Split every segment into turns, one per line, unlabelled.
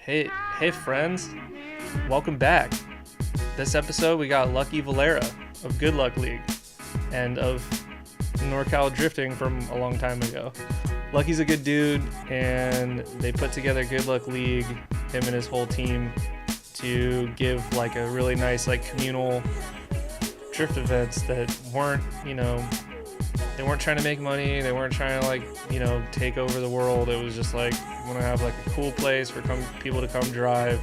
Hey friends, welcome back. This episode we got Lucky Valera of Good Luck League and of NorCal drifting from a long time ago. Lucky's a good dude, and they put together Good Luck League, him and his whole team, to give like a really nice like communal drift events that weren't, they weren't trying to make money. They weren't trying to take over the world. It was just like, we want to have like a cool place for people to come drive.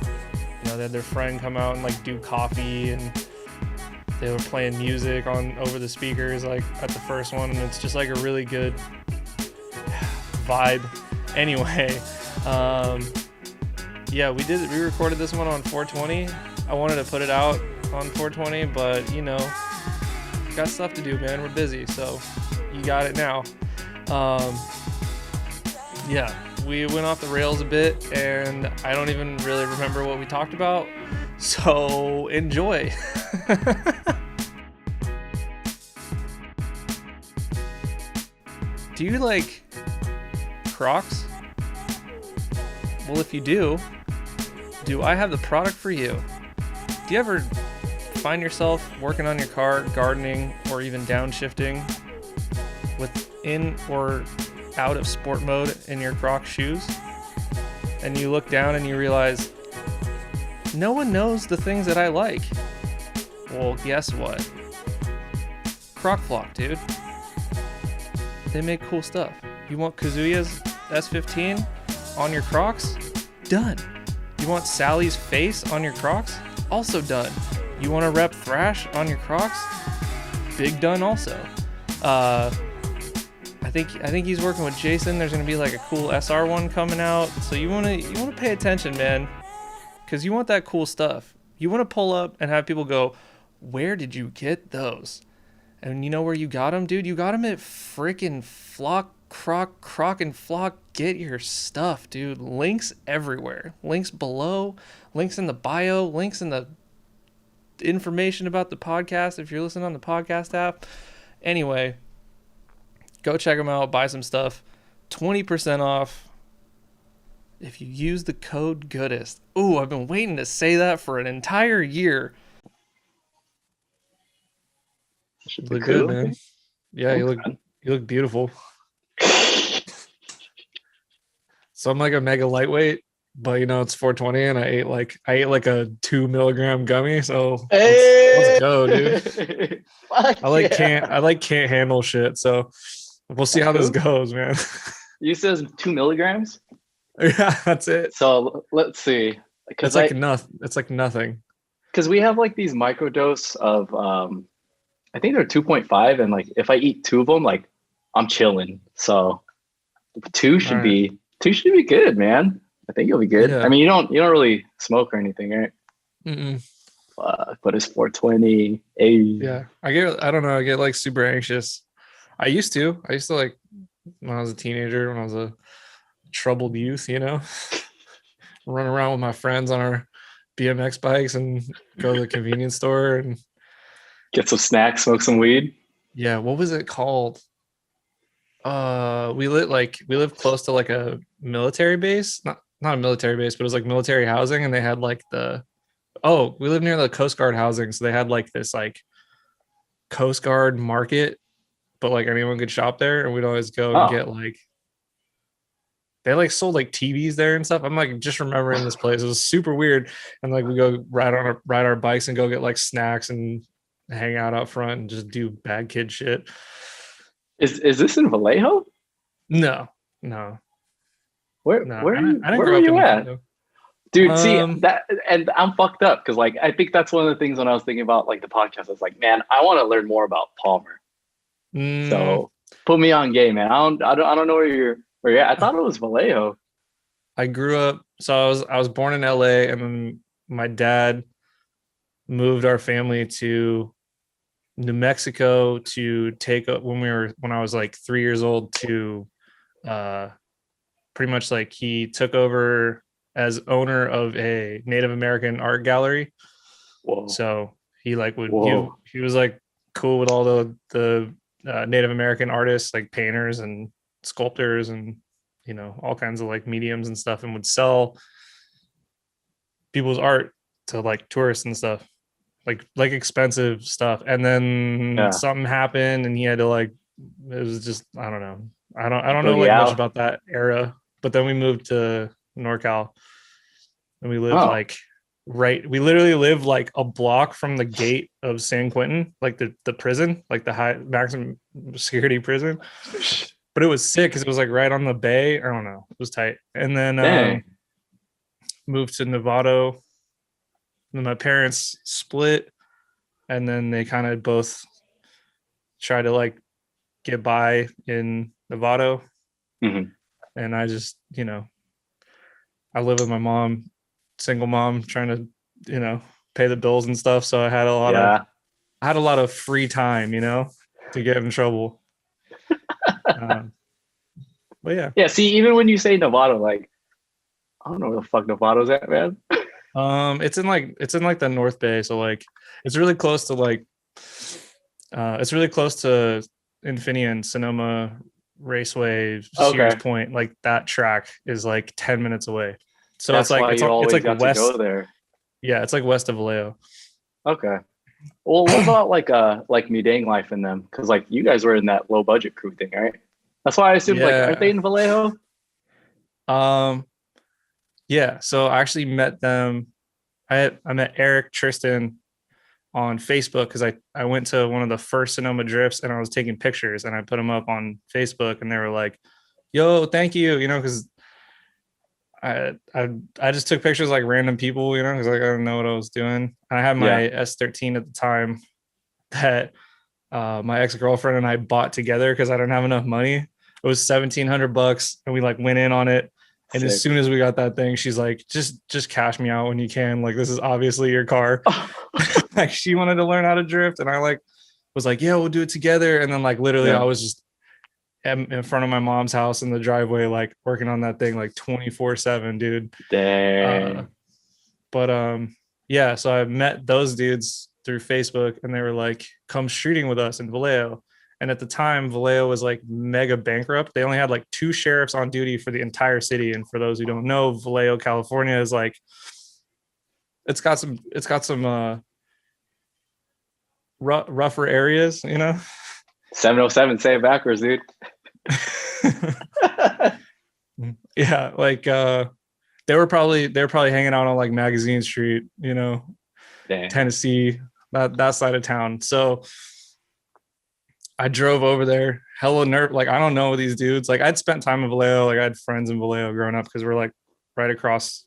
They had their friend come out and like do coffee, and they were playing music over the speakers like at the first one, and it's just like a really good vibe. Anyway, yeah, we recorded this one on 420. I wanted to put it out on 420, but got stuff to do, man. We're busy, so you got it now. Yeah, we went off the rails a bit, and I don't even really remember what we talked about, so enjoy. Do you like Crocs? Well, if you do I have the product for you? Do you ever find yourself working on your car, gardening, or even downshifting within or out of sport mode in your Crocs shoes? And you look down and you realize, no one knows the things that I like. Well, guess what? Croc Flock, dude. They make cool stuff. You want Kazuya's S15 on your Crocs? Done. You want Sally's face on your Crocs? Also done. You want to rep Thrash on your Crocs? Big done also. I think he's working with Jason. There's gonna be like a cool SR one coming out. So you wanna pay attention, man, because you want that cool stuff. You want to pull up and have people go, "Where did you get those?" And you know where you got them, dude? You got them at freaking Flock, Croc and Flock. Get your stuff, dude. Links everywhere. Links below. Links in the bio. Links in the information about the podcast if you're listening on the podcast app. Anyway, go check them out. Buy some stuff. 20% off if you use the code Goodest. Ooh, I've been waiting to say that for an entire year. You look good, man. Yeah, you look beautiful. So I'm like a mega lightweight, but it's 420, and I ate like a 2 milligram gummy. So let's go, dude. I can't handle shit. So we'll see how this goes, man.
You said 2 milligrams?
Yeah, that's it.
So let's see.
It's like nothing.
Because we have like these microdose of I think they're 2.5, and like if I eat 2 of them, like I'm chilling. So 2 should be good, man. I think you'll be good. Yeah. I mean, you don't really smoke or anything, right? But it's 420.
Yeah, I get like super anxious. I used to like when I was a teenager, when I was a troubled youth, run around with my friends on our BMX bikes and go to the convenience store and
get some snacks, smoke some weed.
Yeah, what was it called? We lived close to like a military base, not a military base, but it was like military housing, and they had like we lived near the Coast Guard housing, so they had like this like Coast Guard market, but like anyone could shop there, and we'd always go and get like they like sold like TVs there and stuff. I'm like just remembering this place. It was super weird, and like we go ride our bikes and go get like snacks and hang out front and just do bad kid shit.
Is this in Vallejo?
No.
Where were you at? Dude, see that, and I'm fucked up because like I think that's one of the things when I was thinking about like the podcast, I was like, man, I want to learn more about Palmer. So put me on game, man. I don't know where you're at. I thought it was Vallejo.
I grew up, so I was born in LA, and then my dad moved our family to New Mexico to take up when I was like 3 years old to pretty much like he took over as owner of a Native American art gallery.
Whoa.
So he was like cool with all the Native American artists, like painters and sculptors and all kinds of like mediums and stuff, and would sell people's art to like tourists and stuff, like expensive stuff. And then
Yeah.
something happened, and he had to like. It was just I don't know. I don't know
Boogie
like much
out.
about that era. But then we moved to NorCal, and we lived
Oh.
like right. We literally lived like a block from the gate of San Quentin, like the prison, like the high maximum security prison. But it was sick because it was like right on the bay. I don't know. It was tight. And then
Dang.
moved to Novato. And then my parents split, and then they kind of both tried to like get by in Novato.
Mm-hmm.
And I just, I live with my mom, single mom, trying to, pay the bills and stuff. So I had a lot of free time, to get in trouble. But yeah.
Yeah. See, even when you say Novato, like, I don't know where the fuck Novato's at, man.
It's in like the North Bay, so like it's really close to Infineon, Sonoma Raceway, Sears
Okay.
Point. Like that track is like 10 minutes away. So
That's why you
it's
always
like
got
west.
to go there.
Yeah, it's like west of Vallejo.
Okay. Well, what about like Medang Life in them? Because like you guys were in that low budget crew thing, right? That's why I assumed like aren't they
Yeah.
in Vallejo?
Yeah. So I actually met them. I met Eric, Tristan on Facebook because I went to one of the first Sonoma drifts and I was taking pictures and I put them up on Facebook and they were like, "Yo, thank you," because I just took pictures like random people, because like I didn't know what I was doing. And I had my
Yeah.
S13 at the time that my ex-girlfriend and I bought together because I didn't have enough money. It was $1,700 and we like went in on it. And as
Sick.
soon as we got that thing, she's like, just cash me out when you can. Like, this is obviously your car. Like she wanted to learn how to drift. And I like was like, yeah, we'll do it together. And then like literally
Yeah.
I was just in front of my mom's house in the driveway, like working on that thing like 24/7, dude.
Dang.
But yeah, so I met those dudes through Facebook and they were like, come shooting with us in Vallejo. And at the time, Vallejo was like mega bankrupt. They only had like 2 sheriffs on duty for the entire city. And for those who don't know, Vallejo, California is like, it's got some rougher areas,
707, say it backwards, dude.
Yeah, like they were probably hanging out on like Magazine Street,
Dang.
Tennessee, that side of town. So I drove over there, hella nerve. Like, I don't know these dudes. Like, I'd spent time in Vallejo. Like, I had friends in Vallejo growing up because we're like right across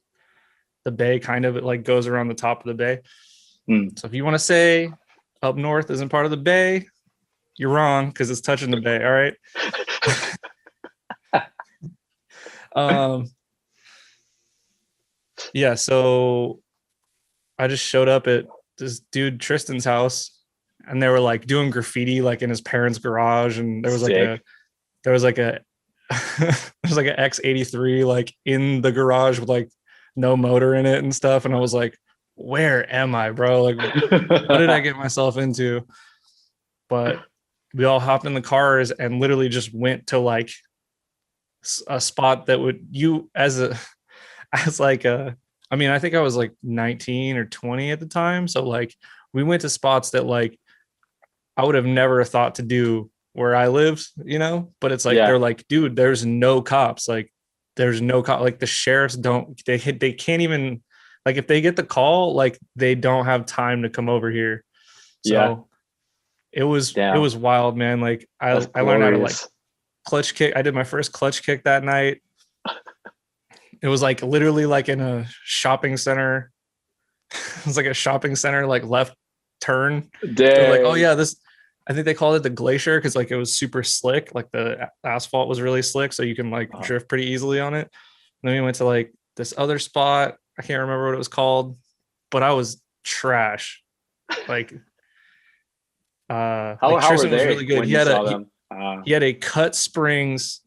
the bay, kind of. It like goes around the top of the bay. So if you want to say up north isn't part of the bay, you're wrong because it's touching the bay. All right. Yeah. So I just showed up at this dude Tristan's house. And they were like doing graffiti like in his parents' garage, and there was like
Sick.
there's like an X83 like in the garage with like no motor in it and stuff. And I was like, where am I, bro? Like, what did I get myself into? But we all hopped in the cars and literally just went to like a spot that would I mean, I think I was like 19 or 20 at the time. So like we went to spots that like I would have never thought to do where I lived, but it's like,
Yeah.
they're like, dude, there's no cops. Like there's no cop. Like the sheriffs they can't even, like if they get the call, like they don't have time to come over here. So it was wild, man. Like I learned how to like clutch kick. I did my first clutch kick that night. It was like literally like in a shopping center. It was like a shopping center, like left turn. They're like, oh yeah, I think they called it the glacier because like it was super slick, like the asphalt was really slick, so you can like drift pretty easily on it. And then we went to like this other spot. I can't remember what it was called, but I was trash. Like,
how
Tristan
were
was
they
really good.
when
He
you
had
saw them?
He had a Cut Springs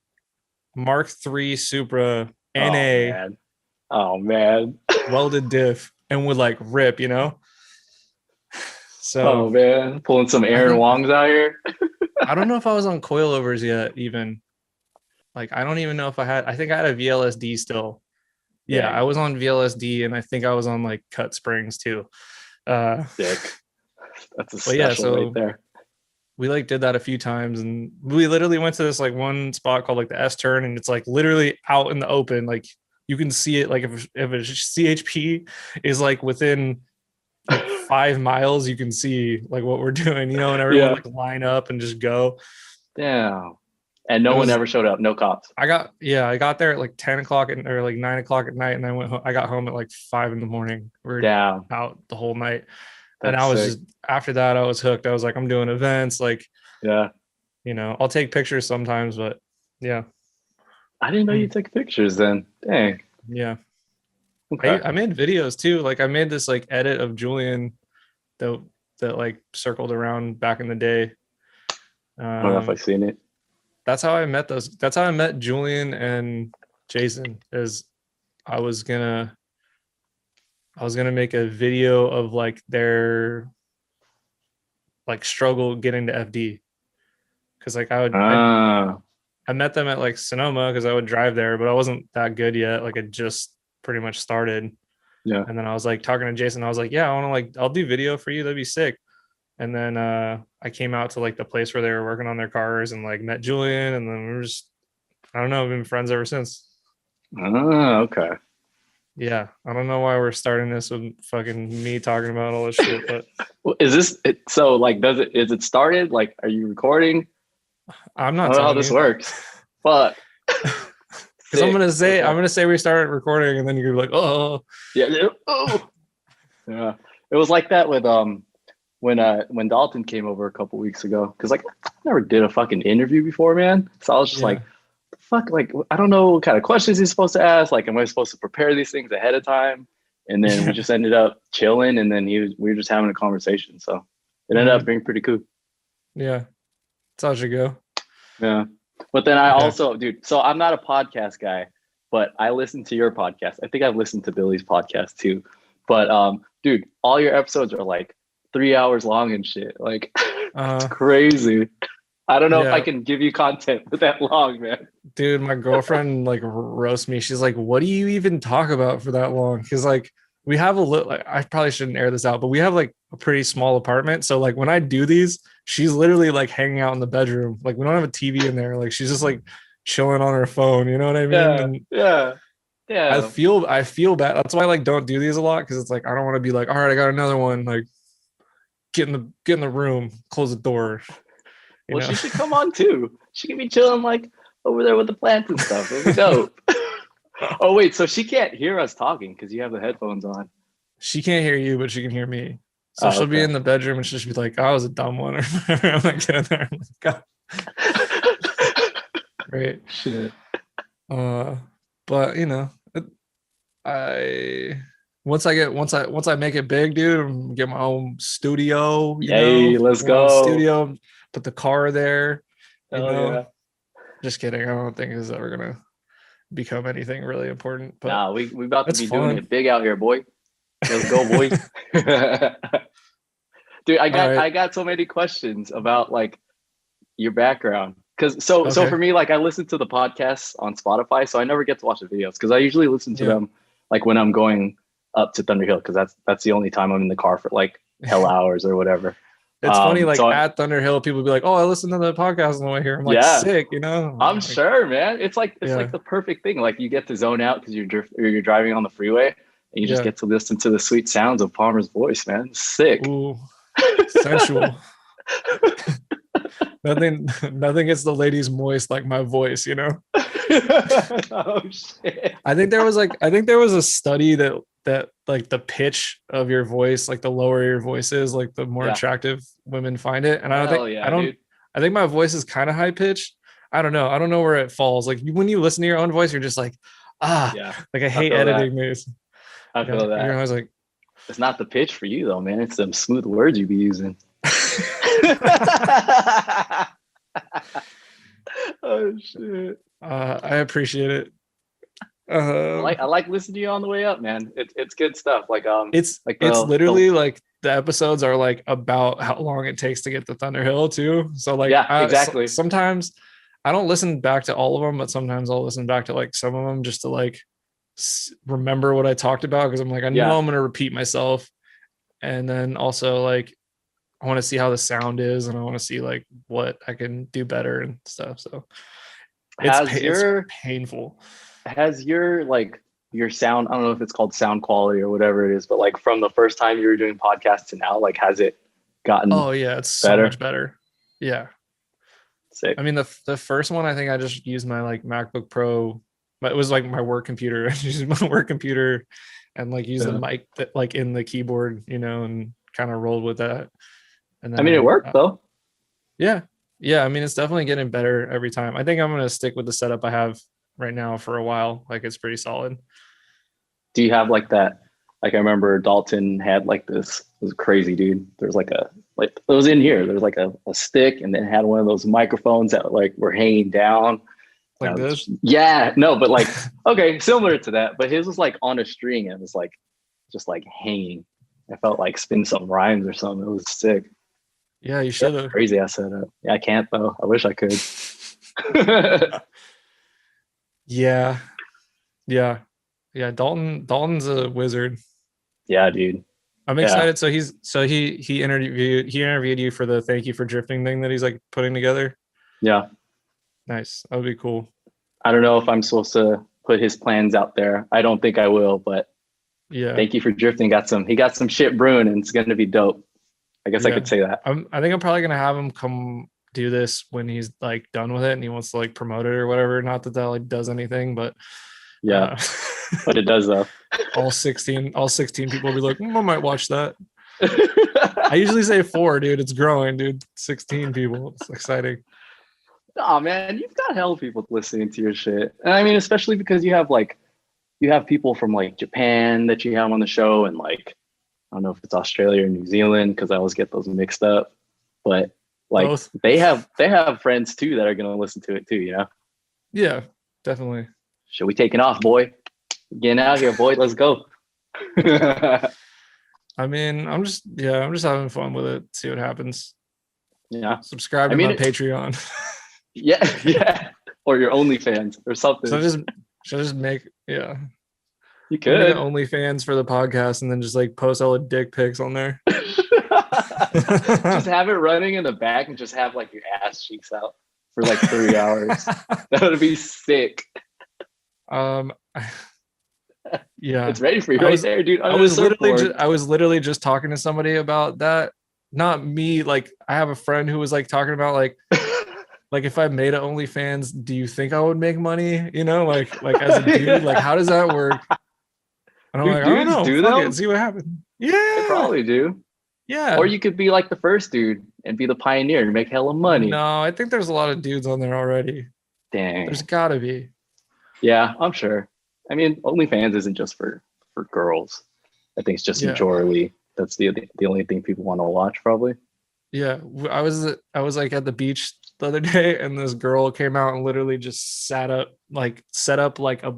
Mark III Supra NA.
Oh man.
Welded diff and would like rip, So,
oh man, pulling some Aaron Wongs out here.
I don't know if I was on coilovers yet, even. Like, I don't even know if I think I had a VLSD still. Yeah, I
Dang,
was on VLSD, and I think I was on like Cut Springs too. Uh,
sick. That's a
but yeah,
special right
so
there.
we like did that a few times, and we literally went to this like one spot called like the S turn, and it's like literally out in the open. Like you can see it. Like if a CHP is like within like 5 miles, you can see like what we're doing, and everyone
Yeah.
like line up and just go.
Damn. And
It
no one
was
ever showed up. No cops.
I got there at like 10 o'clock or like 9 o'clock at night, and I got home at like 5 in the morning. We were
Damn.
out the whole night. And
That's
I was
sick.
just, after that, I was hooked. I was like, I'm doing events. Like,
Yeah.
I'll take pictures sometimes, but yeah.
I didn't know you
Mm,
took pictures then. Dang.
yeah.
Okay.
I made videos too. Like I made this like edit of Julian that like circled around back in the day.
I don't know if I've seen it.
That's how I met that's how I met Julian and Jason. Is I was gonna make a video of like their like struggle getting to FD. Cause like
Ah,
I met them at like Sonoma because I would drive there, but I wasn't that good yet. Like it just pretty much started.
yeah.
And then I was like talking to Jason. I was like, yeah, I want to like, I'll do video for you. That'd be sick. And then I came out to like the place where they were working on their cars and like met Julian. And then we were just, I don't know, we've been friends ever since.
Ah, okay.
Yeah. I don't know why we're starting this with fucking me talking about all this shit, but
Well, is this it? So, like, is it started? Like, are you recording?
I'm
I
not
don't know how
telling
this
you.
works, but
Because
Okay.
I'm gonna say we started recording, and then you're like, oh,
Yeah. Oh, yeah. It was like that with when Dalton came over a couple weeks ago. Because like I never did a fucking interview before, man. So I was just
yeah,
like, fuck, like I don't know what kind of questions he's supposed to ask. Like, am I supposed to prepare these things ahead of time? And then we
yeah,
just ended up chilling, and then we were just having a conversation. So it ended up
mhm,
being pretty cool.
yeah. That's how it should go.
Yeah. But then I
Yeah,
also, dude, so I'm not a podcast guy, but I listen to your podcast. I think I've listened to Billy's podcast too. But dude, all your episodes are like 3 hours long and shit. Like it's
uh,
crazy. I don't know if I
yeah,
can give you content for that long, man.
dude. My girlfriend like roasts me. She's like, "What do you even talk about for that long?" Because like we have a little. Like, I probably shouldn't air this out, but we have like a pretty small apartment. So like when I do these, she's literally like hanging out in the bedroom. Like we don't have a TV in there. Like she's just like chilling on her phone. You know what I mean?
Yeah,
And
yeah, yeah.
I feel bad. That's why I like don't do these a lot because it's like I don't want to be like, all right, I got another one. Like get in the room, close the door. You
Well,
know?
she should come on too. She can be chilling like over there with the plants and stuff. It'd be dope. Oh wait, so she can't hear us talking because you have the headphones on.
She can't hear you, but she can hear me. So
Oh,
she'll be
okay.
in the bedroom and she'll just be like, "I was a dumb one," or whatever. I'm like, get in there. I'm like, God, great.
Shit.
Uh, but I once I make it big, dude, and get my own studio.
Yay, let's
My own
go.
studio. Put the car there. You
Hell
know,
yeah.
just kidding. I don't think it's ever gonna become anything really important, but
Nah, we about to
it's
be doing
fun.
it big out here, boy. Let's go, boy. Dude,
All right.
I got so many questions about like your background. Cause so
Okay.
for me, like I listen to the podcasts on Spotify, so I never get to watch the videos because I usually listen to
Yeah.
them like when I'm going up to Thunder Hill because that's the only time I'm in the car for like hell hours or whatever.
It's funny, like
So
at Thunder Hill, people be like, "Oh, I listened to the podcast on the way here." I'm like,
yeah,
"Sick,"
I'm
Like,
sure, man. It's like
yeah,
the perfect thing. Like you get to zone out because you're driving on the freeway and you just
yeah.
get to listen to the sweet sounds of Palmer's voice, man. It's sick.
Ooh, sensual. Nothing gets the ladies moist like my voice.
Oh shit.
I think there was a study that like the pitch of your voice, like the lower your voice is, like the more
Yeah.
attractive women find it. And
Hell yeah, dude.
I think my voice is kind of high pitched. I don't know. I don't know where it falls. Like when you listen to your own voice, you're just like,
Yeah.
like I
I
hate
feel that.
editing these.
I
Yeah,
feel
you're
that.
always like,
It's not the pitch for you though, man. It's them smooth words you be using. Oh shit.
I appreciate it.
I like listening to you on the way up, man. It's good stuff. Like
It's
the
literally like the episodes are like about how long it takes to get to Thunder Hill too. So like
yeah, exactly.
sometimes I don't listen back to all of them, but sometimes I'll listen back to like some of them just to like remember what I talked about, because I'm like, I know
Yeah.
I'm gonna repeat myself, and then also like I want to see how the sound is, and I want to see like what I can do better and stuff. So
Has
it's
your
painful.
has your like your sound, I don't know if it's called sound quality or whatever it is, but like from the first time you were doing podcasts to now, like has it gotten
Oh yeah, it's so
better?
much better. Yeah.
Sick.
I mean, the first one, I think I just used my like MacBook Pro, but it was like my work computer. I just used my work computer and like used the
Yeah.
mic that like in the keyboard, and kind of rolled with that. And
I
then
mean, it worked though.
yeah, yeah. I mean, it's definitely getting better every time. I think I'm gonna stick with the setup I have right now for a while. Like it's pretty solid.
Do you have like that? Like I remember Dalton had like this, it was crazy, dude. There's like it was in here. There's like a stick, and then it had one of those microphones that like were hanging down.
Like this.
Yeah, no, but like, okay, similar to that, but his was like on a string and it was like just like hanging. I felt like spin some rhymes or something. It was sick.
Yeah, you should have.
Crazy ass setup. Yeah, I can't though. I wish I could.
Yeah, yeah, yeah. Dalton's a wizard.
Yeah, dude.
I'm
Yeah.
excited. So he interviewed you for the thank you for drifting thing that he's like putting together.
Yeah.
Nice. That would be cool.
I don't know if I'm supposed to put his plans out there. I don't think I will, but
Yeah.
thank you for drifting. He got some shit brewing, and it's gonna be dope. I guess I could say that.
I think I'm probably gonna have him come do this when he's like done with it and he wants to like promote it or whatever. Not that like does anything, but
yeah, but it does though.
all 16 people will be like, I might watch that. I usually say 4, dude. It's growing, dude. 16 people. It's exciting.
Oh man, you've got hell of people listening to your shit. And I mean, especially because you have people from like Japan that you have on the show, and like I don't know if it's Australia or New Zealand because I always get those mixed up. But like
Both.
they have friends too that are gonna listen to it too, you know?
Yeah, definitely.
Should we taking off, boy? Getting out here, boy. Let's go.
I mean, I'm just having fun with it. See what happens.
Yeah.
Subscribe to my Patreon.
Yeah. Or your OnlyFans or something.
Should I just make
You could
OnlyFans for the podcast and then just like post all the dick pics on there.
Just have it running in the back and just have like your ass cheeks out for like 3 hours. That would be sick.
Yeah,
it's ready for you right there, dude.
I was literally just talking to somebody about that. Not me. Like I have a friend who was like talking about like if I made an OnlyFans, do you think I would make money? You know, like as a dude, like how does that work? And I'm like, I don't know.
Do
Fuck
that?
it, see what happens. Yeah,
they probably do.
Yeah.
Or you could be like the first dude and be the pioneer and make hella money.
No, I think there's a lot of dudes on there already.
Dang.
There's gotta be.
Yeah, I'm sure. I mean, OnlyFans isn't just for girls. I think it's just majority. That's the only thing people want to watch, probably.
Yeah, I was like at the beach the other day, and this girl came out and literally just set up like a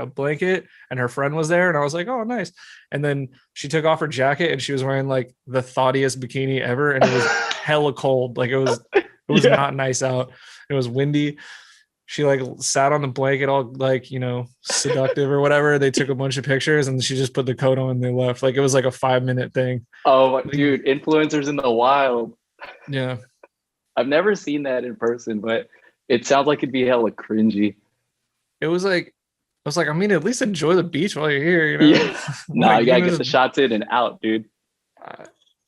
blanket, and her friend was there, and I was like, oh, nice. And then she took off her jacket, and she was wearing like the thoughtiest bikini ever, and it was hella cold. Like it was not nice out. It was windy. She like sat on the blanket all like, seductive or whatever. They took a bunch of pictures and she just put the coat on and they left. Like it was like a 5-minute thing.
Oh, dude, influencers in the wild.
Yeah.
I've never seen that in person, but it sounds like it'd be hella cringy.
It was like, I was like, I mean, at least enjoy the beach while you're here,
Yeah. No, you gotta get the shots in and out, dude.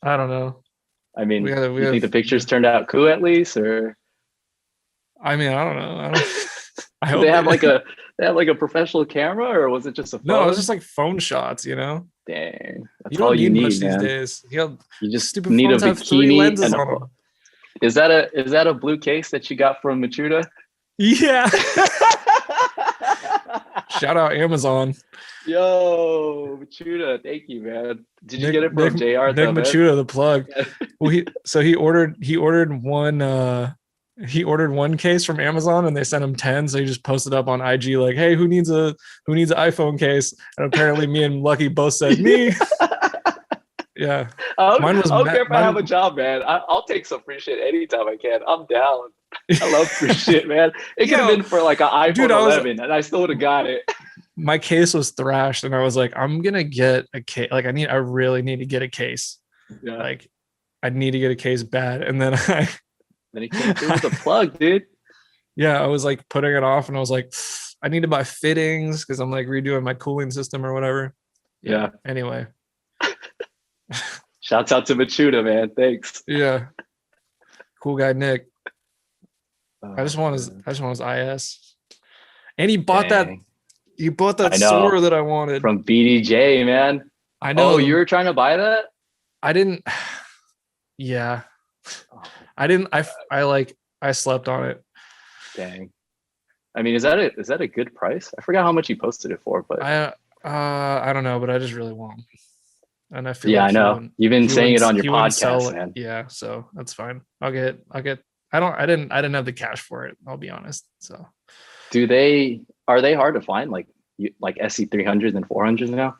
I don't know.
I mean, you think the pictures turned out cool at least, or?
I mean, I don't know. I hope
they have like a professional camera, or was it just a phone?
No, it was just like phone shots,
Dang,
that's all you need much these days.
You just need a bikini and Is that a blue case that you got from Machuda?
Yeah. Shout out Amazon.
Yo, Machuda, thank you, man. Did you get it from JR?
Nick Machuda, the plug. Well, he ordered one case from Amazon and they sent him 10. So he just posted up on IG like, hey, who needs an iPhone case? And apparently me and Lucky both said me. Yeah.
I don't care if I have a job, man. I'll take some free shit anytime I can. I'm down. I love free shit, man. It could have been for like an iPhone 11 and I still would have got it.
my case was thrashed, and I was like, I'm gonna get a case. Like, I really need to get a case.
Yeah.
Like, I need to get a case bad. And then
Then he came through with a plug, dude.
yeah, I was like putting it off, and I was like, I need to buy fittings because I'm like redoing my cooling system or whatever.
Yeah.
Anyway.
Shouts out to Machuda, man. Thanks.
Yeah. Cool guy Nick. I just want
man.
his IS. And he bought that
I know.
sword that I wanted
From BDJ, man.
I know.
Oh, you were trying to buy that?
I didn't. Yeah. I didn't. I slept on it.
Dang. I mean, is that a good price? I forgot how much you posted it for, but
I don't know, but I just really want. And I feel
I know you've been saying it on your podcast, man.
Yeah, so that's fine. I'll get. I didn't have the cash for it. I'll be honest. So,
are they hard to find? Like SC 300s and 400s now,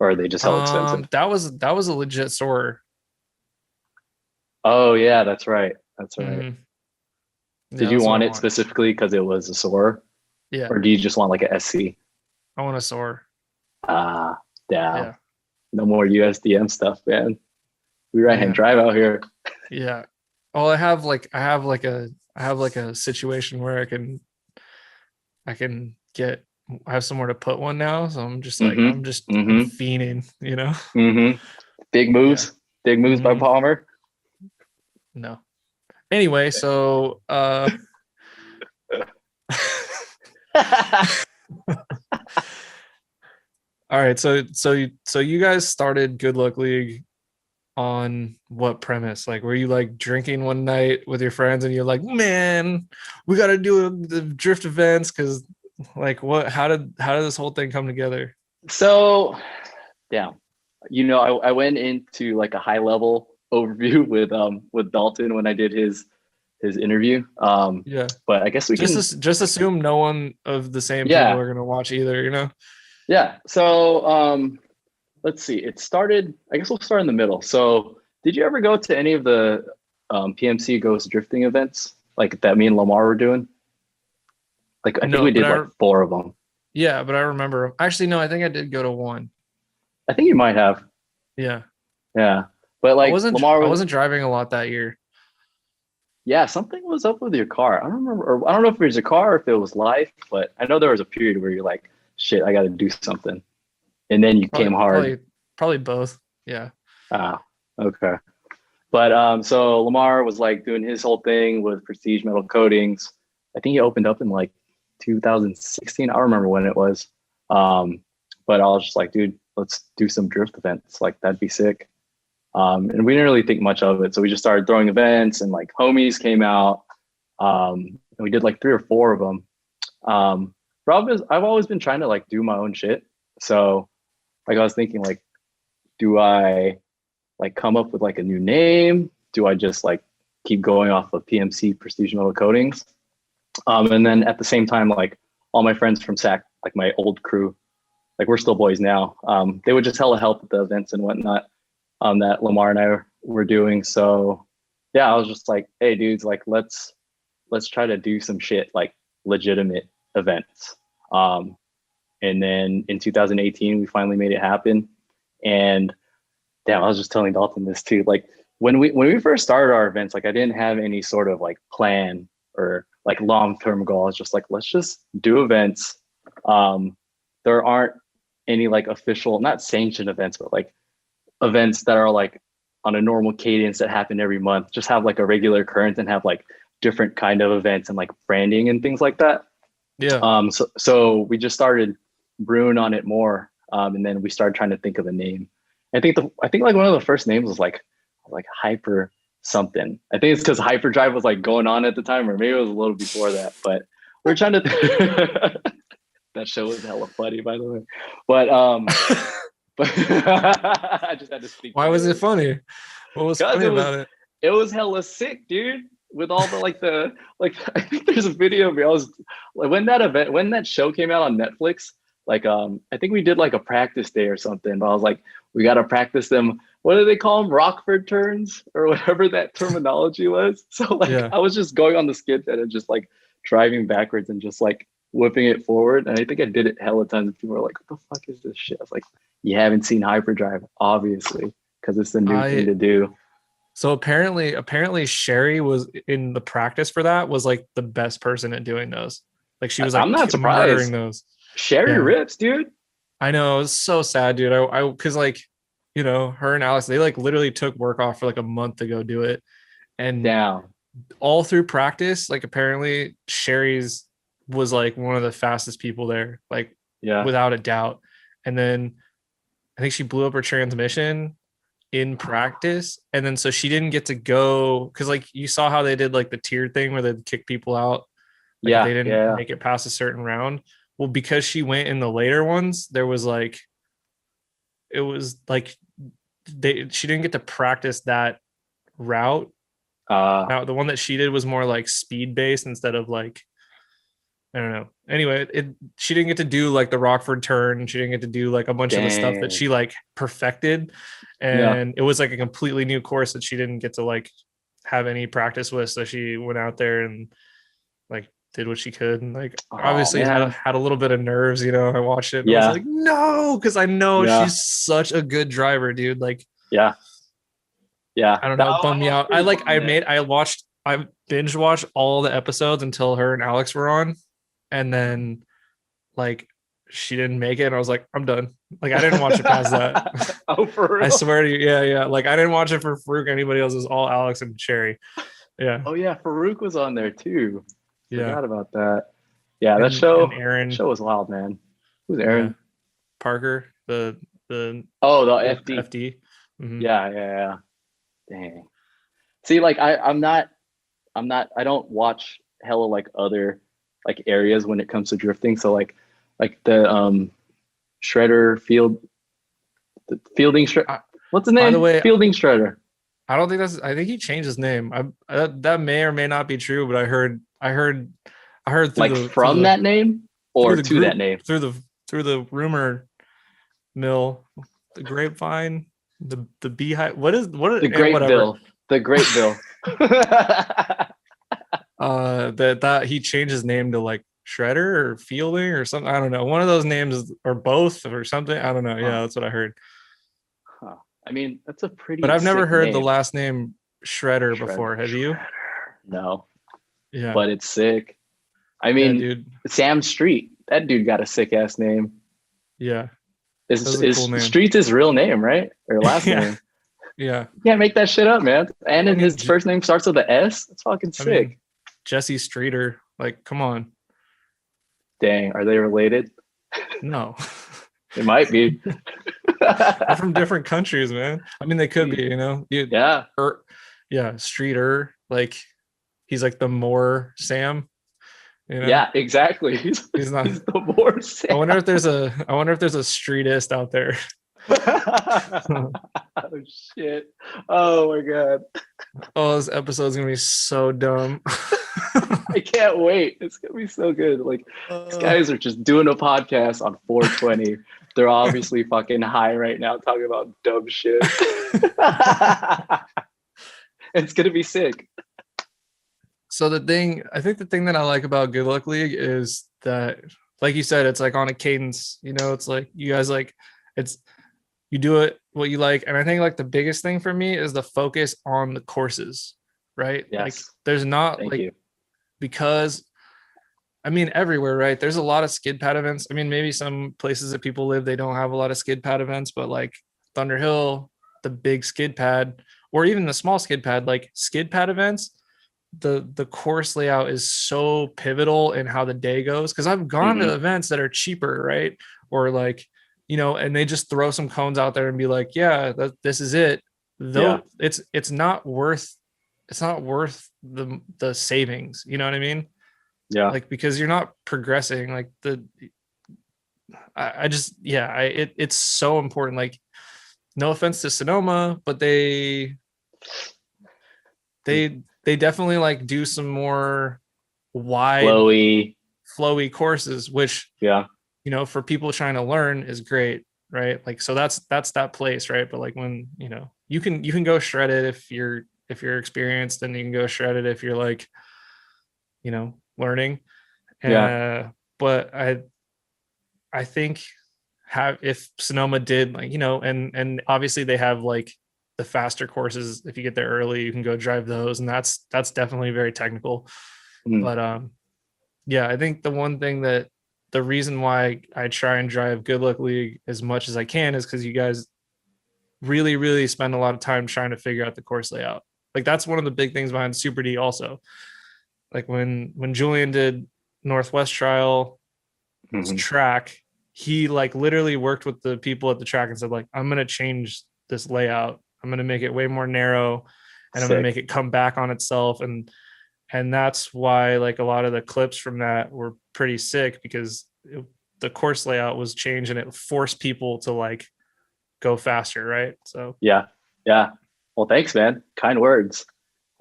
or are they just so expensive?
That was a legit store.
Oh yeah, that's right.
Mm-hmm.
Did you want it specifically because it was a SOAR?
Yeah.
Or do you just want like a SC?
I want a SOAR.
Yeah. No more USDM stuff, man. We right-hand drive out here.
Yeah. Well, I have like a situation where I have somewhere to put one now. So I'm just like, I'm fiending, you know?
Mm-hmm. Big moves by Palmer.
No. Anyway, so all right, so you guys started Good Luck League on what premise? Like, were you like drinking one night with your friends and you're like, man, we got to do the drift events? Because like, how did this whole thing come together?
So yeah, I went into like a high level overview with Dalton when I did his interview. But I guess we
just assume no one of the same people are gonna watch either, you know?
Yeah. So let's see. It started. I guess we'll start in the middle. So did you ever go to any of the PMC Ghost drifting events like that me and Lamar were doing? Like I think we did like 4 of them.
Yeah, but I remember. Actually, no, I think I did go to one.
I think you might have.
Yeah.
Yeah. But like
I wasn't driving a lot that year.
Yeah, something was up with your car. I don't remember. Or I don't know if it was your car or if it was life, but I know there was a period where you're like, shit, I got to do something. And then you came hard.
Probably both. Yeah.
Okay. But so Lamar was like doing his whole thing with Prestige Metal Coatings. I think he opened up in like 2016. I don't remember when it was. But I was just like, dude, let's do some drift events. Like that'd be sick. And we didn't really think much of it. So we just started throwing events and like homies came out. And we did like 3 or 4 of them. Problem is I've always been trying to like do my own shit. So like I was thinking like, do I like come up with like a new name? Do I just like keep going off of PMC Prestige Metal Coatings? And then at the same time, like all my friends from SAC, like my old crew, like we're still boys now. They would just hella help at the events and whatnot that Lamar and I were doing. So yeah, I was just like, hey dudes, like let's try to do some shit like legitimate events. And then in 2018, we finally made it happen. And damn, I was just telling Dalton this too. Like when we first started our events, like I didn't have any sort of like plan or like long-term goal. It's just like, let's just do events. There aren't any like official, not sanctioned events, but like events that are like on a normal cadence that happen every month. Just have like a regular occurrence and have like different kind of events and like branding and things like that.
Yeah.
So we just started brewing on it more. And then we started trying to think of a name. I think like one of the first names was like Hyper something. I think it's because Hyperdrive was like going on at the time, or maybe it was a little before that. But we're trying to. That show was hella funny, by the way. But I just had to speak.
Why was it funny? What was funny about it?
It was hella sick, dude. With all the I think there's a video of me. I was like when that show came out on Netflix. Like I think we did like a practice day or something. But I was like, we got to practice them. What do they call them? Rockford turns or whatever that terminology was. So like I was just going on the skid and just like driving backwards and just like whipping it forward. And I think I did it hella times. And people were like, what the fuck is this shit? I was like, you haven't seen hyperdrive, obviously, because it's the new thing to do.
So apparently Sherry was in the practice for that, was like the best person at doing those. Like she was like
I'm not
murdering
surprised.
those.
Sherry rips, dude.
I know, it's so sad, dude. I because like, you know, her and Alex, they like literally took work off for like a month to go do it. And
Down.
all through practice, like apparently Sherry's was like one of the fastest people there, like without a doubt. And then I think she blew up her transmission in practice, and then so she didn't get to go because like you saw how they did like the tier thing where they'd kick people out, like if they didn't make it past a certain round. Well, because she went in the later ones, there was like, it was like she didn't get to practice that route. Now the one that she did was more like speed based instead of like, I don't know. Anyway, she didn't get to do like the Rockford turn. She didn't get to do like a bunch of the stuff that she like perfected. And it was like a completely new course that she didn't get to like have any practice with. So she went out there and like did what she could. And like obviously had a little bit of nerves, you know. I watched it and I was like, no, because I know she's such a good driver, dude. Like,
yeah.
I don't know, it bummed me out. I binge watched all the episodes until her and Alex were on. And then like she didn't make it and I was like, I'm done. Like I didn't watch it past that.
Oh, for real?
I swear to you. Yeah. Like I didn't watch it for Farouk. Anybody else. It was all Alex and Sherry. Yeah.
Oh yeah, Farouk was on there too. Forgot about that. Yeah,
and,
that show.
Aaron.
That show was wild, man. Who's Aaron?
Yeah. Parker. The
FD.
FD.
Mm-hmm. Yeah. Dang. See, like I don't watch hella like other like areas when it comes to drifting. So like the shredder fielding shredder. What's his name? By the way, fielding shredder.
I don't think I think he changed his name. That may or may not be true, but I heard
like from that name or to that name
through the rumor mill, the grapevine, the beehive. What is the
Grapeville? The Grapeville.
That he changed his name to like Shredder or Fielding or something. I don't know. One of those names or both or something. I don't know. Yeah, that's what I heard.
Huh. I mean, that's a pretty.
But I've never heard the last name Shredder before. Have you?
No.
Yeah.
But it's sick. I mean, dude. Sam Street. That dude got a sick ass name.
Yeah.
Is cool name. Street's his real name, right? Or last name?
Yeah.
You can't make that shit up, man. And then his first name starts with an S. It's fucking sick. I mean,
Jesse Streeter. Like, come on.
Dang, are they related?
No.
They might be.
They're from different countries, man. I mean, they could be, you know. Streeter. Like, he's like the Moore Sam. You know?
Yeah, exactly. He's not. He's the Moore Sam.
I wonder if there's a streetist out there.
Oh shit! Oh my god!
Oh, this episode's gonna be so dumb.
I can't wait. It's gonna be so good. Like these guys are just doing a podcast on 420. They're obviously fucking high right now, talking about dumb shit. It's gonna be sick.
So I think the thing that I like about Good Luck League is that, like you said, it's like on a cadence. You know, it's like you guys like you do it what you like. And I think like the biggest thing for me is the focus on the courses, right?
Yes.
Like there's not because I mean, everywhere, right? There's a lot of skid pad events. I mean, maybe some places that people live, they don't have a lot of skid pad events, but like Thunder Hill, the big skid pad, or even the small skid pad, like skid pad events, the course layout is so pivotal in how the day goes. Cause I've gone to events that are cheaper, right? Or like, you know, and they just throw some cones out there and be like, yeah, this is it. Though it's not worth the savings. You know what I mean? Yeah. Like, because you're not progressing. Like it's so important. Like, no offense to Sonoma, but they definitely like do some more wide flowy courses, which you know, for people trying to learn is great, right? Like, so that's that place, right? But like when, you know, you can go shredded if you're experienced, and you can go shredded if you're like, you know, learning. But but I think if Sonoma did, like, and obviously they have like the faster courses. If you get there early, you can go drive those, and that's definitely very technical.
Mm.
But yeah, I think the reason why I try and drive Good Luck League as much as I can is because you guys really, really spend a lot of time trying to figure out the course layout. Like that's one of the big things behind Super D also. Like when Julian did Northwest Trial track, he like literally worked with the people at the track and said like, I'm going to change this layout. I'm going to make it way more narrow, and I'm going to make it come back on itself. And that's why like a lot of the clips from that were pretty sick, because the course layout was changed and it forced people to like go faster. Right. So
yeah. Well, thanks, man. Kind words.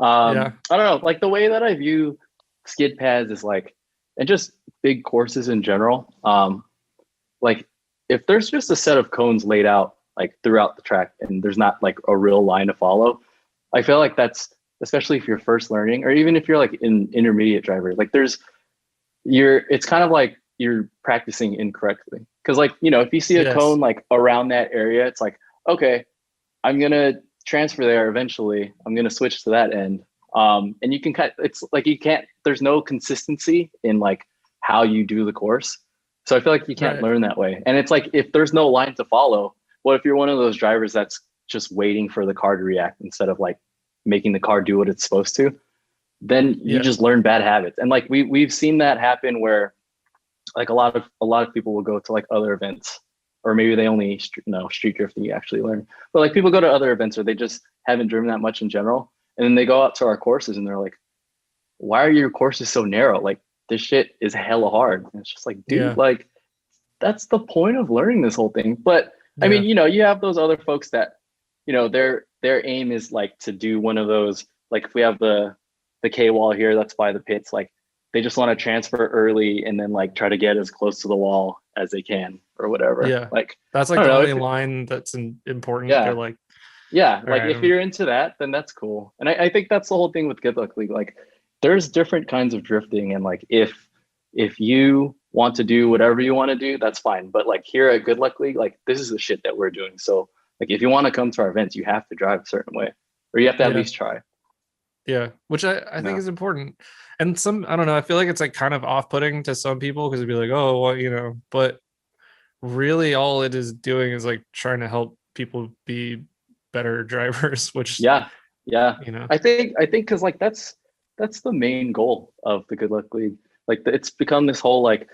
yeah.
I don't know, like the way that I view skid pads is like, and just big courses in general. Like if there's just a set of cones laid out like throughout the track and there's not like a real line to follow, I feel like that's, especially if you're first learning, or even if you're like an intermediate driver, like it's kind of like you're practicing incorrectly. Cause like, if you see a cone like around that area, it's like, okay, I'm going to transfer there eventually. I'm going to switch to that end. And you can it's like, there's no consistency in like how you do the course. So I feel like you can't learn that way. And it's like, if there's no line to follow, what if you're one of those drivers that's just waiting for the car to react instead of like making the car do what it's supposed to? Then you just learn bad habits. And like we've seen that happen where like a lot of people will go to like other events, or maybe they only street drifting you actually learn, but like people go to other events or they just haven't driven that much in general, and then they go out to our courses and they're like, why are your courses so narrow? Like this shit is hella hard. And it's just like, dude, like that's the point of learning this whole thing. But I mean, you have those other folks that, their aim is like to do one of those, like if we have the K wall here, that's by the pits, like they just want to transfer early and then like try to get as close to the wall as they can or whatever.
Yeah.
Like
that's like the only line that's important.
Yeah.
They're like,
like right, if you're into that, then that's cool. And I think that's the whole thing with Good Luck League. Like there's different kinds of drifting, and like if you want to do whatever you want to do, that's fine. But like here at Good Luck League, like this is the shit that we're doing. So like if you want to come to our events, you have to drive a certain way, or you have to at least try.
Yeah, which I think is important. And I don't know, I feel like it's like kind of off-putting to some people because it'd be like, oh, well, but really all it is doing is like trying to help people be better drivers, which
I think because like that's the main goal of the Good Luck League. Like it's become this whole like,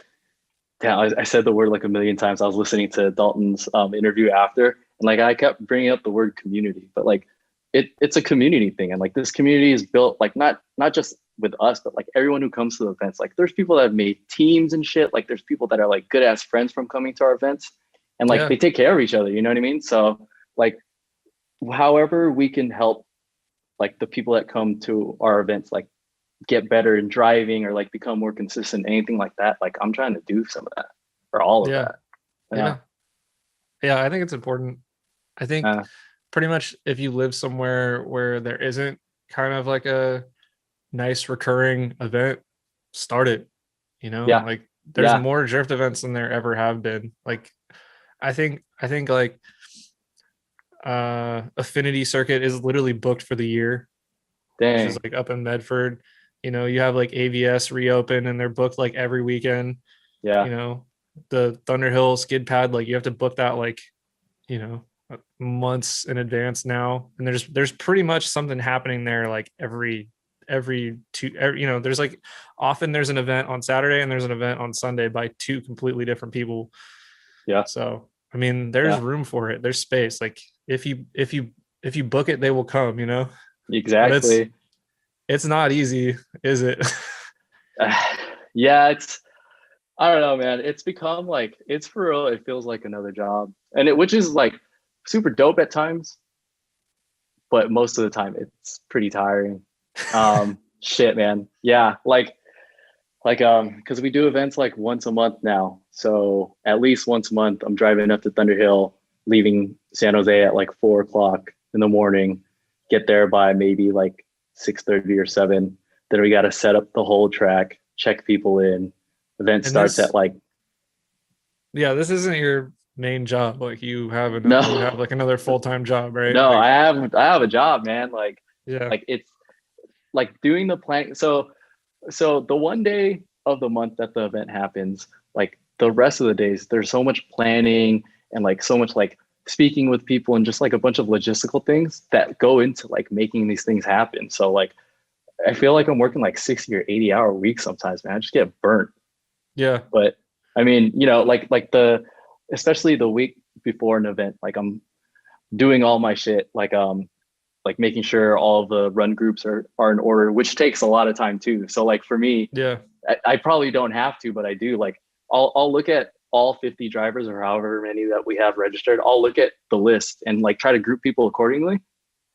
I said the word like a million times. I was listening to Dalton's interview after, and like I kept bringing up the word community, but like it's a community thing, and like this community is built like not just with us, but like everyone who comes to the events. Like there's people that have made teams and shit. Like there's people that are like good ass friends from coming to our events, and like they take care of each other. You know what I mean? So like, however we can help like the people that come to our events like get better in driving or like become more consistent, anything like that, like I'm trying to do some of that or all of that.
Yeah, I think it's important. I think pretty much if you live somewhere where there isn't kind of like a nice recurring event, start it. Like there's more drift events than there ever have been. Like I think like Affinity Circuit is literally booked for the year.
Dang.
Which is like up in Medford. You have like AVS reopen and they're booked like every weekend. The Thunderhill skid pad, like you have to book that like months in advance now, and there's pretty much something happening there like every there's like often there's an event on Saturday and there's an event on Sunday by two completely different people. So I mean there's room for it, there's space. Like if you book it, they will come.
Exactly.
It's not easy, is it?
It's, I don't know, man. It's become like, it's for real. It feels like another job, and which is like super dope at times, but most of the time it's pretty tiring. Shit, man. Yeah. Cause we do events like once a month now. So at least once a month I'm driving up to Thunderhill, leaving San Jose at like 4:00 in the morning, get there by maybe like 6:30 or 7. Then we got to set up the whole track, check people in, Event
And
starts
this,
at like
yeah, this isn't your main job. Like you have you have
no,
like another full-time job, right?
no.
Like,
I have a job, man.
yeah,
Like it's like doing the plan. So the one day of the month that the event happens, like the rest of the days, there's so much planning and like so much like speaking with people and just like a bunch of logistical things that go into like making these things happen. So like I feel like I'm working like 60 or 80-hour weeks sometimes, man. I just get burnt.
yeah,
But I mean, like especially the week before an event, like I'm doing all my shit, like making sure all the run groups are in order, which takes a lot of time too. So like for me,
yeah,
I probably don't have to, but I do. Like I'll look at all 50 drivers or however many that we have registered. I'll look at the list and like try to group people accordingly.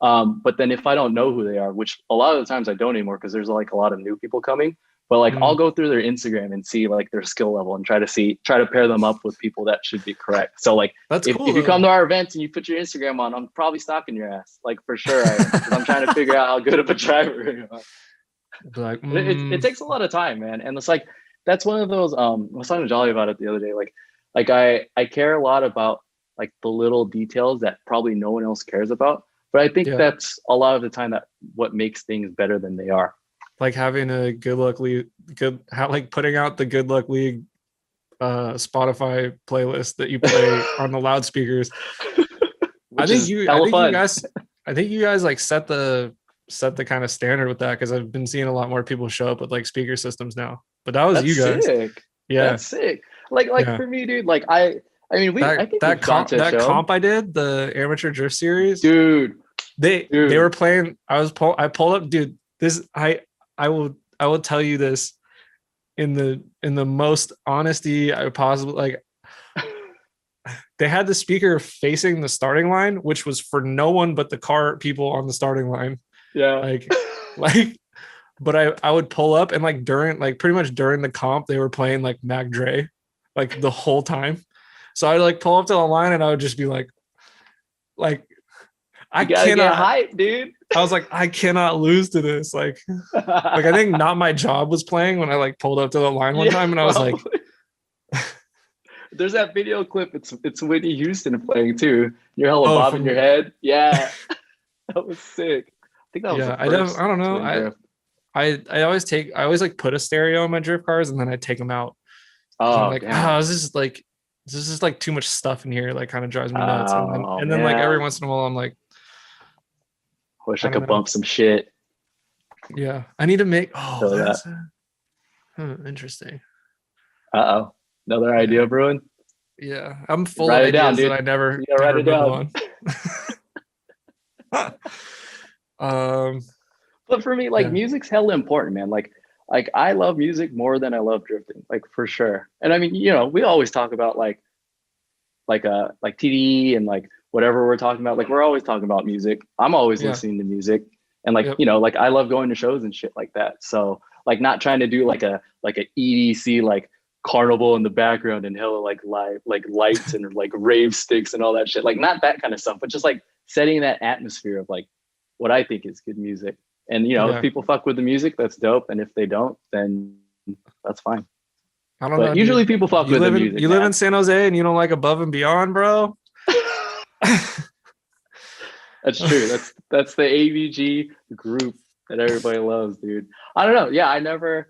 But then if I don't know who they are, which a lot of the times I don't anymore because there's like a lot of new people coming, but like I'll
mm,
go through their Instagram and see like their skill level and try to pair them up with people that should be correct. So like
that's cool
if you come
though.
to our events and you put your Instagram on, I'm probably stalking your ass. Like for sure I am. 'Cause I'm trying to figure out how good of a driver you are.
Be like,
It takes a lot of time, man. And it's like that's one of those I was talking to Jolly about it the other day. Like I care a lot about like the little details that probably no one else cares about. But I think
yeah,
that's a lot of the time that what makes things better than they are.
like having a good luck league, like putting out the good luck league Spotify playlist that you play on the loudspeakers.
Which is hella fun.
I think you guys like set the kind of standard with that, because I've been seeing a lot more people show up with like speaker systems now. But that was
That's
you guys.
sick.
Yeah.
That's sick. Like
Yeah.
for me, dude, like I mean I think we've gone to a show.
Comp I did, the amateur drift series.
Dude.
They were playing. I pulled up, dude. This I will tell you this in the most honesty I possibly like. They had the speaker facing the starting line, which was for no one but the car people on the starting line.
Yeah.
Like, but I would pull up and like pretty much during the comp, they were playing like Mac Dre, like the whole time. So I'd like pull up to the line and I would just be like I
gotta
cannot
get hype, dude.
I was like, I cannot lose to this. Like I think Not My Job was playing when I like pulled up to the line one time, and I was like,
there's that video clip. It's Whitney Houston playing too. You're hella bobbing your head. Yeah, that was sick. I think that was
I don't know. I always like put a stereo in my drift cars and then I take them out.
Oh,
I'm like, this is like too much stuff in here. Like kind of drives me nuts. And then like every once in a while, I'm like,
wish I could bump some shit.
Yeah, I need to make. Oh, that's interesting.
Another idea brewing.
Yeah, I'm full of ideas that I never
write it down. But for me, like music's hella important, man. Like I love music more than I love drifting, like for sure. And I mean, we always talk about like TDE and like whatever we're talking about. Like we're always talking about music. I'm always listening to music, and like like I love going to shows and shit like that. So like not trying to do like a EDC like carnival in the background and hella like lights and like rave sticks and all that shit. Like not that kind of stuff, but just like setting that atmosphere of like what I think is good music. And if people fuck with the music, that's dope. And if they don't, then that's fine.
I don't know.
Usually people fuck with the music.
You live in San Jose and you don't like Above and Beyond, bro?
That's true. That's the AVG group that everybody loves, dude. I don't know. Yeah, I never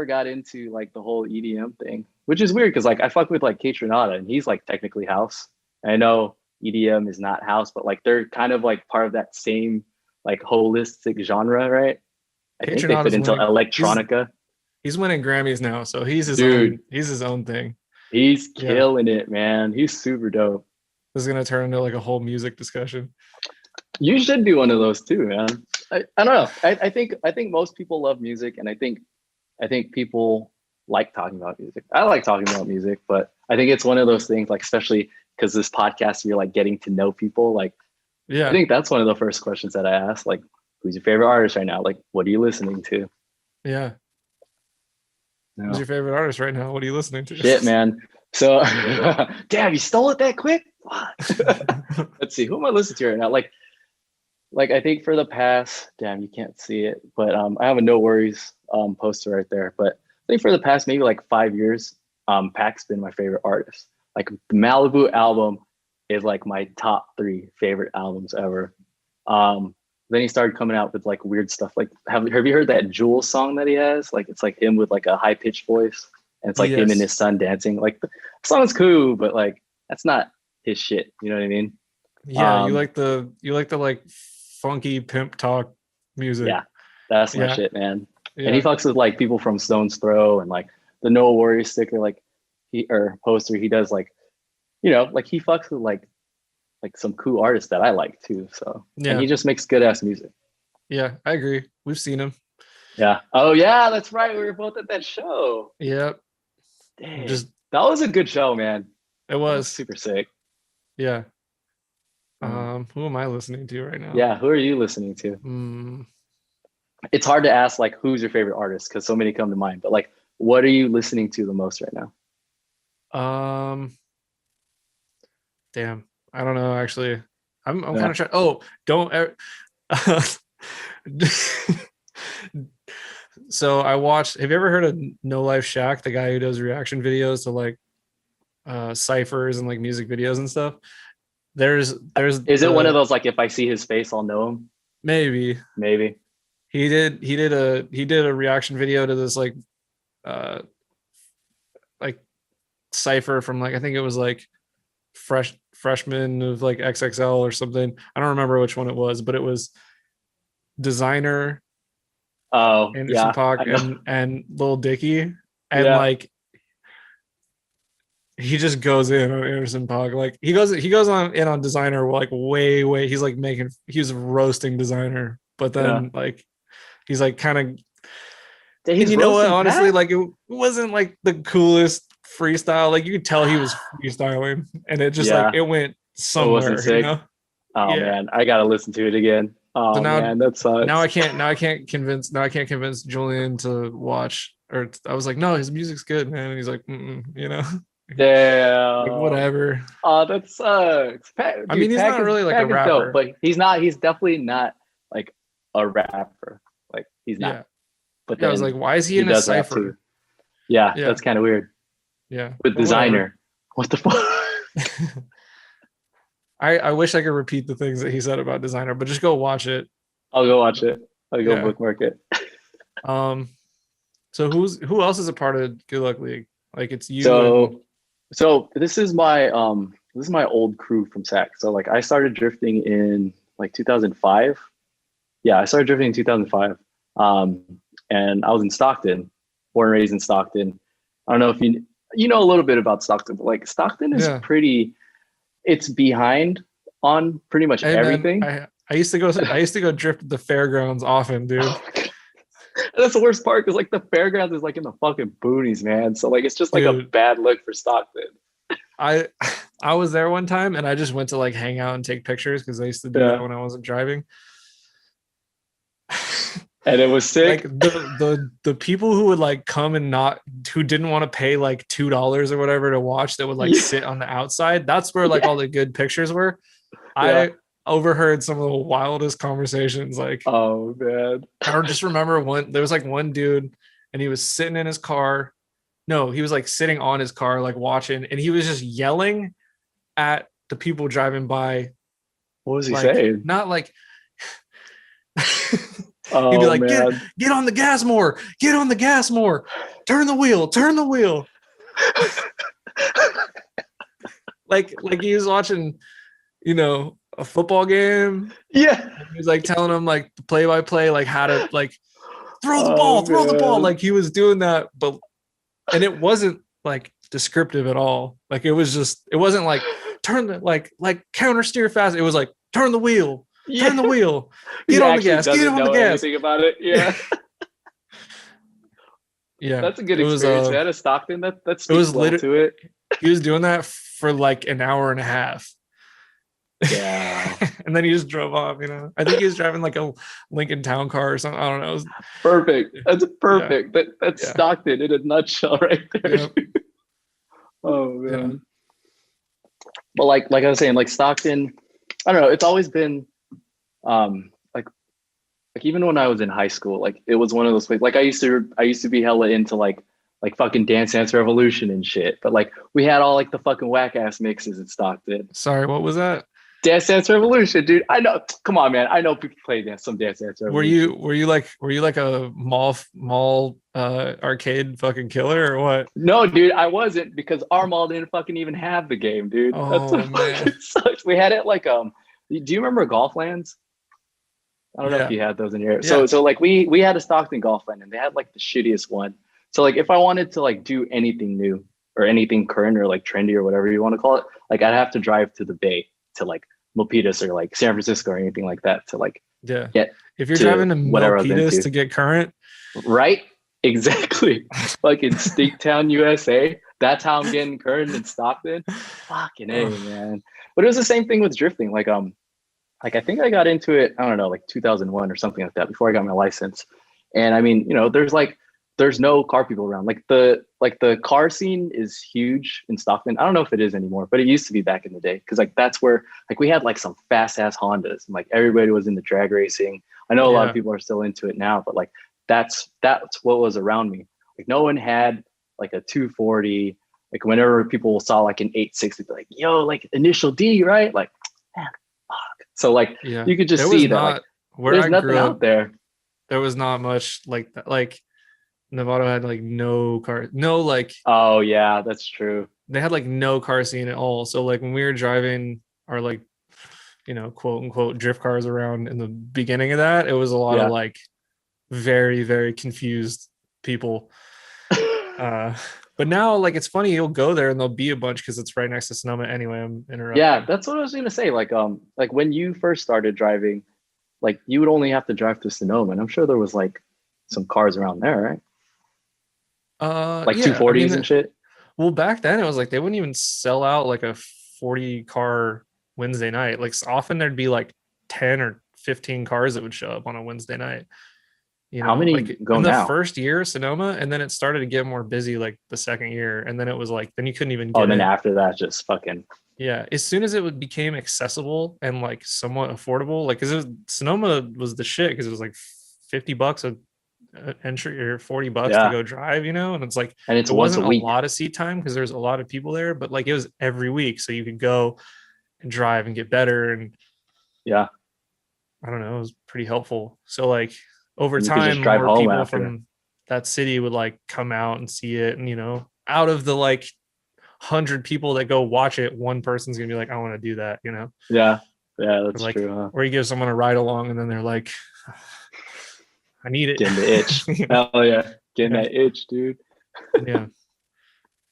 got into like the whole EDM thing, which is weird because like I fuck with like Kate and he's like technically house. I know EDM is not house, but like they're kind of like part of that same like holistic genre, right? I think they fit into electronica.
He's winning Grammys now, so he's his own thing.
He's killing it, man. He's super dope.
This is gonna turn into like a whole music discussion.
You should do one of those too, man. I don't know. I think most people love music, and I think people like talking about music. I like talking about music, but I think it's one of those things, like especially because this podcast, you're like getting to know people. Like, I think that's one of the first questions that I ask. Like, who's your favorite artist right now? Like, what are you listening to?
Yeah. Who's your favorite artist right now? What are you listening to?
Shit, man. So, damn, you stole it that quick? Let's see. Who am I listening to right now? Like I think for the past, damn, you can't see it, but I have a No Worries poster right there. But think for the past maybe like 5 years, Pac's been my favorite artist. Like the Malibu album is like my top 3 favorite albums ever. Then he started coming out with like weird stuff. Like have you heard that Jewel song that he has? Like it's like him with like a high pitched voice, and it's like him and his son dancing. Like the song's cool, but like that's not his shit. You know what I mean?
Yeah, you like the like funky pimp talk music.
Yeah, that's my shit, man.
Yeah.
And he fucks with like people from Stone's Throw and like the No Warrior sticker, like or poster. He does like, you know, like he fucks with like some cool artists that I like too. So and he just makes good ass music.
Yeah, I agree. We've seen him.
Yeah. Oh yeah, that's right. We were both at that show.
Yep.
Damn. That was a good show, man.
It was
super sick.
Yeah. Who am I listening to right now?
Yeah, who are you listening to? It's hard to ask like who's your favorite artist because so many come to mind. But like, what are you listening to the most right now?
Damn, I don't know. Actually, I'm kind of trying. Oh, don't ever. So I watched. Have you ever heard of No Life Shack, the guy who does reaction videos to like ciphers and like music videos and stuff? Is it one of those like if I see his face I'll know him? Maybe he did a reaction video to this like cipher from like I think it was like freshman of like XXL or something. I don't remember which one it was, but it was Designer, Anderson .Paak and Lil Dicky, and like he just goes in on Anderson .Paak. Like he goes on Designer like way. He's like he was roasting Designer, but then like he's like kind of. And you know what? Honestly, like it wasn't like the coolest freestyle. Like you could tell he was freestyling, and it just like it went somewhere. You know?
Oh man, I gotta listen to it again. Oh so man, that sucks.
Now I can't convince Julian to watch. Or I was like, no, his music's good, man. And he's like, you know.
Damn.
Like, whatever.
Oh, that sucks. Dude,
I mean, he's not really like a rapper,
dope, but he's definitely not like a rapper. Like he's not. Yeah. But then
I was like, why is he in a cipher?
Yeah, that's kind of weird.
Yeah.
With Designer. What the fuck?
I wish I could repeat the things that he said about Designer, but just go watch it.
I'll go watch it. I'll go bookmark it.
So who else is a part of Good Luck League? Like it's you.
So this is my old crew from SAC. So like I started drifting in like 2005. Yeah, I started drifting in 2005. And I was in Stockton, born and raised in Stockton. I don't know if you know a little bit about Stockton, but like Stockton is it's behind on pretty much everything.
Man, I used to go drift at the fairgrounds often, dude.
That's the worst part because like the fairgrounds is like in the fucking boonies, man. So like it's just like a bad look for Stockton.
I was there one time and I just went to like hang out and take pictures because I used to do that when I wasn't driving.
And it was sick.
Like the people who would like come and who didn't want to pay like $2 or whatever to watch, that would like sit on the outside. That's where like all the good pictures were. I overheard some of the wildest conversations. Like,
oh man,
I just remember there was like one dude and he was sitting in his car. No, he was like sitting on his car, like watching, and he was just yelling at the people driving by.
What was he saying?
Not like he'd be like, get on the gas more, get on the gas more, turn the wheel. like he was watching, you know, a football game.
Yeah.
He was like telling him like play by play, like how to like throw the ball. Like he was doing that, and it wasn't like descriptive at all. Like it wasn't like turn the like counter steer fast. It was like turn the wheel. Turn the wheel. Get on the gas. Get on the gas.
Think about it. Yeah.
Yeah.
That's a good experience. At a Stockton, that's it was literally to it.
He was doing that for like an hour and a half.
Yeah.
And then he just drove off, you know. I think he was driving like a Lincoln Town car or something. I don't know.
Perfect. That's perfect. That's Stockton in a nutshell right there. Yep. Oh man. Yeah. But like I was saying, like Stockton, I don't know, it's always been like even when I was in high school, like it was one of those places. Like I used to be hella into like like fucking Dance Dance Revolution and shit. But like we had all like the fucking whack ass mixes in Stockton.
Sorry, what was that?
Dance Dance Revolution, dude. I know. Come on, man. I know people play some Dance Dance Revolution.
Were you like a mall arcade fucking killer or what?
No, dude, I wasn't because our mall didn't fucking even have the game, dude. That's
Oh
what
man.
fucking sucks. We had it like Do you remember Golf Lands? I don't know
Yeah.
if you had those in your.
Yeah.
So like we had a Stockton Golf Land and they had like the shittiest one. So like if I wanted to like do anything new or anything current or like trendy or whatever you want to call it, like I'd have to drive to the Bay to like Milpitas or like San Francisco or anything like that to like
Yeah.
get
If you're
to
driving to
whatever I was
Milpitas
into.
to get current,
right. Exactly. Like in Steaktown, USA. That's how I'm getting current in Stockton. Fucking A, man. But it was the same thing with drifting. Like I think I got into it, I don't know, like 2001 or something like that before I got my license. And I mean, you know, there's no car people around. Like the car scene is huge in Stockton. I don't know if it is anymore, but it used to be back in the day. Cause like that's where like we had like some fast ass Hondas and like everybody was into drag racing. I know a lot of people are still into it now, but like that's what was around me. Like no one had like a 240. Like whenever people saw like an 860, like, yo, like initial D, right? Like, man, fuck. So like you could just see that like there's nothing out there.
There was not much like that. Like Nevada had like no car, no like.
Oh yeah, that's true.
They had like no car scene at all. So like when we were driving our like, you know, quote unquote drift cars around in the beginning of that, it was a lot of like very, very confused people. But now like it's funny, you'll go there and there'll be a bunch because it's right next to Sonoma anyway. I'm interrupting.
Yeah, that's what I was gonna say. Like when you first started driving, like you would only have to drive to Sonoma, and I'm sure there was like some cars around there, right? Like 240s and shit.
Well, back then it was like they wouldn't even sell out like a 40 car Wednesday night. Like often there'd be like 10 or 15 cars that would show up on a Wednesday night. You know,
how many
like
go
in
now?
The first year Sonoma, and then it started to get more busy like the second year, and then it was like then you couldn't even get
and then after that just fucking
as soon as it became accessible and like somewhat affordable, like because Sonoma was the shit because it was like $50 a entry or $40 to go drive, you know, and it's like
and it
wasn't
a week.
lot of seat time because there's a lot of people there, but like it was every week, so you could go and drive and get better, and I don't know, it was pretty helpful. So like over time, more people from that city would like come out and see it, and you know, out of the like 100 people that go watch it, one person's gonna be like, I want to do that, you know.
That's
like,
true, huh?
Or you give someone a ride along and then they're like, I need it.
Getting the itch. Hell yeah, getting that itch, dude.
Yeah.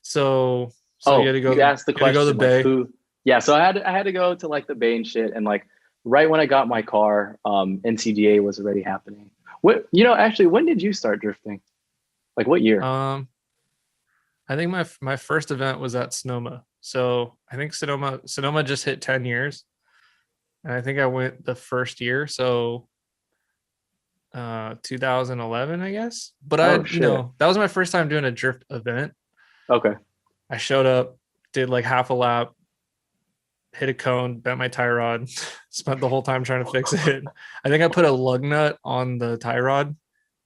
So you had to go.
You asked the question.
Go to the Bay.
So I had to go to like the Bay and shit, and like right when I got my car, NCDA was already happening. Actually, when did you start drifting? Like what year?
I think my first event was at Sonoma. So I think Sonoma just hit 10 years. And I think I went the first year. So 2011, I guess. But that was my first time doing a drift event.
Okay.
I showed up, did like half a lap, hit a cone, bent my tie rod, spent the whole time trying to fix it. I think I put a lug nut on the tie rod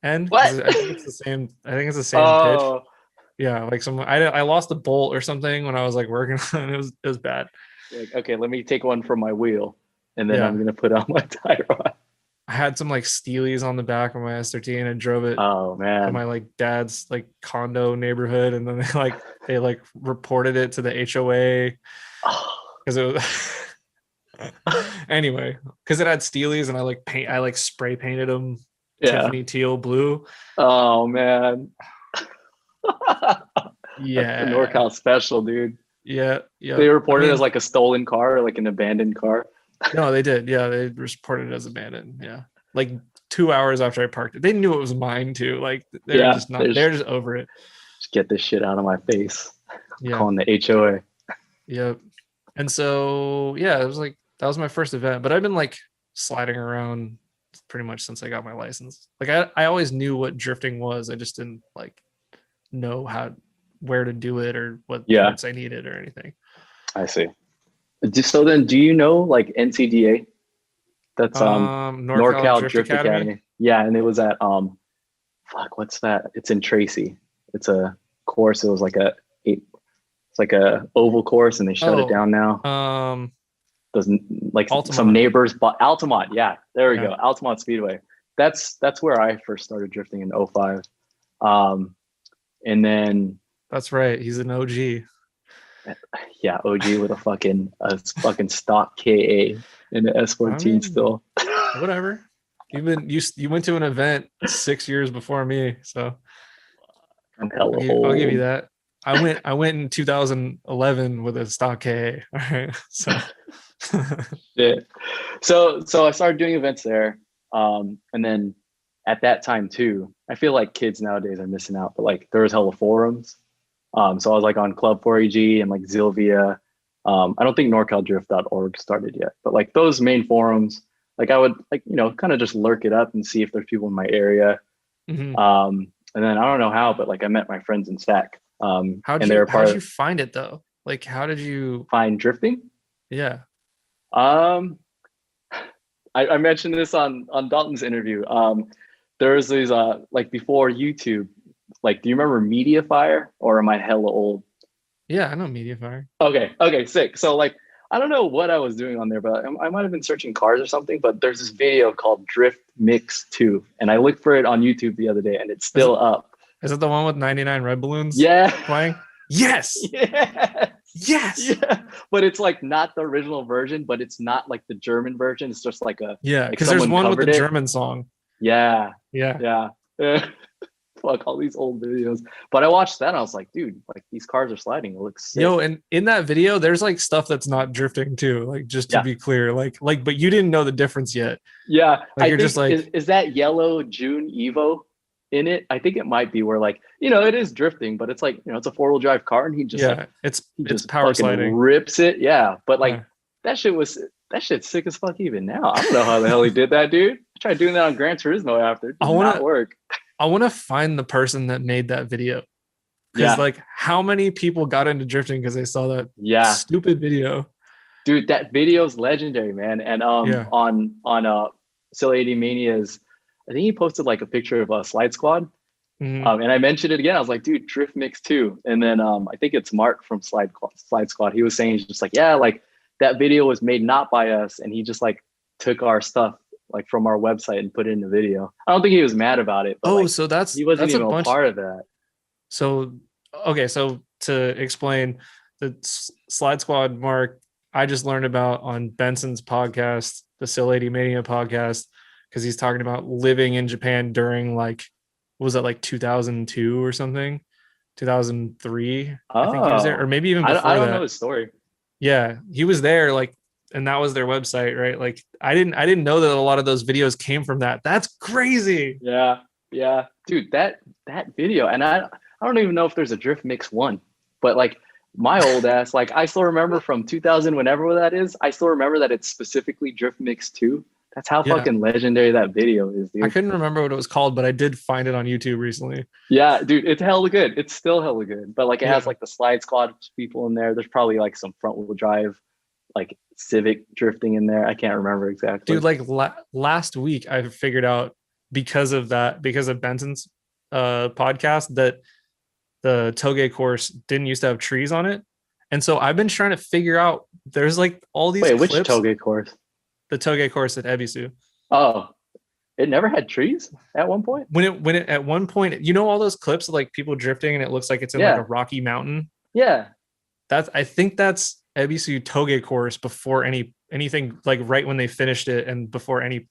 end.
What?
I think it's the same pitch. Yeah, like I lost a bolt or something when I was like working on it. It was bad.
Like, okay, let me take one from my wheel, and then I'm gonna put on my tie rod.
I had some like Steelies on the back of my SRT, and I drove it.
Oh man!
To my like dad's like condo neighborhood, and then they reported it to the HOA because it was anyway, because it had Steelies, and I spray painted them Tiffany teal blue.
Oh man.
Yeah,
the NorCal special, dude.
Yeah.
They reported it as like a stolen car or like an abandoned car.
No, they did. Yeah, they reported it as abandoned. Yeah, like 2 hours after I parked it, they knew it was mine too. Like they're just over it.
Just get this shit out of my face.
Yeah,
calling the HOA.
Yep. And so it was like that was my first event, but I've been like sliding around pretty much since I got my license. Like I always knew what drifting was. I just didn't like know where to do it or what parts I needed or anything.
I see. So then do you know like NCDA? That's NorCal Drift Academy. Yeah, and it was at what's that? It's in Tracy. It's a course. It was like it's like a oval course, and they shut it down now. Doesn't like
Altamont.
some neighbors bought Altamont. Yeah, there we
Yeah.
go. Altamont Speedway. That's where I first started drifting in 05. And then
That's right. He's an OG.
yeah, OG with a fucking stock KA in the S14
I mean,
still.
Whatever. You went to an event 6 years before me, so
I'm hella
I'll give you
old.
that. I went in 2011 with a stock KA. All right. So
Yeah. So I started doing events there. And then at that time too, I feel like kids nowadays are missing out, but like there was hella forums. So I was like on Club 4AG and like Zilvia. I don't think NorCalDrift.org started yet, but like those main forums, like I would like, kind of just lurk it up and see if there's people in my area.
Mhm.
And then I don't know how, but like I met my friends in Stack.
How'd
and they were part
you
of
find it though? Like how did you
Fine Drifting.
yeah.
I mentioned this on Dalton's interview. There was these like before YouTube, like do you remember Mediafire, or am I hella old?
Yeah, I know Mediafire.
Okay, sick. So like I don't know what I was doing on there, but I might have been searching cars or something, but there's this video called Drift Mix 2, and I looked for it on YouTube the other day, and it's still up.
Is it the one with 99 red balloons?
Yeah.
Playing? Yes.
Yeah.
Yes.
Yeah. But it's like not the original version, but it's not like the German version. It's just like a
Yeah,
like
because there's
someone
one with the
covered it.
German song.
Yeah.
Yeah.
Yeah. Fuck all these old videos. But I watched that and I was like, dude, like these cars are sliding. It looks sick.
Yo, and in that video, there's like stuff that's not drifting too. Like just to
Yeah.
be clear, like, but you didn't know the difference yet.
Yeah.
Like
I
you're
think
just like,
is that yellow June Evo in it? I think it might be where like, it is drifting, but it's like, it's a 4-wheel drive car and he just
yeah,
like
it's
just
power
fucking
sliding.
rips it. Yeah. But like
Yeah.
that shit's sick as fuck even now. I don't know how the hell he did that, dude. I tried doing that on Gran Turismo after. It did not work.
I want to find the person that made that video. Because like how many people got into drifting because they saw that stupid video.
Dude, that video's legendary, man. And on Silly 80 Mania's, I think he posted like a picture of a Slide Squad.
Mhm.
And I mentioned it again. I was like, dude, Drift Mix 2. And then I think it's Mark from Slide Squad. He was saying, he's just like, yeah, like that video was made not by us. And he just like took our stuff like from our website and put it in the video. I don't think he was mad about it. But
So
he wasn't even
a
a part of that.
So, okay. So to explain the Slide Squad, Mark, I just learned about on Benson's podcast, the Silly 80 Mania podcast, because he's talking about living in Japan during like, what was that, like 2002 or something? 2003, I think he was there, or maybe even before
I don't
that.
know his story.
Yeah, he was there, like, and that was their website, right? Like, I didn't know that a lot of those videos came from that. That's crazy.
Yeah, dude, that video, and I don't even know if there's a Drift Mix 1, but like my old ass, like I still remember from 2000, whenever that is, I still remember that it's specifically Drift Mix 2. That's how fucking legendary that video is, dude.
I couldn't remember what it was called, but I did find it on YouTube recently.
Yeah, dude, it's hella good. It's still hella good. But like it has like the Slide Squad people in there. There's probably like some front wheel drive, like Civic drifting in there. I can't remember exactly.
Dude, like last week I figured out because of Benson's podcast that the Toge course didn't used to have trees on it. And so I've been trying to figure out, there's like all these
clips.
Which
Toge course?
The Toge course at Ebisu.
Oh, it never had trees at one point?
When it at one point, all those clips of like people drifting and it looks like it's in like a rocky mountain.
Yeah.
I think that's Ebisu Toge course before anything, like right when they finished it and before any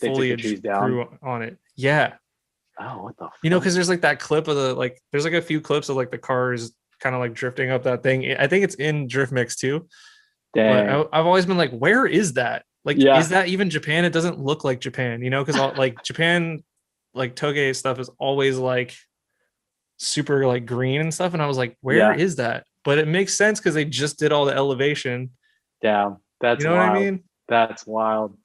foliage grew on it. Yeah.
Oh, what the fuck?
Because there's like that clip of there's like a few clips of like the cars kind of like drifting up that thing. I think it's in Drift Mix 2.
Dang.
I've always been like, where is that? Like, is that even Japan? It doesn't look like Japan, because like Japan, like Toge stuff is always like super like green and stuff. And I was like, where is that? But it makes sense because they just did all the elevation.
Yeah, that's
wild. What I mean?
That's wild.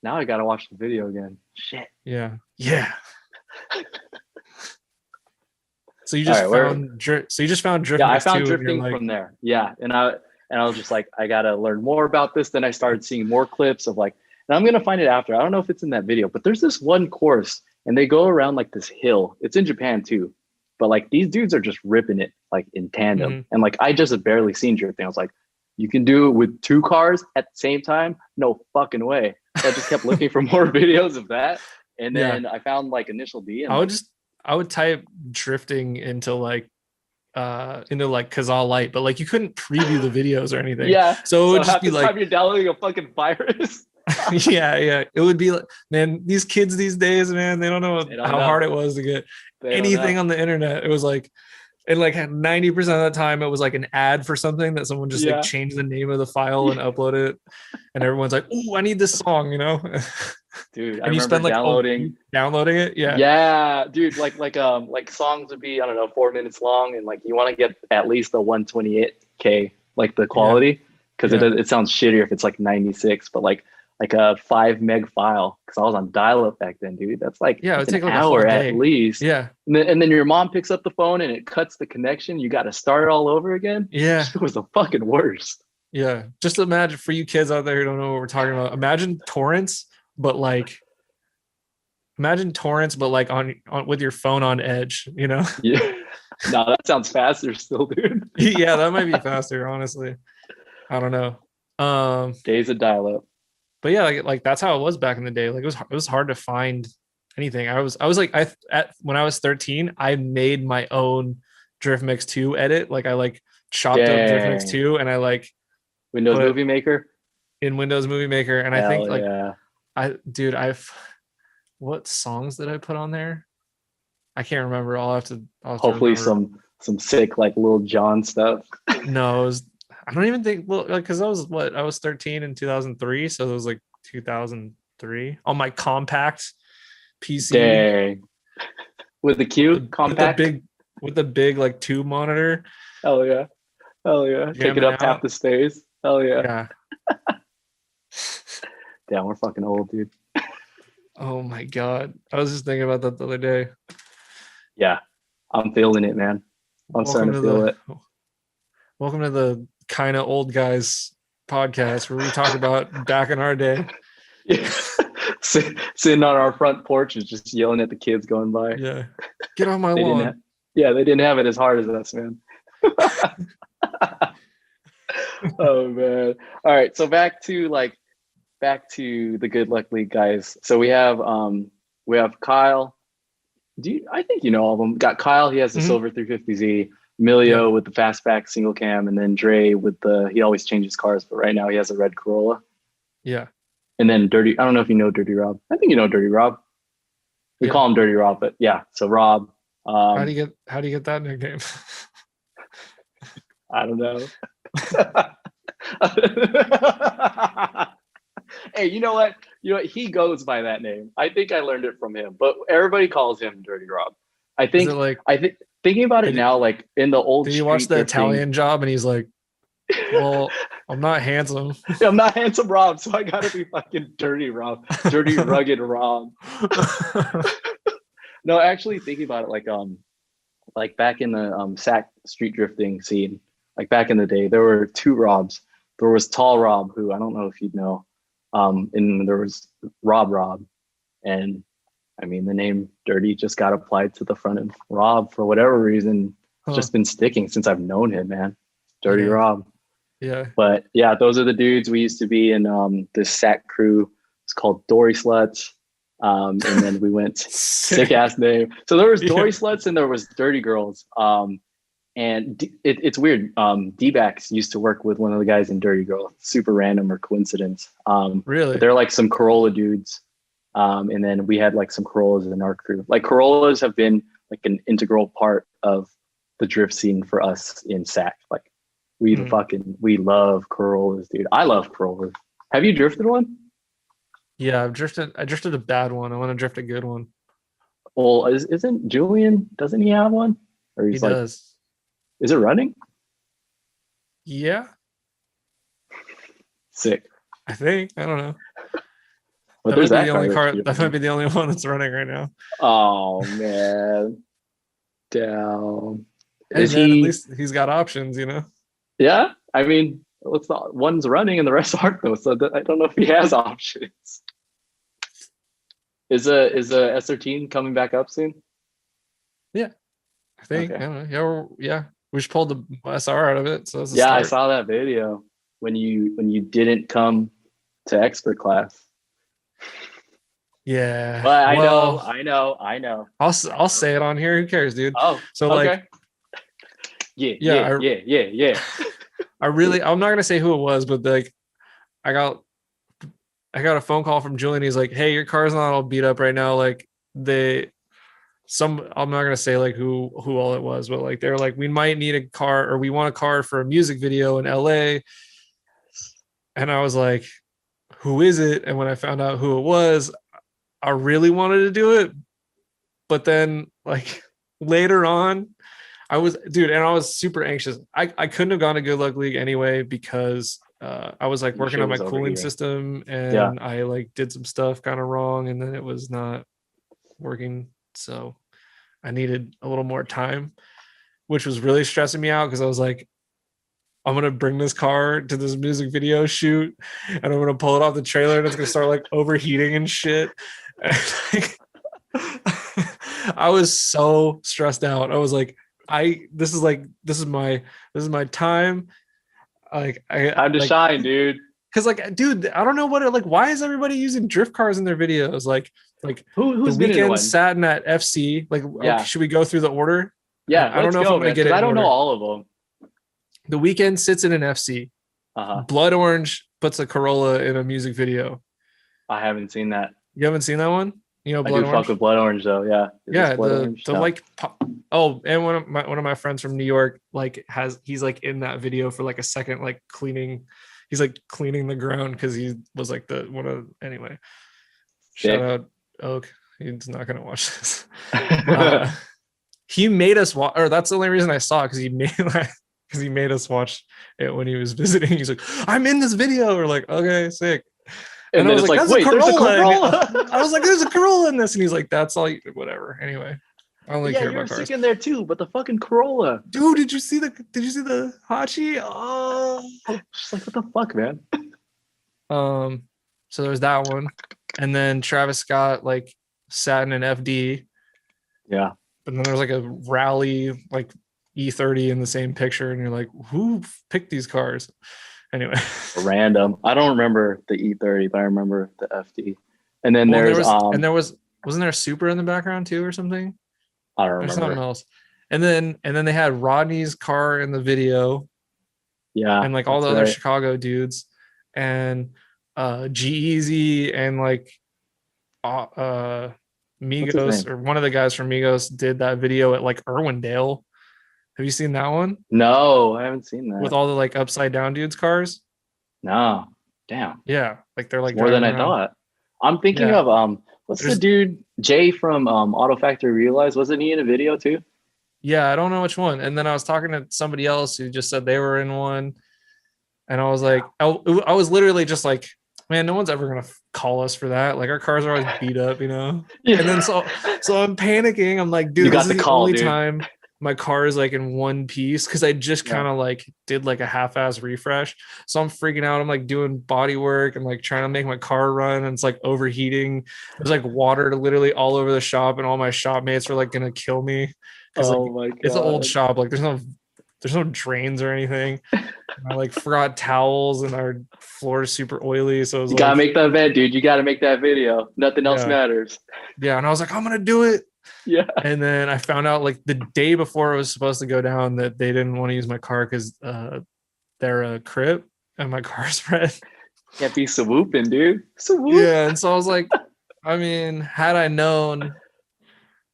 Now I gotta watch the video again. Shit.
Yeah. So you just found Drift.
Yeah, I found drifting from there. Yeah, and I was just like, I gotta learn more about this. Then I started seeing more clips of like, and I'm gonna find it after. I don't know if it's in that video, but there's this one course, and they go around like this hill. It's in Japan too, But like these dudes are just ripping it like in tandem. And like I just barely seen drifting. I was like, you can do it with 2 cars at the same time? No fucking way. So I just kept looking for more videos of that. And then I found like Initial D. And
I would type drifting into like Kazaa Lite, but like you couldn't preview the videos or anything.
Yeah.
So it would just be
like
like
you're downloading a fucking virus.
yeah. It would be like, man, these kids these days, man, they don't know how hard it was to get anything on the internet. It was like, and like 90% of the time it was like an ad for something that someone just like changed the name of the file and uploaded it. And everyone's like, oh, I need this song, you know?
Dude,
and you spend like downloading it.
Yeah, dude, like songs would be, I don't know, 4 minutes long, and like you want to get at least the 128K, like the quality, because it sounds shittier if it's like 96, but like a 5 meg file, because I was on dial-up back then, dude. That's like
it would take
an
like
hour at least.
Yeah.
And then your mom picks up the phone and it cuts the connection. You got to start it all over again.
Yeah.
It was the fucking worst.
Yeah. Just imagine, for you kids out there who don't know what we're talking about, imagine torrents, but like on with your phone on edge, you know?
Yeah. No, that sounds faster still, dude.
Yeah, that might be faster, honestly. I don't know.
Days of dial-up.
But yeah, like that's how it was back in the day. Like it was hard to find anything. I was like when I was 13, I made my own Drift Mix 2 edit. Like I like chopped up Drift Mix 2 and I like
Windows Movie Maker
in Windows Movie Maker. And I think like what songs did I put on there? I can't remember. I'll have to
hopefully some sick like Lil Jon stuff.
No, I don't even think, well, because I was 13 in 2003, so it was like 2003 on my compact PC.
Dang. With the Q compact,
with the big like tube monitor.
Hell yeah. Take it up half the space. Hell yeah. Damn, we're fucking old, dude.
Oh my god, I was just thinking about that the other day.
Yeah, I'm feeling it, man. I'm starting to feel it.
Welcome to the Kind of Old Guys podcast, where we talk about back in our day.
Yeah. Sitting on our front porches, just yelling at the kids going by.
Yeah, get on my lawn.
They didn't have it as hard as us, man. Oh man. All right, so back to the Good Luck League guys. So we have Kyle. I think you know all of them. Got Kyle, he has the silver 350Z. Emilio with the fastback single cam, and then Dre with he always changes cars, but right now he has a red Corolla.
Yeah.
And then Dirty, I don't know if you know Dirty Rob. I think you know Dirty Rob. We call him Dirty Rob, but yeah. So Rob.
How do you get that nickname?
I don't know. Hey, you know what? He goes by that name. I think I learned it from him, but everybody calls him Dirty Rob. I think thinking about it now, like in the old.
Did you watch the Italian Job? And he's like, "Well, I'm not handsome.
I'm not handsome Rob, so I gotta be fucking Dirty Rob, dirty rugged Rob." No, actually thinking about it, like back in the Sac street drifting scene, like back in the day, there were 2 Robs. There was Tall Rob, who I don't know if you'd know, and there was Rob, and I mean, the name Dirty just got applied to the front of Rob for whatever reason. It's just been sticking since I've known him, man. Dirty Rob.
Yeah.
But yeah, those are the dudes we used to be in this SAC crew. It's called Dory Sluts. And then we went sick ass name. So there was Dory Sluts and there was Dirty Girls. And it's weird. D-Backs used to work with one of the guys in Dirty Girl. Super random or coincidence.
Really?
They're like some Corolla dudes. And then we had like some Corollas in our crew. Like Corollas have been like an integral part of the drift scene for us in SAC. Like we love Corollas, dude. I love Corollas. Have you drifted one?
Yeah, I drifted a bad one. I want to drift a good one.
Well, isn't Julian, doesn't he have one? Or
he does.
Is it running?
Yeah.
Sick.
I think. I don't know.
But
that might be the only car. That might be the only one that's running right now.
Oh man. Down.
At least he's got options, you know?
Yeah. I mean, one's running and the rest aren't though. So I don't know if he has options. Is a S13 coming back up soon?
Yeah. I think.
Okay.
I don't know. Yeah. We just pulled the SR out of it, so that's a
Yeah, I
start.
saw that video when you didn't come to expert class.
Yeah.
But
Well,
I know.
I'll say it on here. Who cares, dude?
Oh,
So like,
okay. Yeah,
yeah, I'm not gonna say who it was, but like, I got I got a phone call from Julian. He's like, "Hey, your car's not all beat up right now. Like I'm not gonna say like who all it was, but like they're like, we might need a car or we want a car for a music video in LA." And I was like, "Who is it?" And when I found out who it was, I really wanted to do it, but then like later on, I was super anxious. I couldn't have gone to Good Luck League anyway because I was like
Your
working
shit
on my
was
cooling
overheating.
system
Yeah.
and I like did some stuff kind of wrong and then it was not working. So I needed a little more time, which was really stressing me out because I was like, I'm gonna bring this car to this music video shoot and I'm gonna pull it off the trailer and it's gonna start like overheating and shit. And, like, I was so stressed out. I was like, this is my time. Like
Time to
like
shine, dude.
because like dude, I don't know what like why is everybody using drift cars in their videos? Like the
Who's been in
weekend
one?
sat in at FC. Like okay,
Yeah.
should we go through the order?
Yeah,
I don't
let's
know if I'm
go,
gonna
man.
get
Because
it
I
in
don't know
order.
all of them.
The weekend sits in an FC.
Uh-huh.
Blood Orange puts a Corolla in a music video.
I haven't seen that.
You haven't seen that one? You know
I
Blood
do fuck
Orange?
with Blood Orange though. Yeah. Is this
Yeah,
Blood
the
Orange?
the
No.
like oh, and one of my friends from New York like he's like in that video for like a second, like he's like cleaning the ground because he was like the one of anyway. Shout
Sick.
out Oak. He's not gonna watch this. He made us watch, or that's the only reason I saw it because he made us watch it when he was visiting. He's like, I'm in this video. We're like, okay, sick.
And
I
then
was
it's
like,
like,
that's
wait,
a
there's a
Corolla.
Corolla.
I was like, there's a Corolla in this. And he's like, that's all whatever. Anyway, I only
Yeah,
care
you're
about cars.
sick in there too, but the fucking Corolla.
Dude, did you see the Hachi? Oh.
Just like, what the fuck, man?
So there's that one. And then Travis Scott like sat in an FD.
Yeah.
But then there's like a rally like E30 in the same picture, and you're like, who picked these cars? Anyway,
Random. I don't remember the E30, but I remember the FD. And then
well,
there's
wasn't there a Supra in the background too or something?
I don't
Or something
remember.
else. And then they had Rodney's car in the video,
Yeah.
and like all the
that's
other
right.
Chicago dudes, and G-Eazy and like Migos
name?
or one of the guys from Migos did that video at like Irwindale. Have you seen that one
No, I haven't seen that.
with all the like upside down dudes cars?
No. Damn.
Yeah, like they're like
More than I
driving around.
thought. I'm thinking
Yeah.
of what's the dude Jay from Auto Factory Realize? Wasn't he in a video too?
Yeah, I don't know which one. And then I was talking to somebody else who just said they were in one, and I was like, I was literally just like, man, no one's ever gonna call us for that. Like our cars are always beat up, you know.
Yeah.
And then so I'm panicking. I'm like, dude,
You got
this is
the
the
call,
only
dude.
time my car is like in one piece because I just kind of like did like a half-ass refresh. So I'm freaking out. I'm like doing body work and like trying to make my car run, and it's like overheating. There's like water literally all over the shop, and all my shop mates are like gonna kill me because
Oh
like
my god.
it's an old shop. Like there's no drains or anything. I like forgot towels, and our floor is super oily. So it was
You
like,
gotta make the event, dude. You gotta make that video. Nothing else
Yeah.
matters.
yeah, and I was like, I'm gonna do it.
Yeah.
And then I found out like the day before it was supposed to go down that they didn't want to use my car because they're a crib and my car's red.
Can't be swooping, dude. Swoop.
Yeah, and so I was like, I mean, had I known,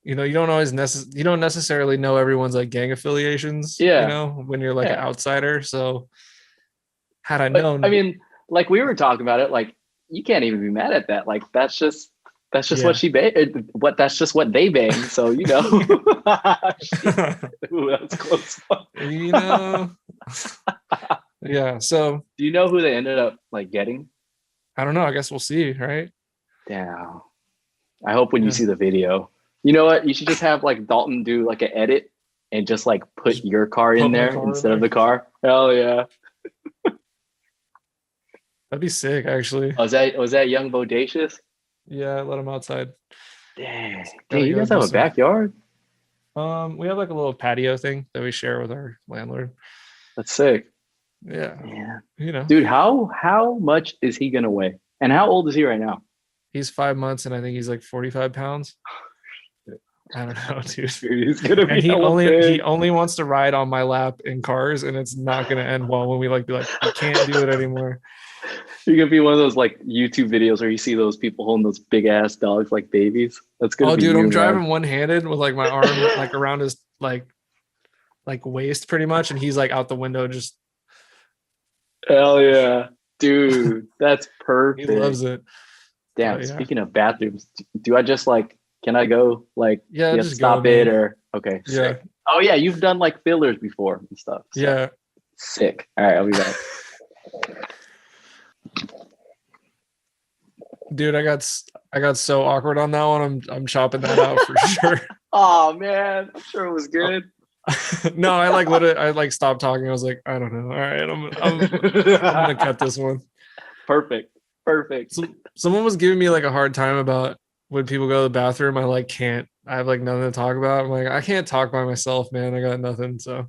you know, you don't necessarily know everyone's like gang affiliations.
Yeah.
You know, when you're like an
Yeah.
outsider. So had I
But,
known,
I mean, like we were talking about it, like you can't even be mad at that. Like that's just
Yeah.
what she banged. That's just what they bang. So you know. Ooh, that was close.
you know, yeah. So
Do you know who they ended up like getting?
I don't know. I guess we'll see, right?
Damn. I hope when you
Yeah.
see the video, you know what? You should just have like Dalton do like an edit and just like put
Just
your car
put
in
my
there
car in
instead of
there.
the car. Hell yeah.
That'd be sick, actually.
Was that young Bodacious?
Yeah, let him outside.
Dang.
Gotta
Dang, you
go
guys
do
have a
some-
backyard?
We have like a little patio thing that we share with our landlord.
That's sick.
Yeah.
Yeah.
You know,
Dude, how much is he gonna weigh? And how old is he right now?
he's 5 months and I think he's like 45 pounds. I don't know, dude.
Dude, he's gonna
And
be hella
he
big.
only wants to ride on my lap in cars, and it's not gonna end well when we like be like, you can't do it anymore.
You're gonna be one of those like YouTube videos where you see those people holding those big ass dogs like babies. That's gonna
Oh,
be
dude,
you,
I'm
man.
driving one-handed with like my arm like around his like waist pretty much, and he's like out the window just
Hell yeah, dude, that's
he
perfect.
loves it.
Damn.
Yeah.
Speaking of bathrooms, do I just like? Can I go? Like,
Yeah,
you have to
just go,
stop it
man.
or okay?
Yeah.
Sick. Oh yeah, you've done like fillers before and stuff. So,
Yeah.
sick. All right, I'll be back.
Dude, I got so awkward on that one. I'm chopping that out for sure.
Oh man, I'm sure it was good.
No, I like literally I like stopped talking. I was like, I don't know. All right, I'm gonna cut this one.
Perfect.
Someone was giving me like a hard time about when people go to the bathroom. I like can't. I have like nothing to talk about. I'm like, I can't talk by myself, man. I got nothing. So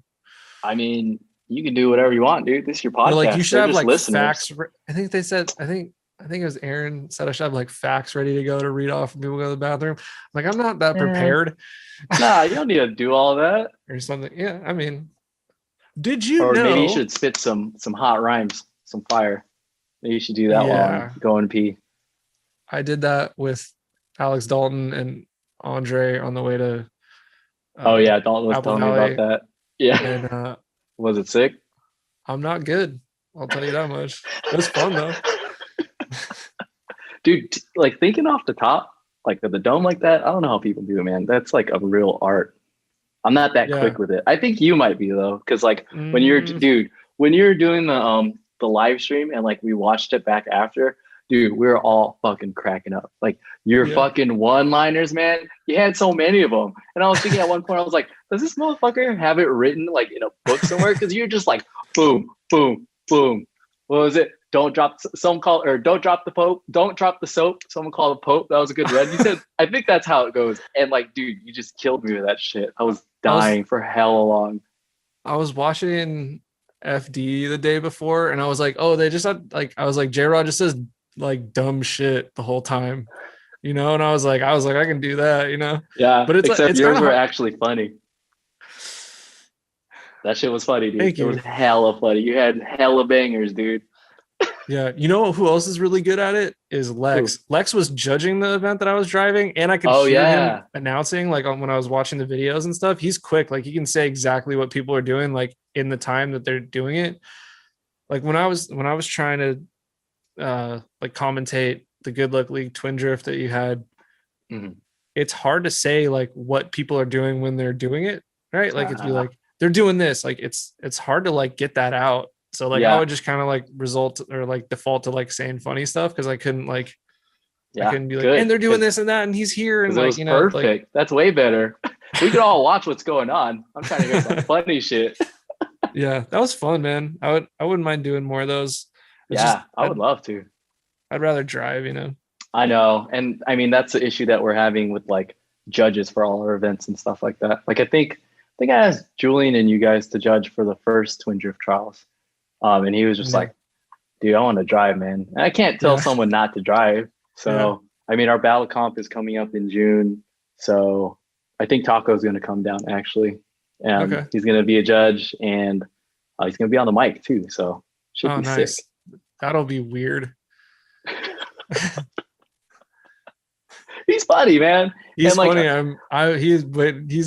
I mean, you can do whatever you want, dude. This is your podcast.
they're like, you should
They're
have
just
like
listeners.
facts. I think they said. I think it was Aaron said I should have like facts ready to go to read off when people go to the bathroom. Like I'm not that prepared.
Nah, you don't need to do all that.
Or something. Yeah, I mean, did you
Or
know?
maybe you should spit some hot rhymes, some fire. Maybe you should do that while I'm going to pee.
I did that with Alex Dalton and Andre on the way to.
Oh yeah, Dalton was
Apple
telling me
Valley.
about that. Yeah.
And
Was it sick?
I'm not good. I'll tell you that much. It was fun though.
Dude, like thinking off the top, like the dome like that, I don't know how people do it, man. That's like a real art. I'm not that quick with it. I think you might be though, because like when you're doing the live stream and like we watched it back after, dude, we were all fucking cracking up. Like your fucking one-liners, man. You had so many of them, and I was thinking at one point, I was like, does this motherfucker have it written like in a book somewhere? Because you're just like boom, boom, boom. What was it? Don't drop the Pope. Don't drop the soap. Someone called the Pope. That was a good run. You said, I think that's how it goes. And like, dude, you just killed me with that shit. I was dying for hell long.
I was watching FD the day before, and I was like, oh, they just had like, I was like, J-Rod just says like dumb shit the whole time, you know? And I was like, I can do that, you know?
Yeah,
but
except yours were actually funny. That shit was funny, dude.
Thank you.
It was hella funny. You had hella bangers, dude.
Yeah, you know who else is really good at it is Lex. Who? Lex was judging the event that I was driving, and I could hear him announcing like when I was watching the videos and stuff. He's quick, like he can say exactly what people are doing, like in the time that they're doing it. Like when I was trying to like commentate the Good Luck League Twin Drift that you had, it's hard to say like what people are doing when they're doing it, right? Like it'd be like they're doing this, like it's hard to like get that out. So like I would just kind of like default to like saying funny stuff because I couldn't like I couldn't be like, and they're doing this and that and he's here and like, you know,
perfect.
Like,
that's way better. We could all watch what's going on. I'm trying to hear some funny shit.
Yeah, that was fun, man. I wouldn't mind doing more of those.
I would love to.
I'd rather drive, you know.
I know. And I mean that's the issue that we're having with like judges for all our events and stuff like that. Like I think I asked Julian and you guys to judge for the first Twin Drift trials. And he was just like, dude, I want to drive, man. And I can't tell someone not to drive. So, I mean, our battle comp is coming up in June. So I think Taco's going to come down actually. And he's going to be a judge and he's going to be on the mic too. So should be sick.
That'll be weird.
He's funny, man.
He's funny. He's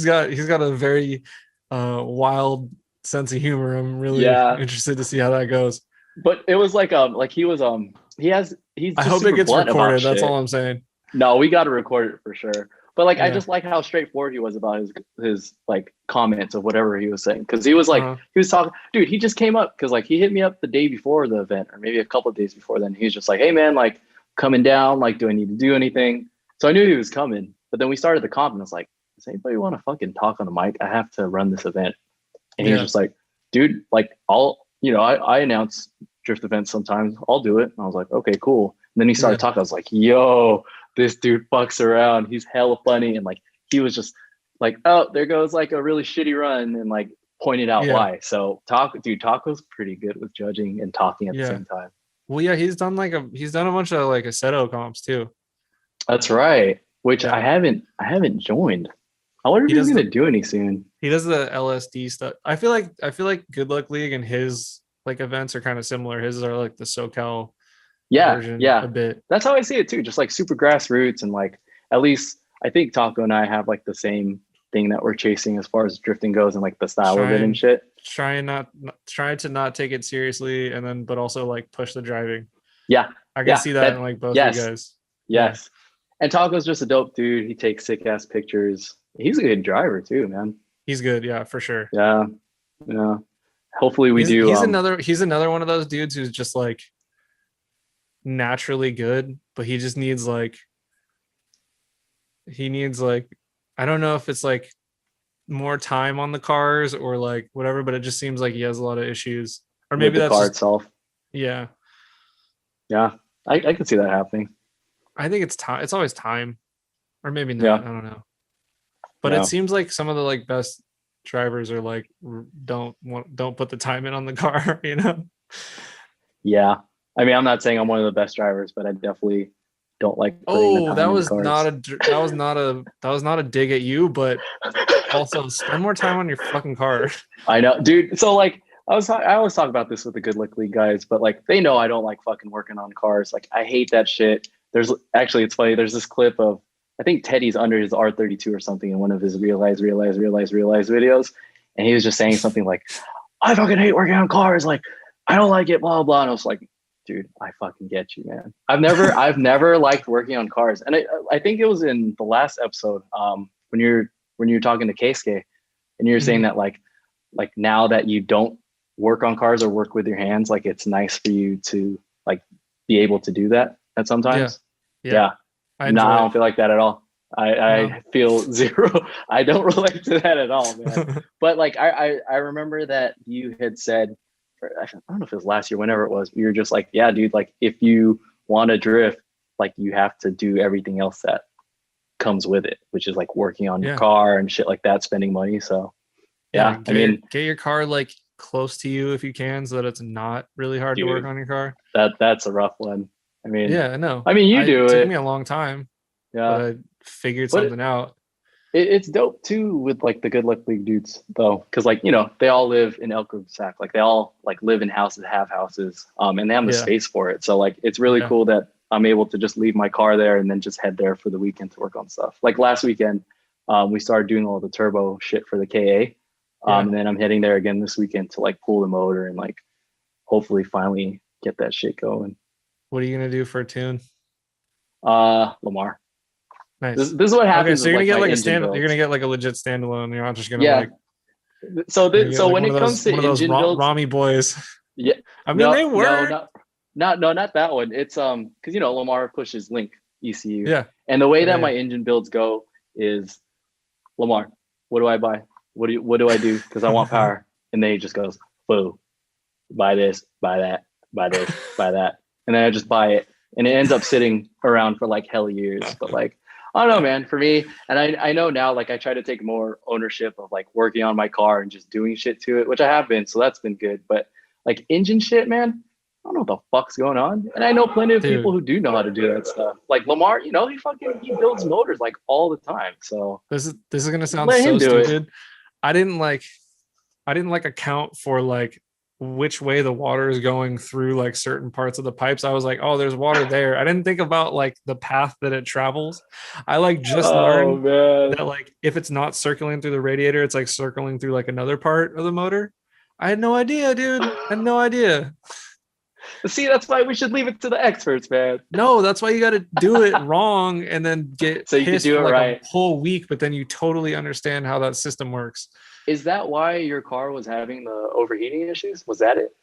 got a very wild sense of humor. I'm really interested to see how that goes.
But it was like he's I
hope it gets recorded. That's all I'm saying.
No, we got to record it for sure. But like I just like how straightforward he was about his like comments of whatever he was saying, because he was like he was talking, dude. He just came up because like he hit me up the day before the event or maybe a couple of days before then. He was just like, hey man, like coming down, like do I need to do anything? So I knew he was coming. But then we started the comp and I was like, does anybody want to fucking talk on the mic? I have to run this event. And he was just like, dude, like I announce drift events sometimes. I'll do it. And I was like, okay, cool. And then he started talking. I was like, yo, this dude fucks around. He's hella funny. And like, he was just like, oh, there goes like a really shitty run, and like pointed out
Yeah.
why. So Taco's pretty good with judging and talking at the
Yeah.
same time.
Well, yeah, he's done a bunch of like Assetto comps too.
That's right. Which
Yeah.
I haven't joined. I wonder if
He
he's
does
gonna do any soon.
he does the LSD stuff. I feel like Good Luck League and his like events are kind of similar. His are like the SoCal
Yeah,
version
yeah.
a bit.
That's how I see it too. Just like super grassroots, and like at least I think Taco and I have like the same thing that we're chasing as far as drifting goes and like the style of it and shit.
Trying to not take it seriously and then but also like push the driving.
Yeah.
I can
Yeah.
see that in like both of you guys.
Yes. And Taco's just a dope dude. He takes sick ass pictures. He's a good driver too, man.
He's good, yeah, for sure.
Yeah. Yeah. Hopefully we do.
He's another one of those dudes who's just like naturally good, but he just needs like I don't know if it's like more time on the cars or like whatever, but it just seems like he has a lot of issues. Or maybe
with the
that's
car
just,
itself.
yeah.
Yeah. I could see that happening.
I think it's time. It's always time, or maybe not.
Yeah.
I don't know. But
Yeah.
it seems like some of the like best drivers are like don't put the time in on the car. You know?
Yeah. I mean, I'm not saying I'm one of the best drivers, but I definitely don't like putting the time
that
in
was
cars.
that was not a dig at you, but also spend more time on your fucking car.
I know, dude. So like, I always talk about this with the Good Luck League guys, but like they know I don't like fucking working on cars. Like I hate that shit. There's actually, it's funny. There's this clip of I think Teddy's under his R32 or something in one of his realize videos, and he was just saying something like, "I fucking hate working on cars. Like I don't like it." Blah blah. And I was like, dude, I fucking get you, man. I've never liked working on cars, and I think it was in the last episode when you're talking to Keisuke, and you're saying that like now that you don't work on cars or work with your hands, like it's nice for you to like be able to do that at sometimes. Yeah. I don't feel like that at all. I feel zero. I don't relate to that at all, man. But like I remember that you had said, I don't know if it was last year, whenever it was, you're just like, yeah, dude, like if you want to drift, like you have to do everything else that comes with it, which is like working on your car and shit like that, spending money. So yeah, I mean,
get your car like close to you if you can, so that it's not really hard to work on your car.
That's a rough one. I mean,
yeah, I know.
I mean, it
took me a long time. Yeah, but I figured something out.
It's dope too with like the Good Luck League dudes though, because like they all live in El Sac, like they all like live in houses, have houses, and they have the space for it. So like it's really cool that I'm able to just leave my car there and then just head there for the weekend to work on stuff. Like last weekend, we started doing all the turbo shit for the KA, and then I'm heading there again this weekend to like pull the motor and like hopefully finally get that shit going.
What are you gonna do for a tune?
Lamar.
Nice.
This is what happens.
Okay, so you're gonna get like a stand. You're gonna get like a legit standalone. You're not just gonna like.
So when it comes to engine builds,
Rami boys.
Yeah,
I mean they work.
Not that one. It's because Lamar pushes Link ECU.
Yeah.
And the way that my engine builds go is, Lamar, what do I buy? What do I do? Because I want power. And then he just goes, boo, buy this, buy that, buy this, buy that. And then I just buy it. And it ends up sitting around for like hell years. But like, I don't know, man, for me, and I know now, like I try to take more ownership of like working on my car and just doing shit to it, which I have been. So that's been good. But like engine shit, man, I don't know what the fuck's going on. And I know plenty of people who do know how to do that stuff. Like Lamar, he builds motors like all the time. So
this is gonna sound so stupid. I didn't account for like which way the water is going through like certain parts of the pipes. I was like, oh, there's water there. I didn't think about like the path that it travels. I like just learned that like if it's not circling through the radiator, it's like circling through like another part of the motor. I had no idea, dude. I had no idea.
See, that's why we should leave it to the experts, man.
No, that's why you got to do it wrong and then get
so you can do it
like
right
a whole week, but then you totally understand how that system works.
Is that why your car was having the overheating issues? Was that it?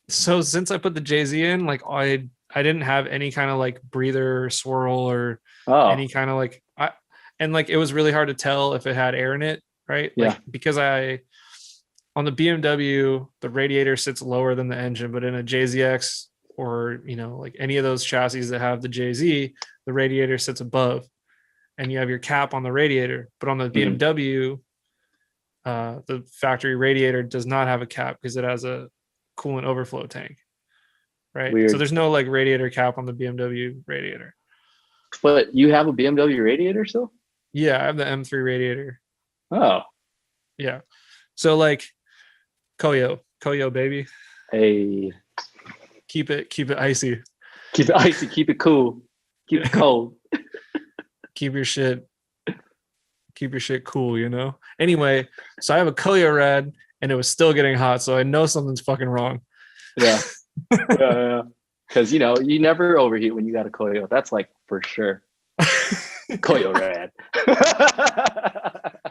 So since I put the JZ in, like I didn't have any kind of like breather swirl or any kind of like it was really hard to tell if it had air in it, right?
Yeah.
Like because on the BMW, the radiator sits lower than the engine, but in a JZX or like any of those chassis that have the JZ, the radiator sits above. and you have your cap on the radiator. But on the BMW, the factory radiator does not have a cap because it has a coolant overflow tank. Right.
Weird.
So there's no like radiator cap on the BMW radiator.
But you have a BMW radiator still?
Yeah, I have the M3 radiator.
Oh.
Yeah. So like Koyo baby.
Hey.
Keep it icy.
Keep it icy, keep it cool. Keep it cold.
keep your shit cool, you know? Anyway, so I have a Koyo Red and it was still getting hot, so I know something's fucking wrong.
Yeah. Yeah. Because you never overheat when you got a Koyo. That's like for sure. Koyo Red.